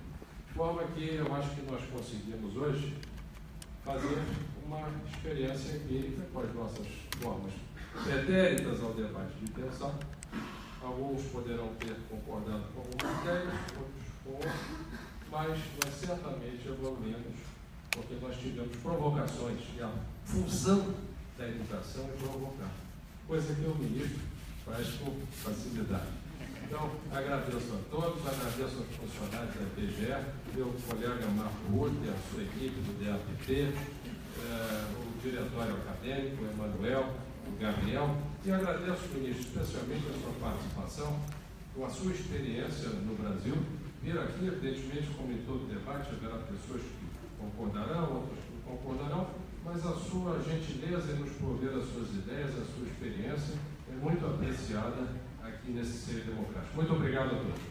De forma que eu acho que nós conseguimos hoje fazer uma experiência empírica com as nossas formas pretéritas ao debate de pensar. Alguns poderão ter concordado com algumas ideias, outros com outras, mas nós certamente evoluímos porque nós tivemos provocações e a função da educação é provocar, coisa que o ministro faz com facilidade. Então, agradeço a todos, agradeço aos funcionários da PGE, meu colega Marco Rude, a sua equipe do DAPT, o diretório acadêmico, o Emanuel, o Gabriel, e agradeço, ministro, especialmente a sua participação, com a sua experiência no Brasil. Vir aqui, evidentemente, como em todo debate, haverá pessoas que concordarão, outras que não concordarão, mas a sua gentileza em nos prover as suas ideias, a sua experiência, é muito apreciada aqui nesse seio democrático. Muito obrigado a todos.